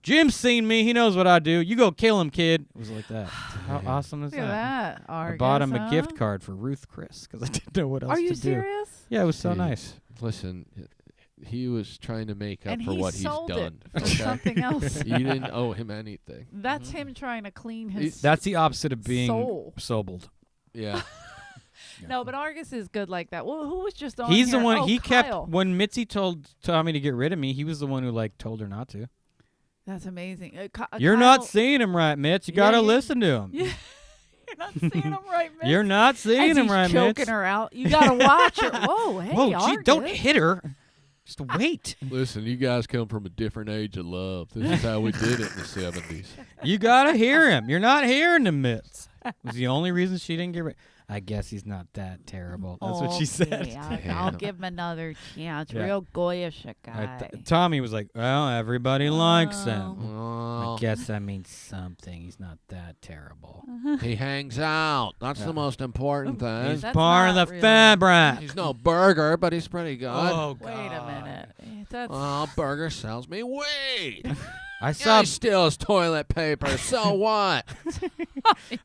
[SPEAKER 3] "Jim's seen me. He knows what I do. You go kill him, kid." It was like that. How awesome is
[SPEAKER 2] Look at that.
[SPEAKER 3] I
[SPEAKER 2] Argus,
[SPEAKER 3] bought him a
[SPEAKER 2] huh?
[SPEAKER 3] gift card for Ruth Chris because I didn't know what else
[SPEAKER 2] Are
[SPEAKER 3] to
[SPEAKER 2] you
[SPEAKER 3] do.
[SPEAKER 2] serious?
[SPEAKER 3] Yeah, it was so
[SPEAKER 1] Dude,
[SPEAKER 3] nice.
[SPEAKER 1] Listen, he was trying to make up
[SPEAKER 2] And
[SPEAKER 1] for
[SPEAKER 2] he
[SPEAKER 1] what he's
[SPEAKER 2] sold
[SPEAKER 1] done.
[SPEAKER 2] it for something else.
[SPEAKER 1] You didn't owe him anything.
[SPEAKER 2] That's him trying to clean his
[SPEAKER 3] That's the opposite of being
[SPEAKER 2] soul.
[SPEAKER 3] sobled.
[SPEAKER 1] Yeah.
[SPEAKER 2] No, but Argus is good like that. Well, who was just on
[SPEAKER 3] He's
[SPEAKER 2] here?
[SPEAKER 3] the one.
[SPEAKER 2] Oh,
[SPEAKER 3] He
[SPEAKER 2] Kyle.
[SPEAKER 3] kept when Mitzi told Tommy to get rid of me. He was the one who like told her not to.
[SPEAKER 2] That's amazing.
[SPEAKER 3] You're
[SPEAKER 2] Kyle,
[SPEAKER 3] not seeing him right, Mitch. You
[SPEAKER 2] Yeah,
[SPEAKER 3] gotta
[SPEAKER 2] you-
[SPEAKER 3] listen to him.
[SPEAKER 2] Yeah. You're not seeing him right, man.
[SPEAKER 3] You're not seeing
[SPEAKER 2] As
[SPEAKER 3] him
[SPEAKER 2] he's
[SPEAKER 3] right,
[SPEAKER 2] choking
[SPEAKER 3] Mitch.
[SPEAKER 2] her out. You gotta watch her. Whoa, hey,
[SPEAKER 3] Whoa, gee,
[SPEAKER 2] Argus.
[SPEAKER 3] don't hit her. Just wait.
[SPEAKER 1] Listen, you guys come from a different age of love. This is how we did it in the 70s.
[SPEAKER 3] You gotta hear him. You're not hearing the Mitz. Was the only reason she didn't get rid. I guess he's not that terrible. That's what she said.
[SPEAKER 2] Okay, I'll give him another chance.
[SPEAKER 3] Yeah.
[SPEAKER 2] Real goyish guy.
[SPEAKER 3] Tommy was like, "Well, everybody likes him."
[SPEAKER 1] Oh,
[SPEAKER 3] I guess that means something. He's not that terrible.
[SPEAKER 1] he hangs out. That's
[SPEAKER 3] Yeah.
[SPEAKER 1] the most important thing.
[SPEAKER 3] He's
[SPEAKER 2] That's
[SPEAKER 3] part of
[SPEAKER 2] not
[SPEAKER 3] the
[SPEAKER 2] really-
[SPEAKER 3] fabric.
[SPEAKER 1] He's no burger, but he's pretty good.
[SPEAKER 3] Oh,
[SPEAKER 2] Wait a minute. That's
[SPEAKER 1] Oh, burger sells me weed.
[SPEAKER 3] I
[SPEAKER 1] Yeah,
[SPEAKER 3] saw.
[SPEAKER 1] he steals toilet paper. So what?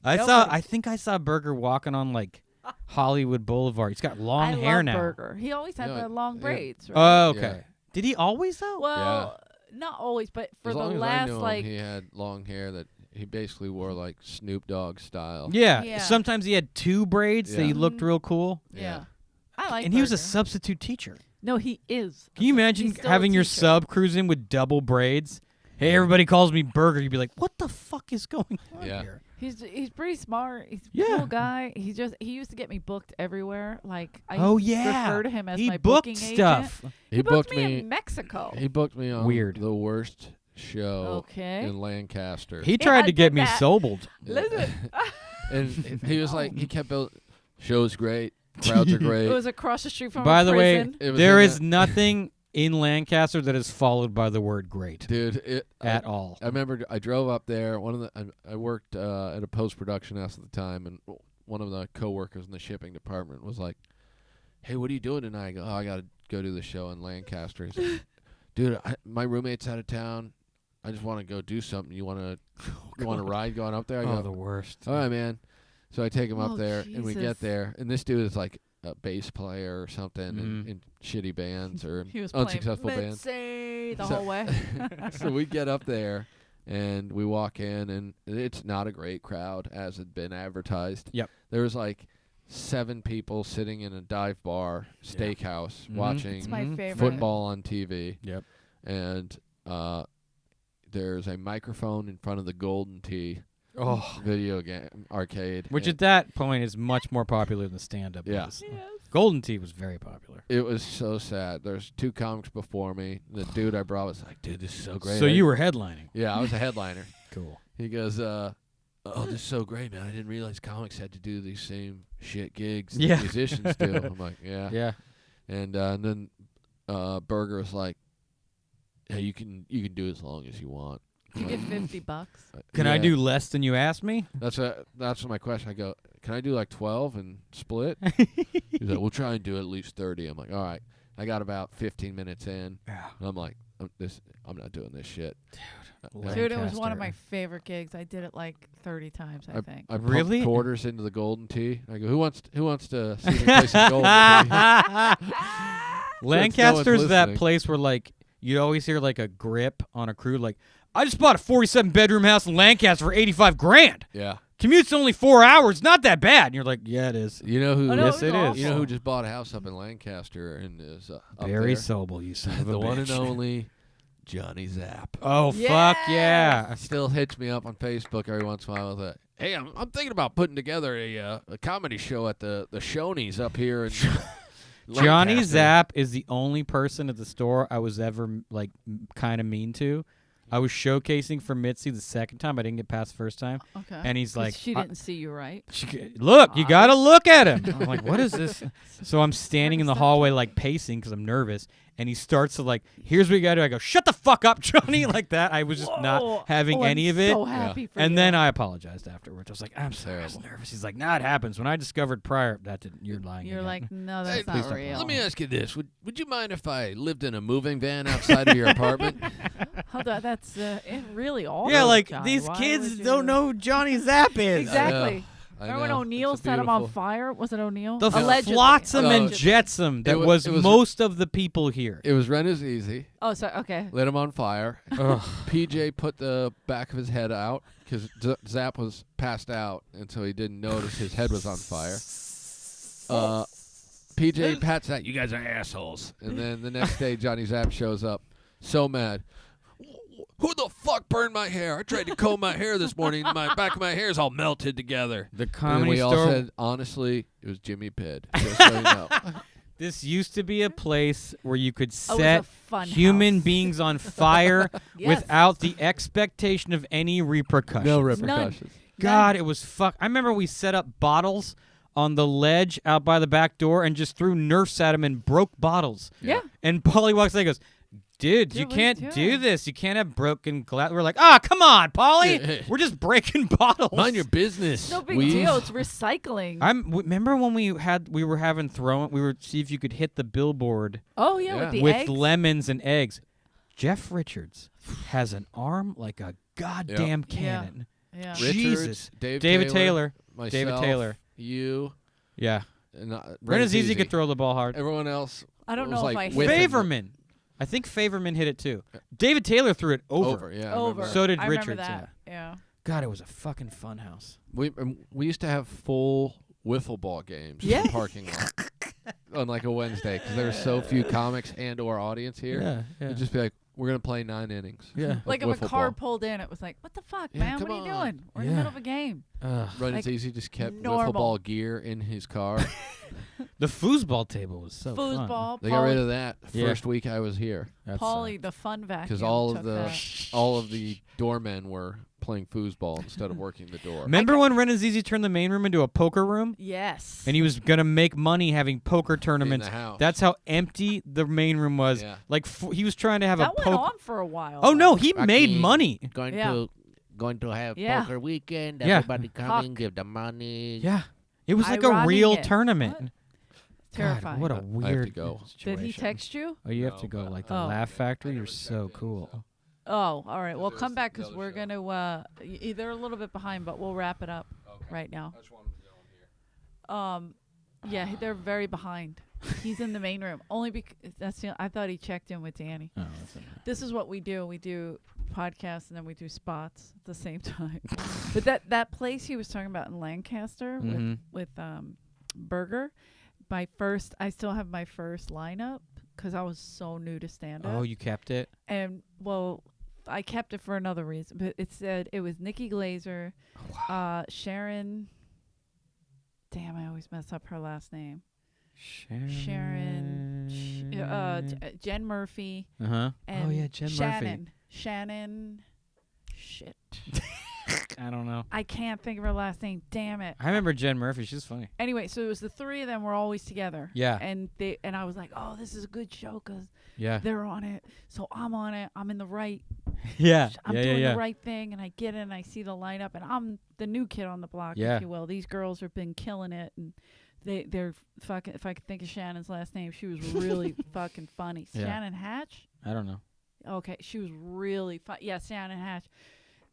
[SPEAKER 3] I think I saw Burger walking on like Hollywood Boulevard. He's got long
[SPEAKER 2] I
[SPEAKER 3] hair
[SPEAKER 2] love
[SPEAKER 3] now.
[SPEAKER 2] Burger. He always had
[SPEAKER 1] Yeah,
[SPEAKER 2] the long
[SPEAKER 1] yeah.
[SPEAKER 2] braids, right?
[SPEAKER 3] Oh, okay.
[SPEAKER 1] Yeah.
[SPEAKER 3] Did he always though?
[SPEAKER 2] Well, not always, but for
[SPEAKER 1] as
[SPEAKER 2] the
[SPEAKER 1] long as I
[SPEAKER 2] last
[SPEAKER 1] knew him,
[SPEAKER 2] like
[SPEAKER 1] he had long hair that he basically wore like Snoop Dogg style.
[SPEAKER 3] Yeah.
[SPEAKER 2] Yeah.
[SPEAKER 3] Sometimes he had two braids, so he
[SPEAKER 1] Yeah.
[SPEAKER 3] looked real cool.
[SPEAKER 2] yeah. I like
[SPEAKER 3] And he was a
[SPEAKER 2] Burger.
[SPEAKER 3] substitute teacher.
[SPEAKER 2] No, he is.
[SPEAKER 3] Can you imagine
[SPEAKER 2] He's still a
[SPEAKER 3] having your
[SPEAKER 2] teacher.
[SPEAKER 3] sub cruise in with double braids? Hey, everybody calls me Burger. You'd be like, what the fuck is going on
[SPEAKER 1] Yeah.
[SPEAKER 3] here?
[SPEAKER 2] He's pretty smart. He's a
[SPEAKER 3] Yeah.
[SPEAKER 2] cool guy. He used to get me booked everywhere. Like I
[SPEAKER 3] Oh,
[SPEAKER 2] used to
[SPEAKER 3] yeah.
[SPEAKER 2] refer to him as
[SPEAKER 3] He
[SPEAKER 2] my
[SPEAKER 3] booked
[SPEAKER 2] booking
[SPEAKER 3] stuff.
[SPEAKER 2] agent.
[SPEAKER 1] He
[SPEAKER 2] booked
[SPEAKER 1] booked
[SPEAKER 2] me in Mexico.
[SPEAKER 1] He booked me on
[SPEAKER 3] Weird.
[SPEAKER 1] the worst show
[SPEAKER 2] Okay.
[SPEAKER 1] in Lancaster.
[SPEAKER 3] He tried
[SPEAKER 2] I
[SPEAKER 3] to get
[SPEAKER 2] did
[SPEAKER 3] me
[SPEAKER 2] that.
[SPEAKER 3] sobled.
[SPEAKER 2] Listen,
[SPEAKER 1] And he was like, he kept building. Show's great. Crowds are great.
[SPEAKER 2] it was across the street from
[SPEAKER 3] By
[SPEAKER 2] a
[SPEAKER 3] the way,
[SPEAKER 2] prison.
[SPEAKER 1] It was
[SPEAKER 3] there
[SPEAKER 1] in
[SPEAKER 3] is nothing in Lancaster that is followed by the word great
[SPEAKER 1] Dude,
[SPEAKER 3] at all.
[SPEAKER 1] I remember I drove up there. I worked at a post production house at the time, and one of the coworkers in the shipping department was like, "Hey, what are you doing tonight?" I go, "Oh, I got to go do the show in Lancaster." He's like, "Dude, my roommate's out of town. I just want to go do something. You want to ride going up there?" I
[SPEAKER 3] Oh,
[SPEAKER 1] go,
[SPEAKER 3] the worst.
[SPEAKER 1] "All right, man." So I take him
[SPEAKER 2] Oh,
[SPEAKER 1] up there, and we
[SPEAKER 2] Jesus.
[SPEAKER 1] get there, and this dude is like a bass player or something
[SPEAKER 3] Mhm.
[SPEAKER 1] in shitty bands or
[SPEAKER 2] He was
[SPEAKER 1] unsuccessful
[SPEAKER 2] playing
[SPEAKER 1] bands.
[SPEAKER 2] Mitzi the
[SPEAKER 1] So-
[SPEAKER 2] whole way.
[SPEAKER 1] So we get up there and we walk in, and it's not a great crowd as had been advertised.
[SPEAKER 3] Yep.
[SPEAKER 1] There was like 7 people sitting in a dive bar steakhouse
[SPEAKER 3] Mhm.
[SPEAKER 1] watching
[SPEAKER 2] It's my
[SPEAKER 3] Mhm.
[SPEAKER 2] favorite.
[SPEAKER 1] football on TV.
[SPEAKER 3] Yep.
[SPEAKER 1] And there's a microphone in front of the Golden Tee
[SPEAKER 3] Oh,
[SPEAKER 1] video game arcade.
[SPEAKER 3] which
[SPEAKER 1] and
[SPEAKER 3] at that point is much more popular than stand-up.
[SPEAKER 1] Yeah.
[SPEAKER 3] is.
[SPEAKER 2] Yes.
[SPEAKER 3] Golden Tee was very popular.
[SPEAKER 1] it was so sad. There's 2 comics before me. The dude I brought was like, "Dude, this is so great."
[SPEAKER 3] So you were headlining.
[SPEAKER 1] Yeah, I was a headliner.
[SPEAKER 3] Cool.
[SPEAKER 1] He goes, "Oh, this is so great, man! I didn't realize comics had to do these same shit gigs
[SPEAKER 3] Yeah.
[SPEAKER 1] that musicians do." I'm like, "Yeah."
[SPEAKER 3] Yeah.
[SPEAKER 1] And then Burger was like, "Hey, you can do as long as you want."
[SPEAKER 2] You get $50.
[SPEAKER 3] Can I
[SPEAKER 1] Yeah.
[SPEAKER 3] do less than you asked me?
[SPEAKER 1] That's my question. I go, "Can I do like 12 and split?" He's like, "We'll try and do at least 30." I'm like, "All right." I got about 15 minutes in.
[SPEAKER 3] Yeah.
[SPEAKER 1] And I'm like, I'm not doing this shit.
[SPEAKER 2] Dude, it was one of
[SPEAKER 3] Lancaster.
[SPEAKER 2] my favorite gigs. I did it like 30 times, I think.
[SPEAKER 1] I pumped
[SPEAKER 3] Really?
[SPEAKER 1] quarters into the Golden Tee. I go, who wants to see me play some Golden Tee?
[SPEAKER 3] Lancaster's that
[SPEAKER 1] listening.
[SPEAKER 3] place where like you always hear like a grip on a crew like, I just bought a 47 bedroom house in Lancaster for $85,000.
[SPEAKER 1] Yeah.
[SPEAKER 3] Commute's only 4 hours. Not that bad. And you're like, yeah, it is.
[SPEAKER 1] You know who?
[SPEAKER 2] Oh, no,
[SPEAKER 3] Yes, it is.
[SPEAKER 1] You know who just bought a house up in Lancaster and is up
[SPEAKER 3] Barry
[SPEAKER 1] there?
[SPEAKER 3] Sobel, you son of a
[SPEAKER 1] The one and
[SPEAKER 3] bitch.
[SPEAKER 1] only Johnny Zapp.
[SPEAKER 3] Oh, fuck yeah.
[SPEAKER 1] Still hits me up on Facebook every once in a while with a, hey, I'm thinking about putting together a comedy show at the Shoney's up here in
[SPEAKER 3] Johnny
[SPEAKER 1] Lancaster.
[SPEAKER 3] Zapp is the only person at the store I was ever like kind of mean to. I was showcasing for Mitzi the second time. I didn't get past the first time.
[SPEAKER 2] Okay.
[SPEAKER 3] And he's
[SPEAKER 2] 'Cause
[SPEAKER 3] like,
[SPEAKER 2] she didn't see you, right?
[SPEAKER 3] look, you got to look at him. I'm like, what is this? So I'm standing in the
[SPEAKER 2] Stop
[SPEAKER 3] hallway
[SPEAKER 2] talking.
[SPEAKER 3] like pacing because I'm nervous. And he starts to like, here's what you got to do. I go, shut the fuck up, Johnny, like that. I was just
[SPEAKER 2] Whoa.
[SPEAKER 3] not having any
[SPEAKER 2] I'm
[SPEAKER 3] of it.
[SPEAKER 2] So happy for you.
[SPEAKER 3] And then I apologized afterwards. I was like, I'm sorry, I was
[SPEAKER 1] Terrible.
[SPEAKER 3] nervous. He's like, nah, it happens. When I discovered prior, that didn't. You're lying.
[SPEAKER 2] You're
[SPEAKER 3] again.
[SPEAKER 2] like, no,
[SPEAKER 1] Hey,
[SPEAKER 2] that's
[SPEAKER 3] please
[SPEAKER 2] not
[SPEAKER 3] don't.
[SPEAKER 2] real.
[SPEAKER 1] Let me ask you this: Would you mind if I lived in a moving van outside of your apartment?
[SPEAKER 2] Hold on, that's really awful.
[SPEAKER 3] yeah, like
[SPEAKER 2] Johnny.
[SPEAKER 3] these
[SPEAKER 2] Why
[SPEAKER 3] kids
[SPEAKER 2] would you-
[SPEAKER 3] don't know who Johnny Zapp is.
[SPEAKER 2] Exactly.
[SPEAKER 1] I
[SPEAKER 2] Remember when
[SPEAKER 1] know.
[SPEAKER 2] O'Neill
[SPEAKER 1] It's a
[SPEAKER 2] set him on
[SPEAKER 1] beautiful-
[SPEAKER 2] fire? Was it O'Neill?
[SPEAKER 3] The
[SPEAKER 2] Allegedly.
[SPEAKER 3] flotsam and
[SPEAKER 2] Allegedly.
[SPEAKER 3] jetsam that
[SPEAKER 1] It
[SPEAKER 3] was
[SPEAKER 1] was
[SPEAKER 3] most of the people here.
[SPEAKER 1] It was Renazizi.
[SPEAKER 2] Oh, sorry. Okay.
[SPEAKER 1] Lit him on fire.
[SPEAKER 3] Ugh.
[SPEAKER 1] PJ put the back of his head out because Zapp was passed out, and so he didn't notice his head was on fire. PJ pats that. You guys are assholes. And then the next day, Johnny Zapp shows up, so mad. Who the fuck burned my hair? I tried to comb my hair this morning. My back of my hair is all melted together.
[SPEAKER 3] The
[SPEAKER 1] And then
[SPEAKER 3] comedy
[SPEAKER 1] we all
[SPEAKER 3] store.
[SPEAKER 1] said, honestly, it was Jimmy Pidd. Just so you know.
[SPEAKER 3] This used to be a place where you could
[SPEAKER 2] Oh, it was a
[SPEAKER 3] set
[SPEAKER 2] fun
[SPEAKER 3] human
[SPEAKER 2] house.
[SPEAKER 3] beings on fire
[SPEAKER 2] Yes.
[SPEAKER 3] without the expectation of any repercussions.
[SPEAKER 1] No repercussions.
[SPEAKER 3] God, it was fuck. I remember we set up bottles on the ledge out by the back door and just threw Nerfs at him and broke bottles.
[SPEAKER 2] Yeah.
[SPEAKER 3] And Paulie walks in and goes, dude, you
[SPEAKER 2] Dude, what are you
[SPEAKER 3] can't do
[SPEAKER 2] doing?
[SPEAKER 3] this. You can't have broken glass. We're like, come on, Paulie. We're just breaking bottles.
[SPEAKER 1] Mind your business.
[SPEAKER 2] No big
[SPEAKER 1] weave.
[SPEAKER 2] deal. It's recycling.
[SPEAKER 3] Remember when we were having we were see if you could hit the billboard
[SPEAKER 2] oh yeah,
[SPEAKER 1] Yeah.
[SPEAKER 2] with the
[SPEAKER 3] with
[SPEAKER 2] eggs.
[SPEAKER 3] lemons and eggs. Jeff Richards has an arm like a goddamn
[SPEAKER 2] Yeah.
[SPEAKER 3] cannon.
[SPEAKER 2] Yeah.
[SPEAKER 1] Richards,
[SPEAKER 3] Jesus.
[SPEAKER 1] David
[SPEAKER 3] Taylor.
[SPEAKER 1] myself,
[SPEAKER 3] David Taylor.
[SPEAKER 1] you,
[SPEAKER 3] Yeah.
[SPEAKER 1] and
[SPEAKER 3] Renazizi could throw the ball hard.
[SPEAKER 1] Everyone else.
[SPEAKER 2] I don't
[SPEAKER 1] was
[SPEAKER 2] know
[SPEAKER 1] like
[SPEAKER 2] if I hit
[SPEAKER 1] with him.
[SPEAKER 3] Favorman. I think Favorman hit it too. David Taylor threw it over.
[SPEAKER 1] Yeah. I
[SPEAKER 2] over.
[SPEAKER 1] remember.
[SPEAKER 3] So did
[SPEAKER 2] I remember
[SPEAKER 3] Richards,
[SPEAKER 2] that. Yeah.
[SPEAKER 3] God, it was a fucking fun house.
[SPEAKER 1] We used to have full wiffle ball games in
[SPEAKER 2] Yes.
[SPEAKER 1] the parking lot on like a Wednesday because there were so few comics and or audience here.
[SPEAKER 3] Yeah.
[SPEAKER 1] It'd just be like, we're gonna play 9 innings.
[SPEAKER 3] Yeah.
[SPEAKER 1] of
[SPEAKER 2] Like if a
[SPEAKER 1] wiffle
[SPEAKER 2] car
[SPEAKER 1] ball.
[SPEAKER 2] pulled in, it was like, what the fuck,
[SPEAKER 1] Yeah,
[SPEAKER 2] man?
[SPEAKER 1] come
[SPEAKER 2] What are you
[SPEAKER 1] on.
[SPEAKER 2] doing? We're in
[SPEAKER 3] Yeah.
[SPEAKER 2] the middle of a game.
[SPEAKER 1] Run
[SPEAKER 2] like,
[SPEAKER 1] Easy just kept
[SPEAKER 2] normal.
[SPEAKER 1] wiffle ball gear in his car.
[SPEAKER 3] The foosball table was so fun.
[SPEAKER 2] Foosball.
[SPEAKER 1] They got rid of that the
[SPEAKER 3] Yeah.
[SPEAKER 1] first week I was here
[SPEAKER 3] That
[SPEAKER 2] Paulie,
[SPEAKER 3] sucked.
[SPEAKER 2] the fun vacuum.
[SPEAKER 1] because all
[SPEAKER 2] took
[SPEAKER 1] of
[SPEAKER 2] that.
[SPEAKER 1] the doormen were playing foosball instead of working the door.
[SPEAKER 3] Remember when Renazizi turned the main room into a poker room?
[SPEAKER 2] Yes.
[SPEAKER 3] And he was going to make money having poker
[SPEAKER 1] in
[SPEAKER 3] tournaments.
[SPEAKER 1] the house.
[SPEAKER 3] That's how empty the main room was.
[SPEAKER 1] Yeah.
[SPEAKER 3] Like he was trying to have
[SPEAKER 2] that
[SPEAKER 3] a
[SPEAKER 2] went
[SPEAKER 3] poker.
[SPEAKER 2] on for a while.
[SPEAKER 3] Oh no, he
[SPEAKER 4] Fucking
[SPEAKER 3] made money.
[SPEAKER 4] Going
[SPEAKER 2] Yeah.
[SPEAKER 4] to have
[SPEAKER 2] Yeah.
[SPEAKER 4] poker weekend.
[SPEAKER 3] Yeah.
[SPEAKER 4] Everybody come in,
[SPEAKER 2] Huck.
[SPEAKER 4] give the money.
[SPEAKER 3] Yeah. It was like
[SPEAKER 2] I
[SPEAKER 3] a
[SPEAKER 2] running
[SPEAKER 3] real
[SPEAKER 2] it.
[SPEAKER 3] tournament.
[SPEAKER 2] What?
[SPEAKER 3] God,
[SPEAKER 2] Terrifying.
[SPEAKER 3] what a
[SPEAKER 1] I have to
[SPEAKER 3] weird
[SPEAKER 1] go.
[SPEAKER 2] Did
[SPEAKER 3] situation.
[SPEAKER 2] he text you?
[SPEAKER 3] Oh, you have
[SPEAKER 1] No,
[SPEAKER 3] to go
[SPEAKER 1] but-
[SPEAKER 3] like the
[SPEAKER 2] Oh.
[SPEAKER 3] Laugh Factory. You're so cool.
[SPEAKER 2] Oh, all right. Well,
[SPEAKER 1] Because
[SPEAKER 2] come
[SPEAKER 1] there's
[SPEAKER 2] back
[SPEAKER 1] the
[SPEAKER 2] because
[SPEAKER 1] other
[SPEAKER 2] we're
[SPEAKER 1] show.
[SPEAKER 2] gonna. They're a little bit behind, but we'll wrap it up right now.
[SPEAKER 1] I just wanted to go in here.
[SPEAKER 2] Yeah, they're very behind. He's in the main room only because I thought he checked in with Danny.
[SPEAKER 3] Oh, that's okay.
[SPEAKER 2] This is what we do. We do podcasts and then we do spots at the same time. But that place he was talking about in Lancaster
[SPEAKER 3] Mhm.
[SPEAKER 2] with Burger, I still have my first lineup because I was so new to stand up.
[SPEAKER 3] Oh, you kept it?
[SPEAKER 2] And well, I kept it for another reason. But it said it was Nikki Glazer, Sharon. Damn, I always mess up her last name. Jen Murphy.
[SPEAKER 3] Uh-huh.
[SPEAKER 2] And
[SPEAKER 3] Oh, yeah, Jen Murphy.
[SPEAKER 2] Shannon. Shit.
[SPEAKER 3] I don't know.
[SPEAKER 2] I can't think of her last name. Damn it.
[SPEAKER 3] I remember Jen Murphy. She's funny.
[SPEAKER 2] Anyway, so it was the three of them were always together.
[SPEAKER 3] Yeah.
[SPEAKER 2] And I was like, oh, this is a good show because
[SPEAKER 3] Yeah.
[SPEAKER 2] they're on it. So I'm on it. I'm in the right.
[SPEAKER 3] Yeah.
[SPEAKER 2] I'm
[SPEAKER 3] yeah,
[SPEAKER 2] doing
[SPEAKER 3] yeah,
[SPEAKER 2] the right thing, and I get in. I see the lineup, and I'm the new kid on the block,
[SPEAKER 3] Yeah.
[SPEAKER 2] if you will. These girls have been killing it, and they're fucking. If I could think of Shannon's last name, she was really fucking funny.
[SPEAKER 3] Yeah.
[SPEAKER 2] Shannon Hatch.
[SPEAKER 3] I don't know.
[SPEAKER 2] Okay, she was really fun. Yeah, Shannon Hatch.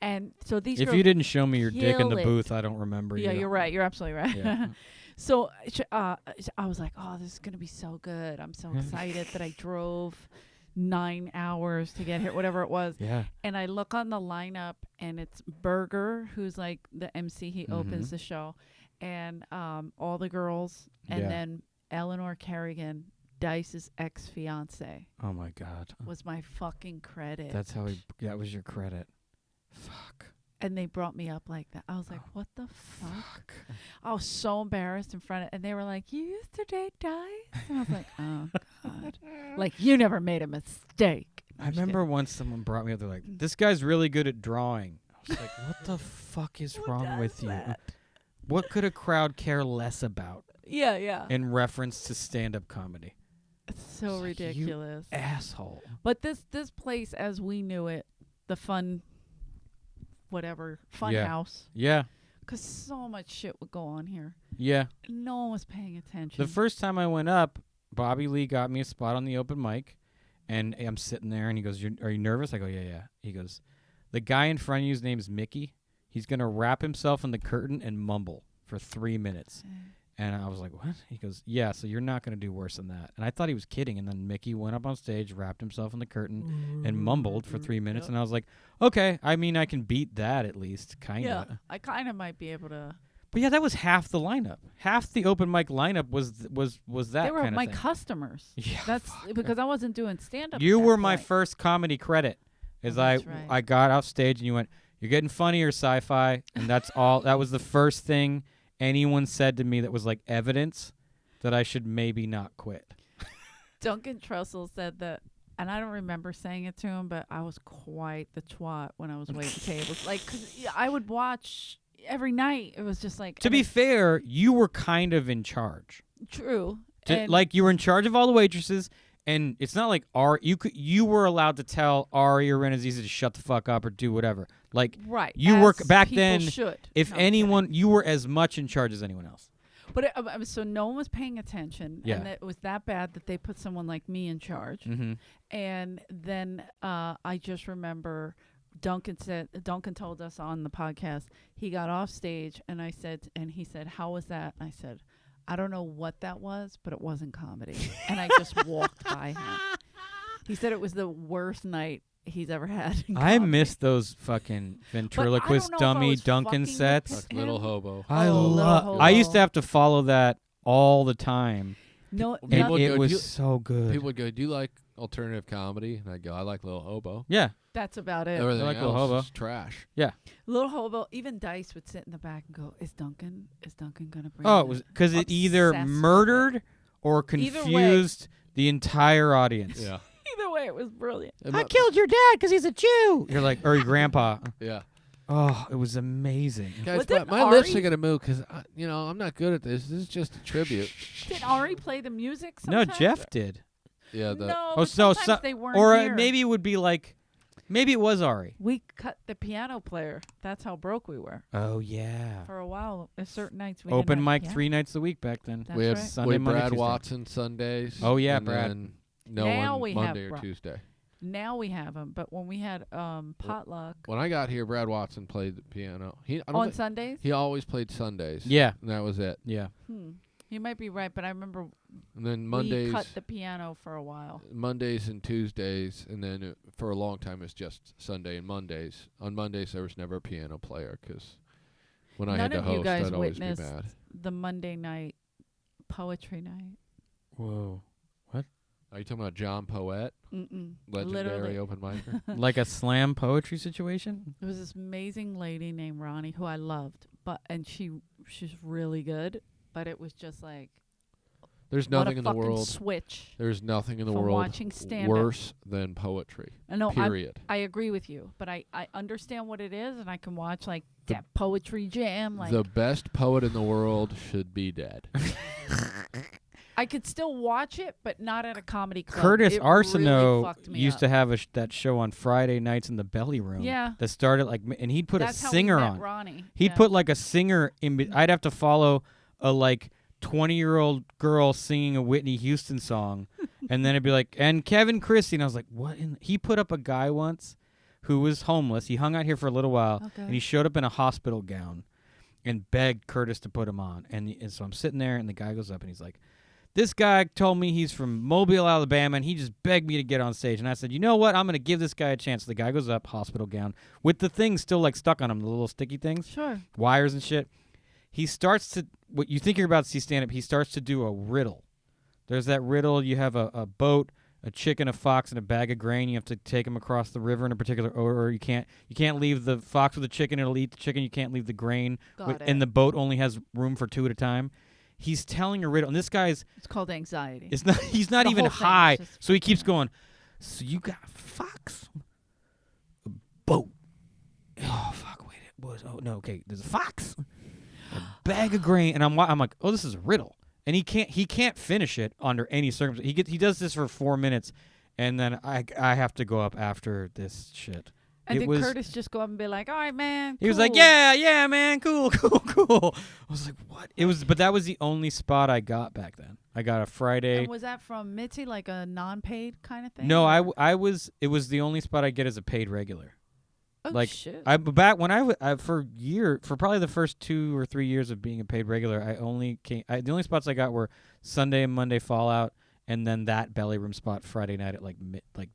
[SPEAKER 2] And so these
[SPEAKER 3] If
[SPEAKER 2] girls.
[SPEAKER 3] you didn't show me your dick in the
[SPEAKER 2] kill it.
[SPEAKER 3] booth, I don't remember
[SPEAKER 2] Yeah,
[SPEAKER 3] you.
[SPEAKER 2] you're right. You're absolutely right.
[SPEAKER 3] Yeah.
[SPEAKER 2] So I was like, oh, this is gonna be so good. I'm so excited that I drove 9 hours to get here, whatever it was.
[SPEAKER 3] Yeah.
[SPEAKER 2] And I look on the lineup, and it's Berger, who's like the MC. He opens
[SPEAKER 3] Mhm.
[SPEAKER 2] the show, and all the girls, and
[SPEAKER 3] Yeah.
[SPEAKER 2] then Eleanor Kerrigan, Dice's ex-fiance,
[SPEAKER 3] Oh my God.
[SPEAKER 2] was my fucking credit.
[SPEAKER 3] That's how that was your credit. Fuck.
[SPEAKER 2] And they brought me up like that. I was like, what the fuck? I was so embarrassed in front of, and they were like, you used to date Dice? And I was like, oh, God. Like, you never made a mistake.
[SPEAKER 3] I remember once someone brought me up. They're like, "This guy's really good at drawing." I was like, "What the fuck is wrong with you? What could a crowd care less about?"
[SPEAKER 2] Yeah, yeah.
[SPEAKER 3] In reference to stand-up comedy.
[SPEAKER 2] It's so
[SPEAKER 3] It's like, you
[SPEAKER 2] ridiculous.
[SPEAKER 3] Asshole.
[SPEAKER 2] But this place, as we knew it, the fun
[SPEAKER 3] Yeah.
[SPEAKER 2] house,
[SPEAKER 3] Yeah.
[SPEAKER 2] because so much shit would go on here.
[SPEAKER 3] Yeah.
[SPEAKER 2] No one was paying attention.
[SPEAKER 3] The first time I went up, Bobby Lee got me a spot on the open mic, and I'm sitting there, and he goes, "Are you nervous?" I go, "Yeah, yeah." He goes, "The guy in front of you's name is Mickey. He's gonna wrap himself in the curtain and mumble for 3 minutes." And I was like, "What?" He goes, "Yeah, so you're not going to do worse than that." And I thought he was kidding. And then Mickey went up on stage, wrapped himself in the curtain, and mumbled for 3 minutes.
[SPEAKER 2] Yep.
[SPEAKER 3] And I was like, "Okay, I mean, I can beat that at least, kind of."
[SPEAKER 2] Yeah, I kind of might be able to.
[SPEAKER 3] But yeah, that was half the lineup. Half the open mic lineup was that
[SPEAKER 2] They were
[SPEAKER 3] kind of
[SPEAKER 2] my
[SPEAKER 3] thing.
[SPEAKER 2] customers.
[SPEAKER 3] Yeah,
[SPEAKER 2] That's
[SPEAKER 3] fuck.
[SPEAKER 2] because I wasn't doing stand up.
[SPEAKER 3] You were my first comedy credit. Is
[SPEAKER 2] Oh, that's right.
[SPEAKER 3] I got off stage and you went, "You're getting funnier, sci-fi," and that's all. That was the first thing anyone said to me that was like evidence that I should maybe not quit.
[SPEAKER 2] Duncan Trussell said that, and I don't remember saying it to him, but I was quite the twat when I was waiting tables. Like, 'cause I would watch every night. It was just like
[SPEAKER 3] To be fair, you were kind of in charge.
[SPEAKER 2] true.
[SPEAKER 3] Like you were in charge of all the waitresses, and it's not like you were allowed to tell Ari or Renazizi to shut the fuck up or do whatever. Like
[SPEAKER 2] right.
[SPEAKER 3] you
[SPEAKER 2] as
[SPEAKER 3] were back
[SPEAKER 2] people
[SPEAKER 3] then.
[SPEAKER 2] Should.
[SPEAKER 3] If
[SPEAKER 2] No, I'm kidding.
[SPEAKER 3] anyone, you were as much in charge as anyone else.
[SPEAKER 2] But so no one was paying attention,
[SPEAKER 3] Yeah.
[SPEAKER 2] and it was that bad that they put someone like me in charge.
[SPEAKER 3] Mm-hmm.
[SPEAKER 2] And then I just remember Duncan told us on the podcast, he got off stage, and he said, "How was that?" And I said, "I don't know what that was, but it wasn't comedy." And I just walked by him. He said it was the worst night he's ever had. In
[SPEAKER 3] I
[SPEAKER 2] comedy.
[SPEAKER 3] miss those fucking ventriloquist
[SPEAKER 2] know if I
[SPEAKER 3] dummy
[SPEAKER 2] was
[SPEAKER 3] Duncan
[SPEAKER 2] fucking
[SPEAKER 3] sets.
[SPEAKER 2] with
[SPEAKER 1] Like Little
[SPEAKER 2] him.
[SPEAKER 1] Hobo.
[SPEAKER 3] I
[SPEAKER 2] Oh, Little
[SPEAKER 3] love. I used to
[SPEAKER 2] Hobo.
[SPEAKER 3] have to follow that all the time,
[SPEAKER 2] No,
[SPEAKER 1] People
[SPEAKER 3] and
[SPEAKER 1] would
[SPEAKER 3] it
[SPEAKER 1] go,
[SPEAKER 3] was
[SPEAKER 1] "Do you-"
[SPEAKER 3] so good.
[SPEAKER 1] People would go, "Do you like alternative comedy?" And I'd go, "I like Little Hobo."
[SPEAKER 3] Yeah,
[SPEAKER 2] that's about it.
[SPEAKER 1] Everything
[SPEAKER 3] like Little
[SPEAKER 1] else
[SPEAKER 3] Hobo.
[SPEAKER 1] is trash.
[SPEAKER 2] Little Hobo, even Dice would sit in the back and go, "Is Duncan gonna bring?"
[SPEAKER 3] Oh,
[SPEAKER 2] it
[SPEAKER 3] it was because it either
[SPEAKER 2] Obsessed with it.
[SPEAKER 3] murdered or
[SPEAKER 2] Either way.
[SPEAKER 3] confused the entire audience.
[SPEAKER 1] Yeah.
[SPEAKER 2] Either way, it was brilliant.
[SPEAKER 3] I killed your dad because he's a Jew. You're like, or your grandpa.
[SPEAKER 1] Yeah.
[SPEAKER 3] Oh, it was amazing.
[SPEAKER 1] Guys,
[SPEAKER 2] Wasn't
[SPEAKER 1] my lips
[SPEAKER 2] Ari-
[SPEAKER 1] are gonna move because I'm not good at this. This is just a tribute.
[SPEAKER 2] Did Ari play the music?
[SPEAKER 3] No,
[SPEAKER 2] Sometimes?
[SPEAKER 3] Jeff did.
[SPEAKER 1] Yeah.
[SPEAKER 2] No,
[SPEAKER 3] Oh, so
[SPEAKER 2] sometimes they weren't
[SPEAKER 3] Or
[SPEAKER 2] here.
[SPEAKER 3] maybe it would be like, maybe it was Ari.
[SPEAKER 2] We cut the piano player. That's how broke we were
[SPEAKER 3] Oh yeah.
[SPEAKER 2] for a while. At certain nights, we
[SPEAKER 3] Open
[SPEAKER 2] didn't have
[SPEAKER 3] mic
[SPEAKER 2] piano.
[SPEAKER 3] 3 nights a week back then.
[SPEAKER 2] That's
[SPEAKER 1] we have
[SPEAKER 2] right.
[SPEAKER 3] Sunday,
[SPEAKER 1] we have
[SPEAKER 3] Monday,
[SPEAKER 1] Brad
[SPEAKER 3] Tuesday.
[SPEAKER 1] Watson Sundays.
[SPEAKER 3] Oh, yeah,
[SPEAKER 1] and
[SPEAKER 3] Brad.
[SPEAKER 1] then no
[SPEAKER 2] Now
[SPEAKER 1] one
[SPEAKER 2] we have
[SPEAKER 1] Monday or
[SPEAKER 2] Bra-
[SPEAKER 1] Tuesday.
[SPEAKER 2] Now we have them, but when we had potluck
[SPEAKER 1] When I got here, Brad Watson played the piano. I don't
[SPEAKER 2] on
[SPEAKER 1] think-
[SPEAKER 2] Sundays,
[SPEAKER 1] he always played Sundays.
[SPEAKER 3] Yeah.
[SPEAKER 1] And that was it.
[SPEAKER 3] Yeah.
[SPEAKER 2] you might be right, but I remember
[SPEAKER 1] And then
[SPEAKER 2] we
[SPEAKER 1] Mondays,
[SPEAKER 2] cut the piano for a while.
[SPEAKER 1] Mondays and Tuesdays, and then for a long time it's just Sunday and Mondays. On Mondays there was never a piano player because when I had
[SPEAKER 2] None
[SPEAKER 1] to
[SPEAKER 2] of you
[SPEAKER 1] host,
[SPEAKER 2] guys
[SPEAKER 1] I'd always be
[SPEAKER 2] witnessed
[SPEAKER 1] mad.
[SPEAKER 2] the Monday night poetry night.
[SPEAKER 3] Whoa.
[SPEAKER 1] Are you talking about John Poet,
[SPEAKER 2] Mm-mm.
[SPEAKER 1] legendary
[SPEAKER 2] Literally.
[SPEAKER 1] open micer?
[SPEAKER 3] Like a slam poetry situation?
[SPEAKER 2] There was this amazing lady named Ronnie who I loved, and she's really good, but it was just like
[SPEAKER 1] There's
[SPEAKER 2] what
[SPEAKER 1] nothing
[SPEAKER 2] a
[SPEAKER 1] in the
[SPEAKER 2] fucking
[SPEAKER 1] world.
[SPEAKER 2] switch.
[SPEAKER 1] There's nothing in the
[SPEAKER 2] from
[SPEAKER 1] world
[SPEAKER 2] watching stand-up.
[SPEAKER 1] worse than poetry.
[SPEAKER 2] I know
[SPEAKER 1] Period.
[SPEAKER 2] I agree with you, but I understand what it is, and I can watch like that poetry jam. Like
[SPEAKER 1] The best poet in the world should be dead.
[SPEAKER 2] I could still watch it, but not at a comedy club.
[SPEAKER 3] Curtis
[SPEAKER 2] It really
[SPEAKER 3] Arsenault
[SPEAKER 2] fucked me
[SPEAKER 3] used
[SPEAKER 2] up.
[SPEAKER 3] to have that show on Friday nights in the Belly Room.
[SPEAKER 2] Yeah.
[SPEAKER 3] That started like, and he'd put
[SPEAKER 2] That's
[SPEAKER 3] a
[SPEAKER 2] how
[SPEAKER 3] singer
[SPEAKER 2] we met
[SPEAKER 3] on.
[SPEAKER 2] Ronnie.
[SPEAKER 3] He'd
[SPEAKER 2] Yeah.
[SPEAKER 3] put like a singer in. I'd have to follow a like 20-year-old girl singing a Whitney Houston song, and then it'd be like, and Kevin Christy, and I was like, what? He put up a guy once who was homeless. He hung out here for a little while,
[SPEAKER 2] Okay.
[SPEAKER 3] and he showed up in a hospital gown, and begged Curtis to put him on. And so I'm sitting there, and the guy goes up, and he's like, this guy told me he's from Mobile, Alabama, and he just begged me to get on stage. And I said, you know what? I'm going to give this guy a chance. The guy goes up, hospital gown, with the things still like stuck on him, the little sticky things,
[SPEAKER 2] Sure.
[SPEAKER 3] wires and shit. He starts to, what you think you're about to see stand up, he starts to do a riddle. There's that riddle. You have a boat, a chicken, a fox, and a bag of grain. You have to take them across the river in a particular order. Or you can't leave the fox with the chicken. It'll eat the chicken. You can't leave the grain.
[SPEAKER 2] Got it.
[SPEAKER 3] And the boat only has room for 2 at a time. He's telling a riddle, and this guy's
[SPEAKER 2] It's called anxiety.
[SPEAKER 3] it's not. He's not
[SPEAKER 2] The
[SPEAKER 3] even
[SPEAKER 2] whole thing is
[SPEAKER 3] high,
[SPEAKER 2] just-
[SPEAKER 3] so he keeps going. So you got a fox, a boat. Oh fuck! Wait, it was. Oh no. Okay, there's a fox, a bag of grain, and I'm like, oh, this is a riddle, and he can't finish it under any circumstance. He does this for 4 minutes, and then I have to go up after this shit.
[SPEAKER 2] And
[SPEAKER 3] It
[SPEAKER 2] did
[SPEAKER 3] was-
[SPEAKER 2] Curtis just go up and be like, all right, man.
[SPEAKER 3] He was like,
[SPEAKER 2] cool."
[SPEAKER 3] yeah, man, cool. I was like, what? But that was the only spot I got back then. I got a Friday.
[SPEAKER 2] And was that from Mitzi, like a non-paid kind of thing?
[SPEAKER 3] No,
[SPEAKER 2] or-
[SPEAKER 3] I was. It was the only spot I get as a paid regular.
[SPEAKER 2] Oh,
[SPEAKER 3] like,
[SPEAKER 2] shit.
[SPEAKER 3] Back when I for probably the first 2 or 3 years of being a paid regular, I only came. The only spots I got were Sunday and Monday Fallout, and then that belly room spot Friday night at like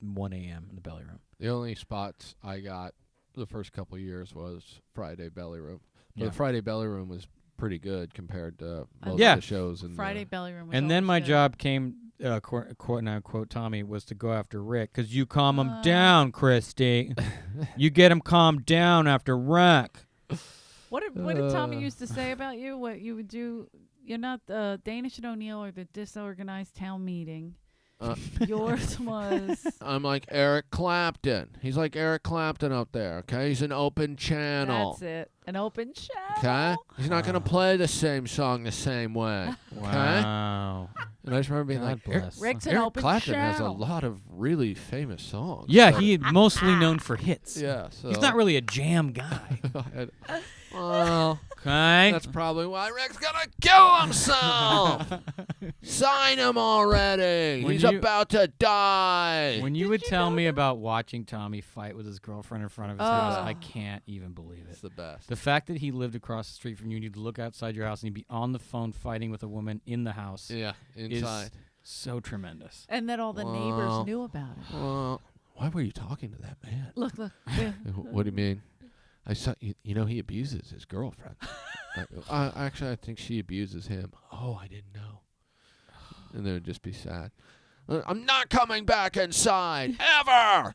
[SPEAKER 3] 1 a.m. in the belly room.
[SPEAKER 1] The only spots I got the first couple of years was Friday Belly Room. But
[SPEAKER 3] Yeah.
[SPEAKER 1] the Friday Belly Room was pretty good compared to most
[SPEAKER 3] Yeah.
[SPEAKER 1] of the shows. In
[SPEAKER 2] Friday Belly Room was
[SPEAKER 3] And then
[SPEAKER 2] always
[SPEAKER 3] my
[SPEAKER 2] good.
[SPEAKER 3] job came, quote and I quote Tommy, was to go after Rick, 'cause you calm him
[SPEAKER 2] Ah.
[SPEAKER 3] down, Christy. You get him calmed down after Rick.
[SPEAKER 2] What did Tommy
[SPEAKER 1] Uh.
[SPEAKER 2] used to say about you? What you would do? You're not Danish and O'Neill or the disorganized town meeting.
[SPEAKER 1] Uh.
[SPEAKER 2] Yours was.
[SPEAKER 1] I'm like Eric Clapton. He's like Eric Clapton up there, okay? He's an open channel.
[SPEAKER 2] That's it. An open channel.
[SPEAKER 1] Okay? He's not going to play the same song the same way.
[SPEAKER 3] Wow.
[SPEAKER 1] And I just remember being
[SPEAKER 3] God
[SPEAKER 1] like, Eric,
[SPEAKER 3] bless.
[SPEAKER 2] Rick's an
[SPEAKER 1] Eric
[SPEAKER 2] open
[SPEAKER 1] Clapton has a
[SPEAKER 2] channel.
[SPEAKER 1] lot of really famous songs.
[SPEAKER 3] Yeah,
[SPEAKER 1] So-
[SPEAKER 3] he mostly known for hits.
[SPEAKER 1] Yeah, so.
[SPEAKER 3] He's not really a jam guy.
[SPEAKER 1] Well,
[SPEAKER 3] Okay.
[SPEAKER 1] that's probably why Rick's going to kill himself. Sign him already.
[SPEAKER 3] When
[SPEAKER 1] He's
[SPEAKER 3] you-
[SPEAKER 1] about to die.
[SPEAKER 3] When you would tell me about watching Tommy fight with his girlfriend in front of his house,
[SPEAKER 2] Oh.
[SPEAKER 3] I can't even believe
[SPEAKER 1] It's
[SPEAKER 3] it.
[SPEAKER 1] the best.
[SPEAKER 3] The fact that he lived across the street from you, and you'd look outside your house and you'd be on the phone fighting with a woman in the house,
[SPEAKER 1] Yeah, inside.
[SPEAKER 3] so tremendous.
[SPEAKER 2] And that all the
[SPEAKER 1] Wow.
[SPEAKER 2] neighbors knew about it.
[SPEAKER 1] Well, why were you talking to that man?
[SPEAKER 2] Look. Yeah.
[SPEAKER 1] What do you mean? I saw you know he abuses his girlfriend. Actually, I think she abuses him. Oh, I didn't know. And then it'd just be sad. I'm not coming back inside ever.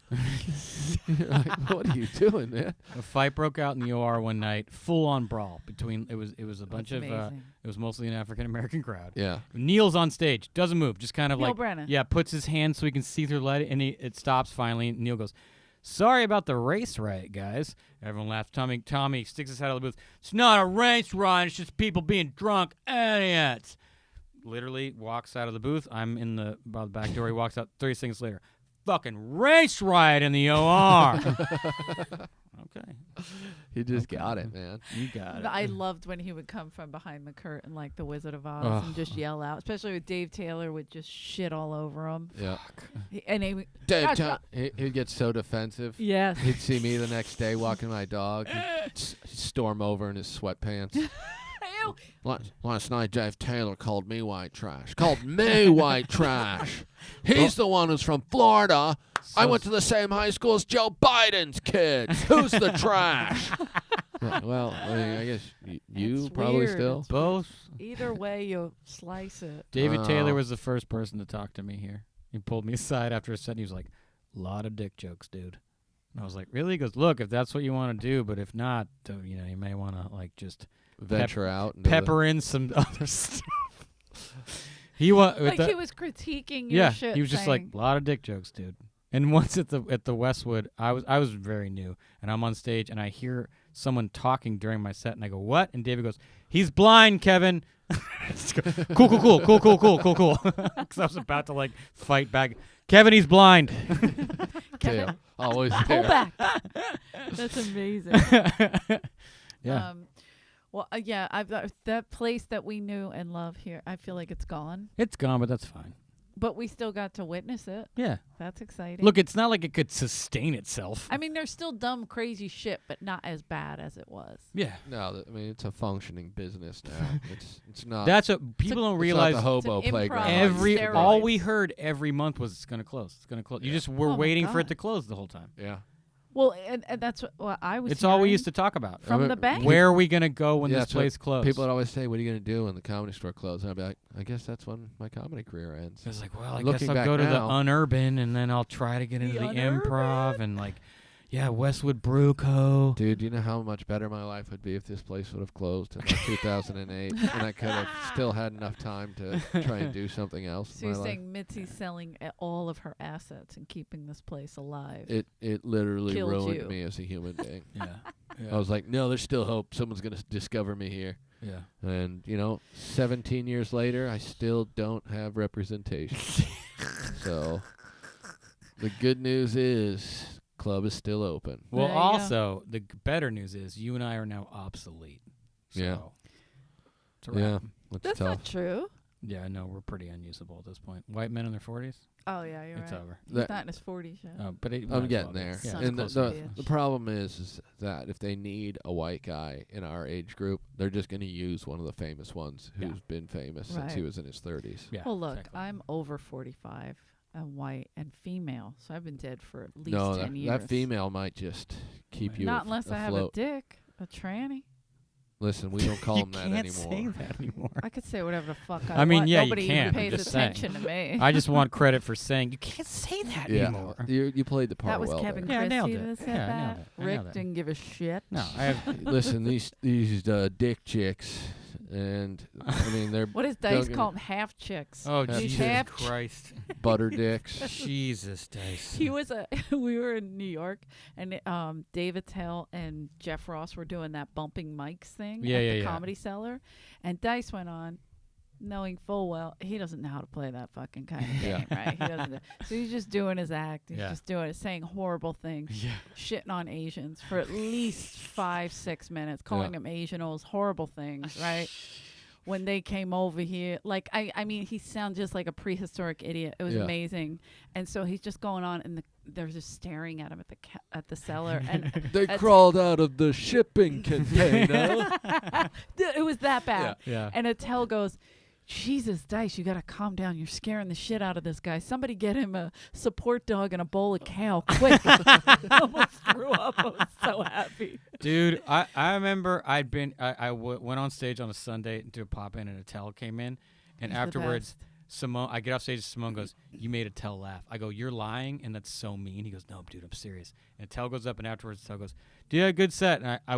[SPEAKER 1] Like, what are you doing, man?
[SPEAKER 3] A fight broke out in the OR one night, full on brawl between. It was a bunch
[SPEAKER 2] That's
[SPEAKER 3] of.
[SPEAKER 2] amazing.
[SPEAKER 3] It was mostly an African American crowd.
[SPEAKER 1] Yeah.
[SPEAKER 3] Neil's on stage, doesn't move, just kind of
[SPEAKER 2] Neil
[SPEAKER 3] like
[SPEAKER 2] Brennan.
[SPEAKER 3] yeah, puts his hand so he can see through the light, and it stops finally. And Neil goes, "Sorry about the race riot, guys." Everyone laughs. Tommy sticks his head out of the booth. "It's not a race riot. It's just people being drunk idiots." Literally walks out of the booth. I'm in by the back door. He walks out 30 seconds later. "Fucking race riot in the OR." Okay,
[SPEAKER 1] He just got it, man.
[SPEAKER 3] you got it.
[SPEAKER 2] I loved when he would come from behind the curtain like the Wizard of Oz
[SPEAKER 3] Ugh.
[SPEAKER 2] and just yell out, especially with Dave Taylor would just shit all over him.
[SPEAKER 1] Yeah.
[SPEAKER 2] And he would,
[SPEAKER 1] Dave,
[SPEAKER 2] That's
[SPEAKER 1] he'd get so defensive.
[SPEAKER 2] yes.
[SPEAKER 1] He'd see me the next day walking my dog. He'd storm over in his sweatpants.
[SPEAKER 2] Ew.
[SPEAKER 1] Last night, Dave Taylor called me white trash. Called me white trash. He's the one who's from Florida. I went to the same high school as Joe Biden's kids. Who's the trash? Well, I mean, I guess you
[SPEAKER 2] It's
[SPEAKER 1] probably
[SPEAKER 2] weird.
[SPEAKER 1] still.
[SPEAKER 3] Both.
[SPEAKER 2] Either way you slice it.
[SPEAKER 3] David
[SPEAKER 1] Oh.
[SPEAKER 3] Taylor was the first person to talk to me here. He pulled me aside after a set and he was like, "Lot of dick jokes, dude." And I was like, "Really?" He goes, "Look, if that's what you want to do, but if not, you may want to like just
[SPEAKER 1] Venture out. into the-
[SPEAKER 3] pepper in some other stuff." He was
[SPEAKER 2] Like he was critiquing your
[SPEAKER 3] yeah.
[SPEAKER 2] shit.
[SPEAKER 3] He was just like,
[SPEAKER 2] saying,
[SPEAKER 3] "A lot of dick jokes, dude." And once at the Westwood, I was very new, and I'm on stage and I hear someone talking during my set, and I go, "What?" And David goes, "He's blind, Kevin." Cool. Because I was about to like fight back. "Kevin, he's blind."
[SPEAKER 2] Kevin,
[SPEAKER 1] Tail. Always
[SPEAKER 2] pull
[SPEAKER 1] there.
[SPEAKER 2] back. That's amazing.
[SPEAKER 3] Yeah.
[SPEAKER 2] Well, yeah, that place that we knew and love here, I feel like it's gone.
[SPEAKER 3] It's gone, but that's fine.
[SPEAKER 2] But we still got to witness it.
[SPEAKER 3] Yeah.
[SPEAKER 2] That's exciting.
[SPEAKER 3] Look, it's not like it could sustain itself.
[SPEAKER 2] I mean, there's still dumb, crazy shit, but not as bad as it was.
[SPEAKER 3] Yeah.
[SPEAKER 1] No, I mean it's a functioning business now. It's not.
[SPEAKER 3] That's what people don't
[SPEAKER 1] it's
[SPEAKER 3] realize.
[SPEAKER 1] not the hobo
[SPEAKER 2] It's an
[SPEAKER 1] playground.
[SPEAKER 2] improv.
[SPEAKER 3] All
[SPEAKER 2] steroids.
[SPEAKER 3] we heard every month was it's gonna close. It's gonna close. You just were
[SPEAKER 2] Oh my
[SPEAKER 3] waiting for it
[SPEAKER 2] God.
[SPEAKER 3] to close the whole time.
[SPEAKER 1] Yeah.
[SPEAKER 2] Well, and that's what I was
[SPEAKER 3] It's all we
[SPEAKER 2] hearing
[SPEAKER 3] used to talk about.
[SPEAKER 2] from the bank.
[SPEAKER 3] Where are we gonna go when
[SPEAKER 1] Yeah,
[SPEAKER 3] this
[SPEAKER 1] that's what
[SPEAKER 3] place closes?
[SPEAKER 1] People would always say, "What are you going to do when the comedy store closes?" And I'd be like, "I guess that's when my comedy career ends."
[SPEAKER 3] It's like, well, I
[SPEAKER 1] Looking
[SPEAKER 3] guess I'll
[SPEAKER 1] back
[SPEAKER 3] go to the
[SPEAKER 1] now-
[SPEAKER 3] unurban and then I'll try to get into the
[SPEAKER 2] unurban?
[SPEAKER 3] improv and like, yeah, Westwood Brew Co.
[SPEAKER 1] Dude, do you know how much better my life would be if this place would have closed in like 2008, and I could have still had enough time to try and do something else
[SPEAKER 2] So
[SPEAKER 1] in
[SPEAKER 2] you're
[SPEAKER 1] my life?
[SPEAKER 2] saying Mitzi's selling all of her assets and keeping this place alive?
[SPEAKER 1] It literally
[SPEAKER 2] Killed
[SPEAKER 1] ruined
[SPEAKER 2] you.
[SPEAKER 1] me as a human being.
[SPEAKER 3] Yeah.
[SPEAKER 1] I was like, no, there's still hope. Someone's going to discover me here.
[SPEAKER 3] yeah.
[SPEAKER 1] And, 17 years later, I still don't have representation. So the good news is club is still open.
[SPEAKER 3] Well,
[SPEAKER 2] There you go.
[SPEAKER 3] also the better news is you and I are now obsolete. So
[SPEAKER 1] Yeah.
[SPEAKER 3] it's a wrap.
[SPEAKER 1] Yeah, that's
[SPEAKER 2] That's
[SPEAKER 1] tough.
[SPEAKER 2] not true.
[SPEAKER 3] Yeah, no, we're pretty unusable at this point. White men in their 40s,
[SPEAKER 2] Oh yeah, you're
[SPEAKER 3] it's
[SPEAKER 2] right.
[SPEAKER 3] over.
[SPEAKER 2] He's
[SPEAKER 1] That-
[SPEAKER 2] not in his 40s yet.
[SPEAKER 3] But it might
[SPEAKER 1] I'm
[SPEAKER 3] as
[SPEAKER 1] getting
[SPEAKER 3] well be.
[SPEAKER 1] there.
[SPEAKER 3] Yeah,
[SPEAKER 2] Son
[SPEAKER 3] it's
[SPEAKER 1] And
[SPEAKER 2] of a
[SPEAKER 3] close
[SPEAKER 1] the,
[SPEAKER 3] enough.
[SPEAKER 2] bitch.
[SPEAKER 1] the problem is that if they need a white guy in our age group, they're just going to use one of the famous ones who's
[SPEAKER 3] Yeah.
[SPEAKER 1] been famous since he
[SPEAKER 2] Right.
[SPEAKER 1] was in his 30s.
[SPEAKER 3] Yeah,
[SPEAKER 2] Well, look,
[SPEAKER 3] exactly.
[SPEAKER 2] I'm over 45 and white and female, so I've been dead for at least
[SPEAKER 1] No,
[SPEAKER 2] 10
[SPEAKER 1] that,
[SPEAKER 2] years.
[SPEAKER 1] that female might just keep you
[SPEAKER 2] Not unless I have a
[SPEAKER 1] afloat.
[SPEAKER 2] dick, a tranny.
[SPEAKER 1] Listen, we don't call
[SPEAKER 3] you
[SPEAKER 1] him that
[SPEAKER 3] can't
[SPEAKER 1] anymore.
[SPEAKER 3] say that anymore.
[SPEAKER 2] I could say whatever the fuck I
[SPEAKER 3] I mean,
[SPEAKER 2] want.
[SPEAKER 3] yeah, you
[SPEAKER 2] Nobody
[SPEAKER 3] can,
[SPEAKER 2] even
[SPEAKER 3] I'm
[SPEAKER 2] pays
[SPEAKER 3] just saying.
[SPEAKER 2] attention to me.
[SPEAKER 3] I just want credit for saying you can't say that
[SPEAKER 1] Yeah,
[SPEAKER 3] anymore.
[SPEAKER 1] you played the part
[SPEAKER 2] That was
[SPEAKER 1] well
[SPEAKER 2] Kevin
[SPEAKER 1] there.
[SPEAKER 3] Yeah, I nailed
[SPEAKER 2] Christy
[SPEAKER 3] it.
[SPEAKER 2] that said
[SPEAKER 3] Yeah, I
[SPEAKER 2] that.
[SPEAKER 3] nailed it. I
[SPEAKER 2] Rick
[SPEAKER 3] nailed it.
[SPEAKER 2] didn't give a shit.
[SPEAKER 3] No, I have.
[SPEAKER 1] Listen, these dick chicks, and I mean they're
[SPEAKER 2] What does Dice
[SPEAKER 1] Duggan-
[SPEAKER 2] call them? Half chicks.
[SPEAKER 3] Oh,
[SPEAKER 1] Half
[SPEAKER 2] He's
[SPEAKER 3] Jesus
[SPEAKER 2] half
[SPEAKER 3] Christ.
[SPEAKER 1] butter dicks.
[SPEAKER 3] Jesus, Dice.
[SPEAKER 2] He was we were in New York, and David Tell and Jeff Ross were doing that bumping mics thing
[SPEAKER 3] Yeah,
[SPEAKER 2] at
[SPEAKER 3] yeah,
[SPEAKER 2] the
[SPEAKER 3] yeah.
[SPEAKER 2] Comedy Cellar, and Dice went on, knowing full well he doesn't know how to play that fucking kind of
[SPEAKER 1] Yeah.
[SPEAKER 2] game, right? He doesn't. So he's just doing his act. He's
[SPEAKER 3] Yeah.
[SPEAKER 2] just doing it, saying horrible things,
[SPEAKER 3] Yeah.
[SPEAKER 2] shitting on Asians for at least 5-6 minutes, calling them Asianals, horrible things, right? When they came over here, like I mean, he sounds just like a prehistoric idiot. It was
[SPEAKER 1] Yeah.
[SPEAKER 2] amazing, and so he's just going on, and they're just staring at him at the cellar, and
[SPEAKER 1] They
[SPEAKER 2] That's-
[SPEAKER 1] crawled out of the shipping container.
[SPEAKER 2] it was that bad.
[SPEAKER 3] Yeah.
[SPEAKER 2] And Attell goes, Jesus, Dice, you gotta calm down. You're scaring the shit out of this guy. Somebody get him a support dog and a bowl of cow, quick! I almost threw up. I was so happy.
[SPEAKER 3] Dude, I remember I went on stage on a Sunday to pop in and Attell came in, and
[SPEAKER 2] He's the
[SPEAKER 3] afterwards
[SPEAKER 2] best.
[SPEAKER 3] Simone, I get off stage, Simone goes, "You made Attell laugh." I go, "You're lying, and that's so mean." He goes, "No, dude, I'm serious." And Attell goes up, and afterwards Attell goes, "Do you have a good set?" And I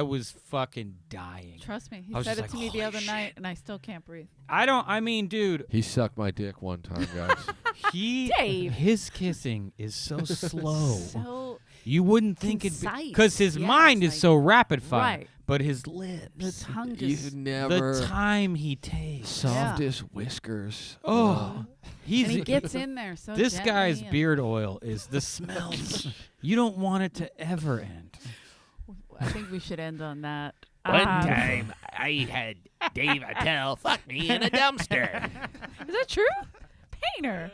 [SPEAKER 3] was fucking dying.
[SPEAKER 2] Trust me, he
[SPEAKER 3] I was
[SPEAKER 2] said
[SPEAKER 3] just
[SPEAKER 2] it to
[SPEAKER 3] like,
[SPEAKER 2] me the
[SPEAKER 3] "Holy
[SPEAKER 2] other night,
[SPEAKER 3] shit."
[SPEAKER 2] and I still can't breathe.
[SPEAKER 3] I mean, dude,
[SPEAKER 1] He sucked my dick one time, guys.
[SPEAKER 2] Dave.
[SPEAKER 3] his kissing is so slow.
[SPEAKER 2] So
[SPEAKER 3] You wouldn't think it'd be
[SPEAKER 2] concise.
[SPEAKER 3] because his
[SPEAKER 2] Yes,
[SPEAKER 3] mind is
[SPEAKER 2] like-
[SPEAKER 3] so rapid fire,
[SPEAKER 2] right.
[SPEAKER 3] but his lips,
[SPEAKER 2] the tongue
[SPEAKER 1] you
[SPEAKER 2] just,
[SPEAKER 1] never
[SPEAKER 3] the time he takes.
[SPEAKER 1] softest whiskers.
[SPEAKER 3] Oh, he's
[SPEAKER 2] and he gets in there so
[SPEAKER 3] this
[SPEAKER 2] gently
[SPEAKER 3] guy's
[SPEAKER 2] and-
[SPEAKER 3] beard oil is the smells. You don't want it to ever end.
[SPEAKER 2] I think we should end on that.
[SPEAKER 4] One time I had Dave Attell fuck me in a dumpster.
[SPEAKER 2] Is that true? Painter.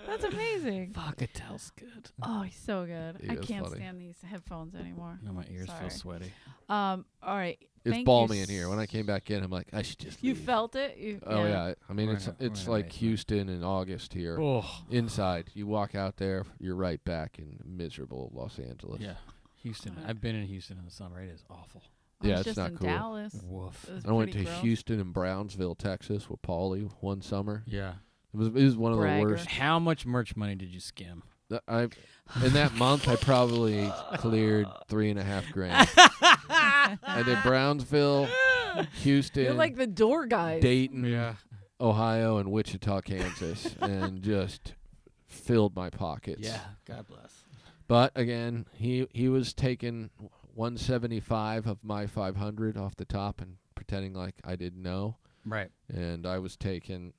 [SPEAKER 2] That's amazing.
[SPEAKER 3] Fuck, it tells good.
[SPEAKER 2] Oh, he's so good.
[SPEAKER 1] He
[SPEAKER 2] I
[SPEAKER 1] is
[SPEAKER 2] can't
[SPEAKER 1] funny.
[SPEAKER 2] stand these headphones anymore.
[SPEAKER 3] No, my ears
[SPEAKER 2] Sorry.
[SPEAKER 3] feel sweaty.
[SPEAKER 2] All right.
[SPEAKER 1] It's
[SPEAKER 2] Thank
[SPEAKER 1] balmy
[SPEAKER 2] you
[SPEAKER 1] in here. When I came back in, I'm like, I should just
[SPEAKER 2] You
[SPEAKER 1] leave.
[SPEAKER 2] felt it?
[SPEAKER 1] Oh yeah. I mean,
[SPEAKER 3] We're
[SPEAKER 1] it's
[SPEAKER 3] in a- we're in a
[SPEAKER 1] like
[SPEAKER 3] basement.
[SPEAKER 1] Houston in August here.
[SPEAKER 3] Oh,
[SPEAKER 1] Inside, you walk out there, you're right back in miserable Los Angeles.
[SPEAKER 3] yeah. Houston. I've been in Houston in the summer. It is awful.
[SPEAKER 2] I
[SPEAKER 1] Yeah,
[SPEAKER 2] was
[SPEAKER 1] it's
[SPEAKER 2] just
[SPEAKER 1] not
[SPEAKER 2] in
[SPEAKER 1] cool.
[SPEAKER 2] Dallas.
[SPEAKER 3] Woof.
[SPEAKER 2] It was
[SPEAKER 1] I went to
[SPEAKER 2] pretty gross.
[SPEAKER 1] Houston and Brownsville, Texas, with Paulie one summer.
[SPEAKER 3] Yeah.
[SPEAKER 1] It was one of
[SPEAKER 2] Bragger.
[SPEAKER 1] the worst.
[SPEAKER 3] How much merch money did you skim?
[SPEAKER 1] In that month, I probably cleared $3.5 grand. I did Brownsville, Houston,
[SPEAKER 2] You're like the door guys.
[SPEAKER 1] Dayton, Ohio, and Wichita, Kansas, and just filled my pockets.
[SPEAKER 3] Yeah. God bless.
[SPEAKER 1] But again, he was taking 175 of my 500 off the top and pretending like I didn't know,
[SPEAKER 3] Right.
[SPEAKER 1] and I was taking,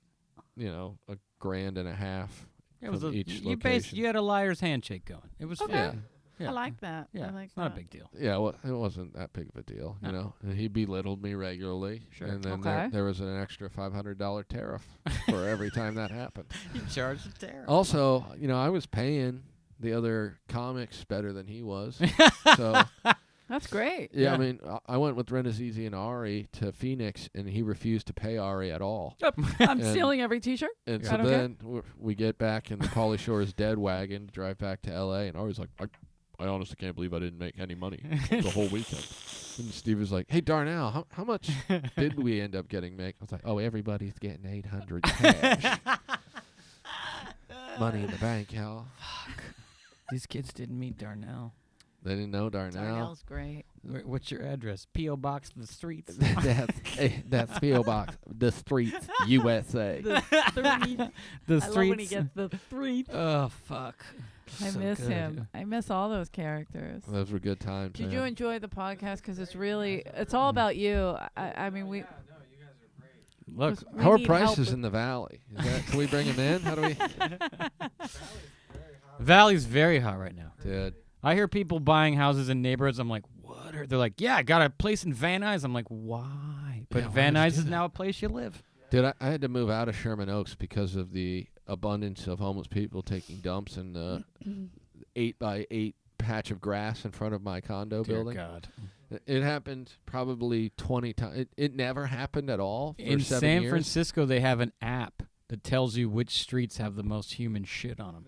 [SPEAKER 1] $1.5 grand
[SPEAKER 3] It was
[SPEAKER 1] from
[SPEAKER 3] a,
[SPEAKER 1] each
[SPEAKER 3] you
[SPEAKER 1] location.
[SPEAKER 3] you had a liar's handshake going. It was
[SPEAKER 2] Okay.
[SPEAKER 3] fun. Yeah.
[SPEAKER 2] I like that.
[SPEAKER 3] Yeah,
[SPEAKER 2] I like
[SPEAKER 3] it's not a
[SPEAKER 2] that.
[SPEAKER 3] big deal.
[SPEAKER 1] Yeah, well, it wasn't that big of a deal, you
[SPEAKER 3] No.
[SPEAKER 1] know. And he belittled me regularly,
[SPEAKER 3] Sure.
[SPEAKER 1] and then
[SPEAKER 2] Okay.
[SPEAKER 1] there was an extra $500 tariff for every time that happened.
[SPEAKER 3] You charged the tariff.
[SPEAKER 1] Also, you know, I was paying the other comics better than he was, so
[SPEAKER 2] That's great.
[SPEAKER 1] yeah.
[SPEAKER 3] Yeah.
[SPEAKER 1] I mean, I went with Renazizi and Ari to Phoenix, and he refused to pay Ari at all.
[SPEAKER 2] I'm
[SPEAKER 1] And-
[SPEAKER 2] stealing every T-shirt.
[SPEAKER 1] And
[SPEAKER 2] I
[SPEAKER 1] so
[SPEAKER 2] don't care.
[SPEAKER 1] then we get back in the Pauly Shore's dead wagon to drive back to L.A. And Ari's like, I honestly can't believe I didn't make any money the whole weekend. And Steve was like, hey, Darnell, how much did we end up getting make? I was like, oh, everybody's getting 800 cash. Money in the bank, y'all.
[SPEAKER 3] These kids didn't meet Darnell.
[SPEAKER 1] They didn't know Darnell.
[SPEAKER 2] Darnell's great.
[SPEAKER 3] What's your address? P.O. Box the streets.
[SPEAKER 1] That's P.O. Box, the streets, USA.
[SPEAKER 2] The three.
[SPEAKER 3] The
[SPEAKER 2] I love when he gets the three.
[SPEAKER 3] Oh fuck.
[SPEAKER 2] I
[SPEAKER 3] So
[SPEAKER 2] miss
[SPEAKER 3] good.
[SPEAKER 2] him. I miss all those characters.
[SPEAKER 1] Those were good times.
[SPEAKER 2] Did
[SPEAKER 1] man.
[SPEAKER 2] you enjoy the podcast? Because it's all about you. I mean, we.
[SPEAKER 3] Look,
[SPEAKER 2] we
[SPEAKER 1] How are
[SPEAKER 2] need
[SPEAKER 1] prices
[SPEAKER 2] help
[SPEAKER 1] in the valley? Can we bring him in? How do we?
[SPEAKER 3] Valley's very hot right now.
[SPEAKER 1] Dude.
[SPEAKER 3] I hear people buying houses in neighborhoods. I'm like, what? They're like, yeah, I got a place in Van Nuys. I'm like, why? But
[SPEAKER 1] Yeah, why
[SPEAKER 3] Van
[SPEAKER 1] would you
[SPEAKER 3] Nuys
[SPEAKER 1] do
[SPEAKER 3] is
[SPEAKER 1] that?
[SPEAKER 3] now a place you live.
[SPEAKER 1] Dude, I had to move out of Sherman Oaks because of the abundance of homeless people taking dumps in the 8x8 patch of grass in front of my condo
[SPEAKER 3] Dear
[SPEAKER 1] building.
[SPEAKER 3] God.
[SPEAKER 1] It happened probably 20 times. It never happened at all for
[SPEAKER 3] In
[SPEAKER 1] 7
[SPEAKER 3] San
[SPEAKER 1] years.
[SPEAKER 3] Francisco, they have an app that tells you which streets have the most human shit on them.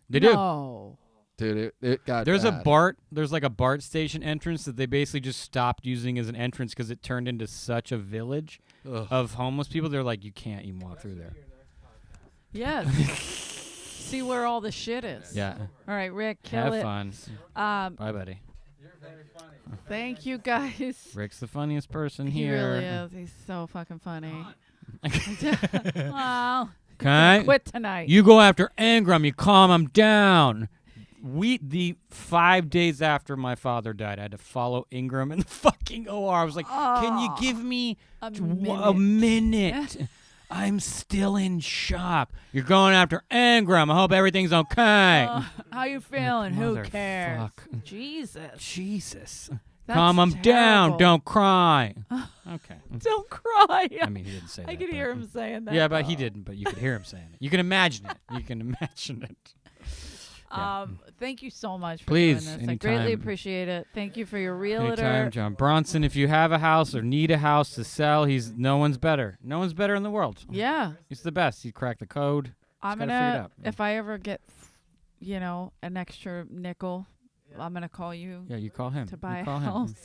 [SPEAKER 3] They do.
[SPEAKER 2] No.
[SPEAKER 1] Dude, it got
[SPEAKER 3] There's
[SPEAKER 1] bad.
[SPEAKER 3] There's like a BART station entrance that they basically just stopped using as an entrance because it turned into such a village
[SPEAKER 1] Ugh.
[SPEAKER 3] of homeless people. They're like, you can't even walk through there.
[SPEAKER 2] Yes. See where all the shit is.
[SPEAKER 3] Yeah.
[SPEAKER 2] All right, Rick, kill
[SPEAKER 3] Have
[SPEAKER 2] it.
[SPEAKER 3] fun.
[SPEAKER 2] Um,
[SPEAKER 3] Bye, buddy.
[SPEAKER 2] thank you guys.
[SPEAKER 3] Rick's the funniest person
[SPEAKER 2] He
[SPEAKER 3] here.
[SPEAKER 2] really is. He's so fucking funny. Well,
[SPEAKER 3] Okay.
[SPEAKER 2] quit tonight.
[SPEAKER 3] You go after Ingram. You calm him down. The 5 days after my father died, I had to follow Ingram in the fucking OR. I was like, can you give me
[SPEAKER 2] a
[SPEAKER 3] a minute? I'm still in shock. You're going after Ingram. I hope everything's okay.
[SPEAKER 2] How you feeling? Who
[SPEAKER 3] Motherfuck.
[SPEAKER 2] cares? Jesus.
[SPEAKER 3] Jesus.
[SPEAKER 2] That's
[SPEAKER 3] Calm him down.
[SPEAKER 2] terrible.
[SPEAKER 3] Don't cry. Okay.
[SPEAKER 2] Don't cry.
[SPEAKER 3] I mean, he didn't say that.
[SPEAKER 2] I could
[SPEAKER 3] but-
[SPEAKER 2] hear him saying that.
[SPEAKER 3] Yeah, but he
[SPEAKER 2] though.
[SPEAKER 3] didn't. But you could hear him saying it. You can imagine it. You can imagine it. Yeah.
[SPEAKER 2] Thank you so much for
[SPEAKER 3] Please,
[SPEAKER 2] doing this. I greatly
[SPEAKER 3] anytime.
[SPEAKER 2] appreciate it. Thank you for your realtor.
[SPEAKER 3] Anytime, John Bronson. If you have a house or need a house to sell, no one's better. No one's better in the world.
[SPEAKER 2] Yeah.
[SPEAKER 3] He's the best. He cracked the code.
[SPEAKER 2] I'm
[SPEAKER 3] gotta figure it
[SPEAKER 2] gonna
[SPEAKER 3] out.
[SPEAKER 2] if I ever get an extra nickel, I'm gonna call you
[SPEAKER 3] Yeah, you call him.
[SPEAKER 2] to buy
[SPEAKER 3] you
[SPEAKER 2] a
[SPEAKER 3] call
[SPEAKER 2] house.
[SPEAKER 3] him.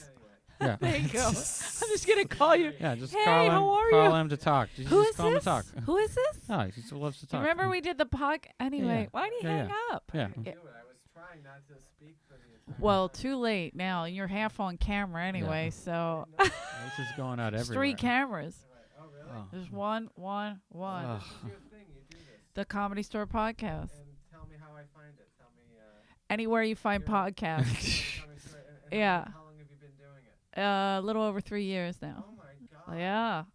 [SPEAKER 3] Yeah.
[SPEAKER 2] There you go. I'm just gonna call you.
[SPEAKER 3] Yeah, just
[SPEAKER 2] Hey,
[SPEAKER 3] call him.
[SPEAKER 2] how are
[SPEAKER 3] call
[SPEAKER 2] you?
[SPEAKER 3] him to talk. Just
[SPEAKER 2] Who
[SPEAKER 3] just
[SPEAKER 2] is
[SPEAKER 3] call him
[SPEAKER 2] this?
[SPEAKER 3] to talk.
[SPEAKER 2] Who is this?
[SPEAKER 3] Oh, he just loves to
[SPEAKER 2] Do you
[SPEAKER 3] talk.
[SPEAKER 2] remember we did the anyway?
[SPEAKER 3] yeah.
[SPEAKER 2] Why did he
[SPEAKER 3] Yeah,
[SPEAKER 2] hang
[SPEAKER 3] yeah.
[SPEAKER 2] up?
[SPEAKER 3] Yeah.
[SPEAKER 2] Well, too late now. You're half on camera anyway, so
[SPEAKER 3] This is going out
[SPEAKER 2] there's
[SPEAKER 3] everywhere.
[SPEAKER 2] 3 cameras.
[SPEAKER 3] Oh.
[SPEAKER 2] There's one.
[SPEAKER 3] Ugh.
[SPEAKER 2] The Comedy Store podcast.
[SPEAKER 5] Tell me how I find it. Tell me.
[SPEAKER 2] Anywhere you find podcasts. Yeah.
[SPEAKER 5] How long have you been doing it?
[SPEAKER 2] A little over 3 years now.
[SPEAKER 5] Oh my God.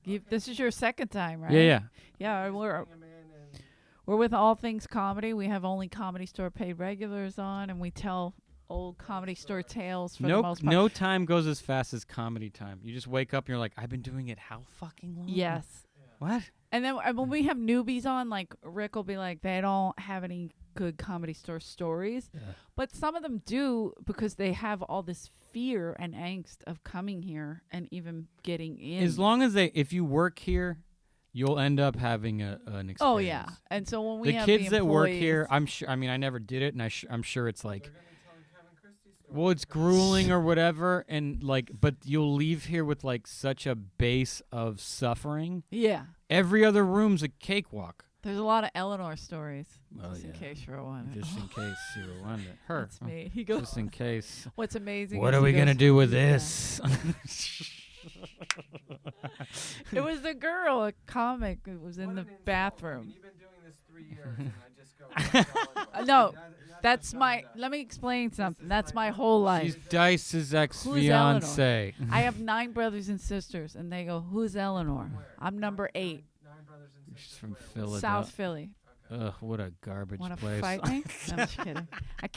[SPEAKER 2] Yeah. This is your second time, right?
[SPEAKER 3] Yeah, yeah.
[SPEAKER 2] Yeah,
[SPEAKER 5] Bring 'em in and
[SPEAKER 2] we're with All Things Comedy. We have only Comedy Store paid regulars on, and we tell old Comedy Store tales for the most part.
[SPEAKER 3] No time goes as fast as comedy time. You just wake up and you're like, I've been doing it how fucking long?
[SPEAKER 2] Yes.
[SPEAKER 3] What?
[SPEAKER 2] And then when we have newbies on, like Rick will be like, they don't have any good Comedy Store stories.
[SPEAKER 3] Yeah.
[SPEAKER 2] But some of them do because they have all this fear and angst of coming here and even getting in.
[SPEAKER 3] As long as if you work here, you'll end up having an experience.
[SPEAKER 2] Oh, yeah. And so when we
[SPEAKER 3] The
[SPEAKER 2] have
[SPEAKER 3] kids
[SPEAKER 2] the
[SPEAKER 3] that work here,
[SPEAKER 2] employees-
[SPEAKER 3] I'm sure. I mean, I never did it, and I'm sure it's like,
[SPEAKER 5] they're gonna be telling Kevin Christie's story.
[SPEAKER 3] well, it's grueling or whatever, and like, but you'll leave here with like such a base of suffering.
[SPEAKER 2] Yeah.
[SPEAKER 3] Every other room's a cakewalk.
[SPEAKER 2] There's a lot of Eleanor stories.
[SPEAKER 3] Oh,
[SPEAKER 2] just in
[SPEAKER 3] yeah.
[SPEAKER 2] case you're wondering.
[SPEAKER 3] Just in case you were wondering. Her.
[SPEAKER 2] That's me. He goes,
[SPEAKER 3] Just in case.
[SPEAKER 2] what's amazing
[SPEAKER 3] What
[SPEAKER 2] is
[SPEAKER 3] are we
[SPEAKER 2] he
[SPEAKER 3] gonna
[SPEAKER 2] goes,
[SPEAKER 3] do with
[SPEAKER 2] "Yeah."
[SPEAKER 3] this?
[SPEAKER 2] It was the girl, a comic, who was in
[SPEAKER 5] What
[SPEAKER 2] the
[SPEAKER 5] an insult. I
[SPEAKER 2] bathroom.
[SPEAKER 5] mean, you've been doing this 3 years, and I just go.
[SPEAKER 2] No,
[SPEAKER 5] That's
[SPEAKER 2] That's
[SPEAKER 5] not
[SPEAKER 2] my.
[SPEAKER 5] done.
[SPEAKER 2] Let me explain something.
[SPEAKER 5] is
[SPEAKER 2] That's
[SPEAKER 5] my
[SPEAKER 2] my whole
[SPEAKER 3] She's
[SPEAKER 2] life.
[SPEAKER 3] Dice's ex-fiance.
[SPEAKER 2] I have 9 brothers and sisters, and they go, "Who's Eleanor?"
[SPEAKER 5] Where?
[SPEAKER 2] I'm number 8,
[SPEAKER 5] 9 brothers and
[SPEAKER 3] She's
[SPEAKER 5] sisters.
[SPEAKER 3] from
[SPEAKER 5] Where?
[SPEAKER 3] Philadelphia.
[SPEAKER 2] South Philly.
[SPEAKER 3] Ugh, what a garbage
[SPEAKER 2] Want to
[SPEAKER 3] place.
[SPEAKER 2] fight me? No, I'm just kidding.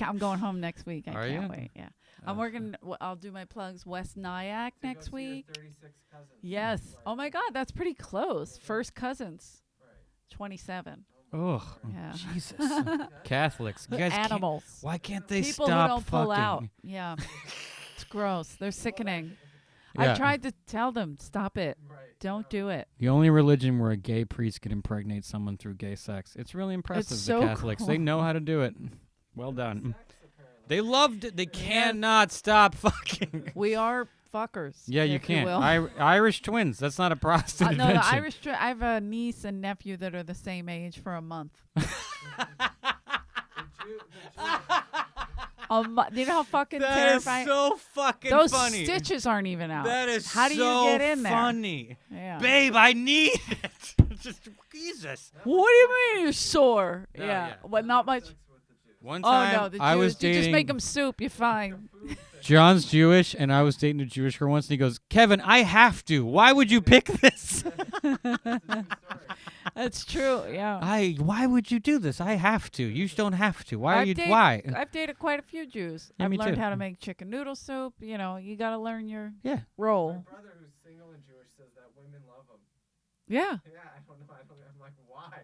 [SPEAKER 2] I'm going home next week. I
[SPEAKER 3] Are
[SPEAKER 2] can't
[SPEAKER 3] you?
[SPEAKER 2] wait. Yeah. I'm working. I'll do my plugs. West Nyack
[SPEAKER 5] To go
[SPEAKER 2] next
[SPEAKER 5] see your
[SPEAKER 2] week.
[SPEAKER 5] 36 cousins.
[SPEAKER 2] Yes.
[SPEAKER 5] Right.
[SPEAKER 2] Oh my God, that's pretty close. First cousins.
[SPEAKER 5] Right.
[SPEAKER 2] 27.
[SPEAKER 3] Ugh,
[SPEAKER 2] Yeah.
[SPEAKER 3] Jesus. Catholics, you guys can't.
[SPEAKER 2] Animals.
[SPEAKER 3] Why can't they
[SPEAKER 2] People
[SPEAKER 3] stop
[SPEAKER 2] who don't pull
[SPEAKER 3] fucking?
[SPEAKER 2] out. Yeah. It's gross. They're sickening.
[SPEAKER 3] Yeah.
[SPEAKER 2] I tried to tell them, stop it.
[SPEAKER 5] Right.
[SPEAKER 2] Don't do it.
[SPEAKER 3] The only religion where a gay priest can impregnate someone through gay sex. It's really impressive.
[SPEAKER 2] so
[SPEAKER 3] the Catholics, they
[SPEAKER 2] cool.
[SPEAKER 3] know how to do it. Well done.
[SPEAKER 5] Sex, apparently.
[SPEAKER 3] They loved it. They cannot stop fucking.
[SPEAKER 2] We are fuckers.
[SPEAKER 3] Yeah, you
[SPEAKER 2] if
[SPEAKER 3] can't.
[SPEAKER 2] will.
[SPEAKER 3] Irish twins. That's not a prostate
[SPEAKER 2] No, the
[SPEAKER 3] invention.
[SPEAKER 2] Irish. I have a niece and nephew that are the same age for a month.
[SPEAKER 5] The Jew,
[SPEAKER 2] You know how fucking
[SPEAKER 3] That is
[SPEAKER 2] terrifying.
[SPEAKER 3] so fucking
[SPEAKER 2] Those
[SPEAKER 3] funny.
[SPEAKER 2] stitches aren't even out.
[SPEAKER 3] That is
[SPEAKER 2] How do you
[SPEAKER 3] so
[SPEAKER 2] get in there?
[SPEAKER 3] funny.
[SPEAKER 2] Yeah.
[SPEAKER 3] Babe, I need it. Just Jesus.
[SPEAKER 2] What do you mean you're sore?
[SPEAKER 3] No,
[SPEAKER 2] yeah.
[SPEAKER 3] yeah.
[SPEAKER 2] But not much.
[SPEAKER 5] sex with the Jews.
[SPEAKER 3] One
[SPEAKER 2] Oh
[SPEAKER 3] time
[SPEAKER 2] no, the Jews.
[SPEAKER 3] I was
[SPEAKER 2] You just
[SPEAKER 3] dating.
[SPEAKER 2] make them soup. You're fine.
[SPEAKER 3] John's Jewish, and I was dating a Jewish girl once, and he goes, "Kevin, I have to. Why would you pick this?
[SPEAKER 2] That's true. Yeah.
[SPEAKER 3] Why would you do this? I have to. You don't have to. Why are you?
[SPEAKER 2] dated,
[SPEAKER 3] Why?
[SPEAKER 2] I've dated quite a few Jews.
[SPEAKER 3] Yeah,
[SPEAKER 2] I've
[SPEAKER 3] me
[SPEAKER 2] learned
[SPEAKER 3] too.
[SPEAKER 2] how to make chicken noodle soup. You know, you got to learn your
[SPEAKER 3] Yeah.
[SPEAKER 5] My
[SPEAKER 2] role.
[SPEAKER 5] brother, who's single and Jewish, says that women love him.
[SPEAKER 2] Yeah.
[SPEAKER 5] Yeah, I don't know. I'm like, why?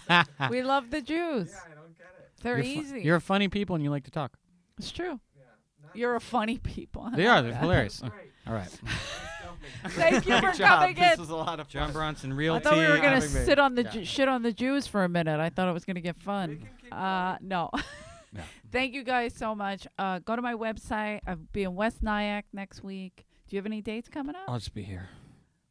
[SPEAKER 5] Why does?
[SPEAKER 2] We love the Jews.
[SPEAKER 5] Yeah, I don't get it.
[SPEAKER 2] They're
[SPEAKER 3] You're
[SPEAKER 2] easy.
[SPEAKER 3] You're funny people, and you like to talk.
[SPEAKER 2] It's true.
[SPEAKER 5] Yeah. Not
[SPEAKER 2] You're a funny people.
[SPEAKER 3] They are. They're hilarious.
[SPEAKER 5] great.
[SPEAKER 3] All right.
[SPEAKER 2] Thank you for
[SPEAKER 1] Good job.
[SPEAKER 2] coming
[SPEAKER 1] This
[SPEAKER 2] in.
[SPEAKER 1] was a lot of
[SPEAKER 3] John
[SPEAKER 1] fun.
[SPEAKER 3] Bronson, real
[SPEAKER 2] I thought we were
[SPEAKER 3] tea.
[SPEAKER 2] gonna
[SPEAKER 1] having me.
[SPEAKER 2] sit on the
[SPEAKER 3] Yeah.
[SPEAKER 2] shit on the Jews for a minute. I thought it was gonna get
[SPEAKER 5] We
[SPEAKER 2] fun.
[SPEAKER 5] can keep going.
[SPEAKER 2] No.
[SPEAKER 3] Yeah.
[SPEAKER 2] Thank you guys so much. Go to my website. I'll be in West Nyack next week. Do you have any dates coming up?
[SPEAKER 3] I'll just be here.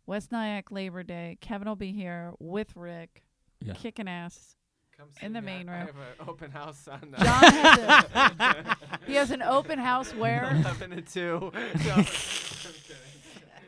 [SPEAKER 2] West Nyack Labor Day. Kevin will be here with Rick,
[SPEAKER 3] Yeah.
[SPEAKER 2] kicking ass.
[SPEAKER 5] Come
[SPEAKER 2] in the
[SPEAKER 5] see me.
[SPEAKER 2] main
[SPEAKER 5] I
[SPEAKER 2] room.
[SPEAKER 5] have an open house on
[SPEAKER 2] John has he has an open house where
[SPEAKER 5] 11 to 2. No, I'm kidding.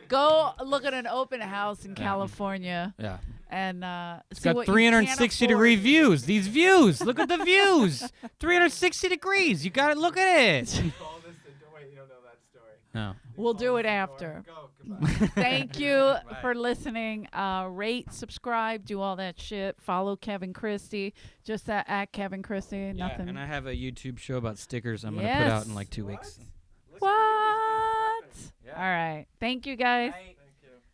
[SPEAKER 2] go look at an open house in California
[SPEAKER 3] Yeah.
[SPEAKER 2] and
[SPEAKER 3] It's
[SPEAKER 2] see
[SPEAKER 3] got
[SPEAKER 2] what you
[SPEAKER 3] 360
[SPEAKER 2] can't
[SPEAKER 3] degree
[SPEAKER 2] afford.
[SPEAKER 3] views. These views. Look at the views. 360 degrees. You got to look at it.
[SPEAKER 5] Call this wait, you don't know that story.
[SPEAKER 3] No.
[SPEAKER 2] We'll
[SPEAKER 5] Call
[SPEAKER 2] do it
[SPEAKER 5] this the
[SPEAKER 2] after.
[SPEAKER 5] story. Go. Goodbye.
[SPEAKER 2] Thank you
[SPEAKER 5] Bye.
[SPEAKER 2] for listening. Rate, subscribe, do all that shit. Follow Kevin Christy. Just at Kevin Christy. Nothing.
[SPEAKER 3] And I have a YouTube show about stickers I'm going to put out in
[SPEAKER 2] Yes.
[SPEAKER 3] like 2 weeks.
[SPEAKER 5] What?
[SPEAKER 2] What?
[SPEAKER 5] Look at you, he's been prepping.
[SPEAKER 2] All right. Thank you guys.
[SPEAKER 5] Bye.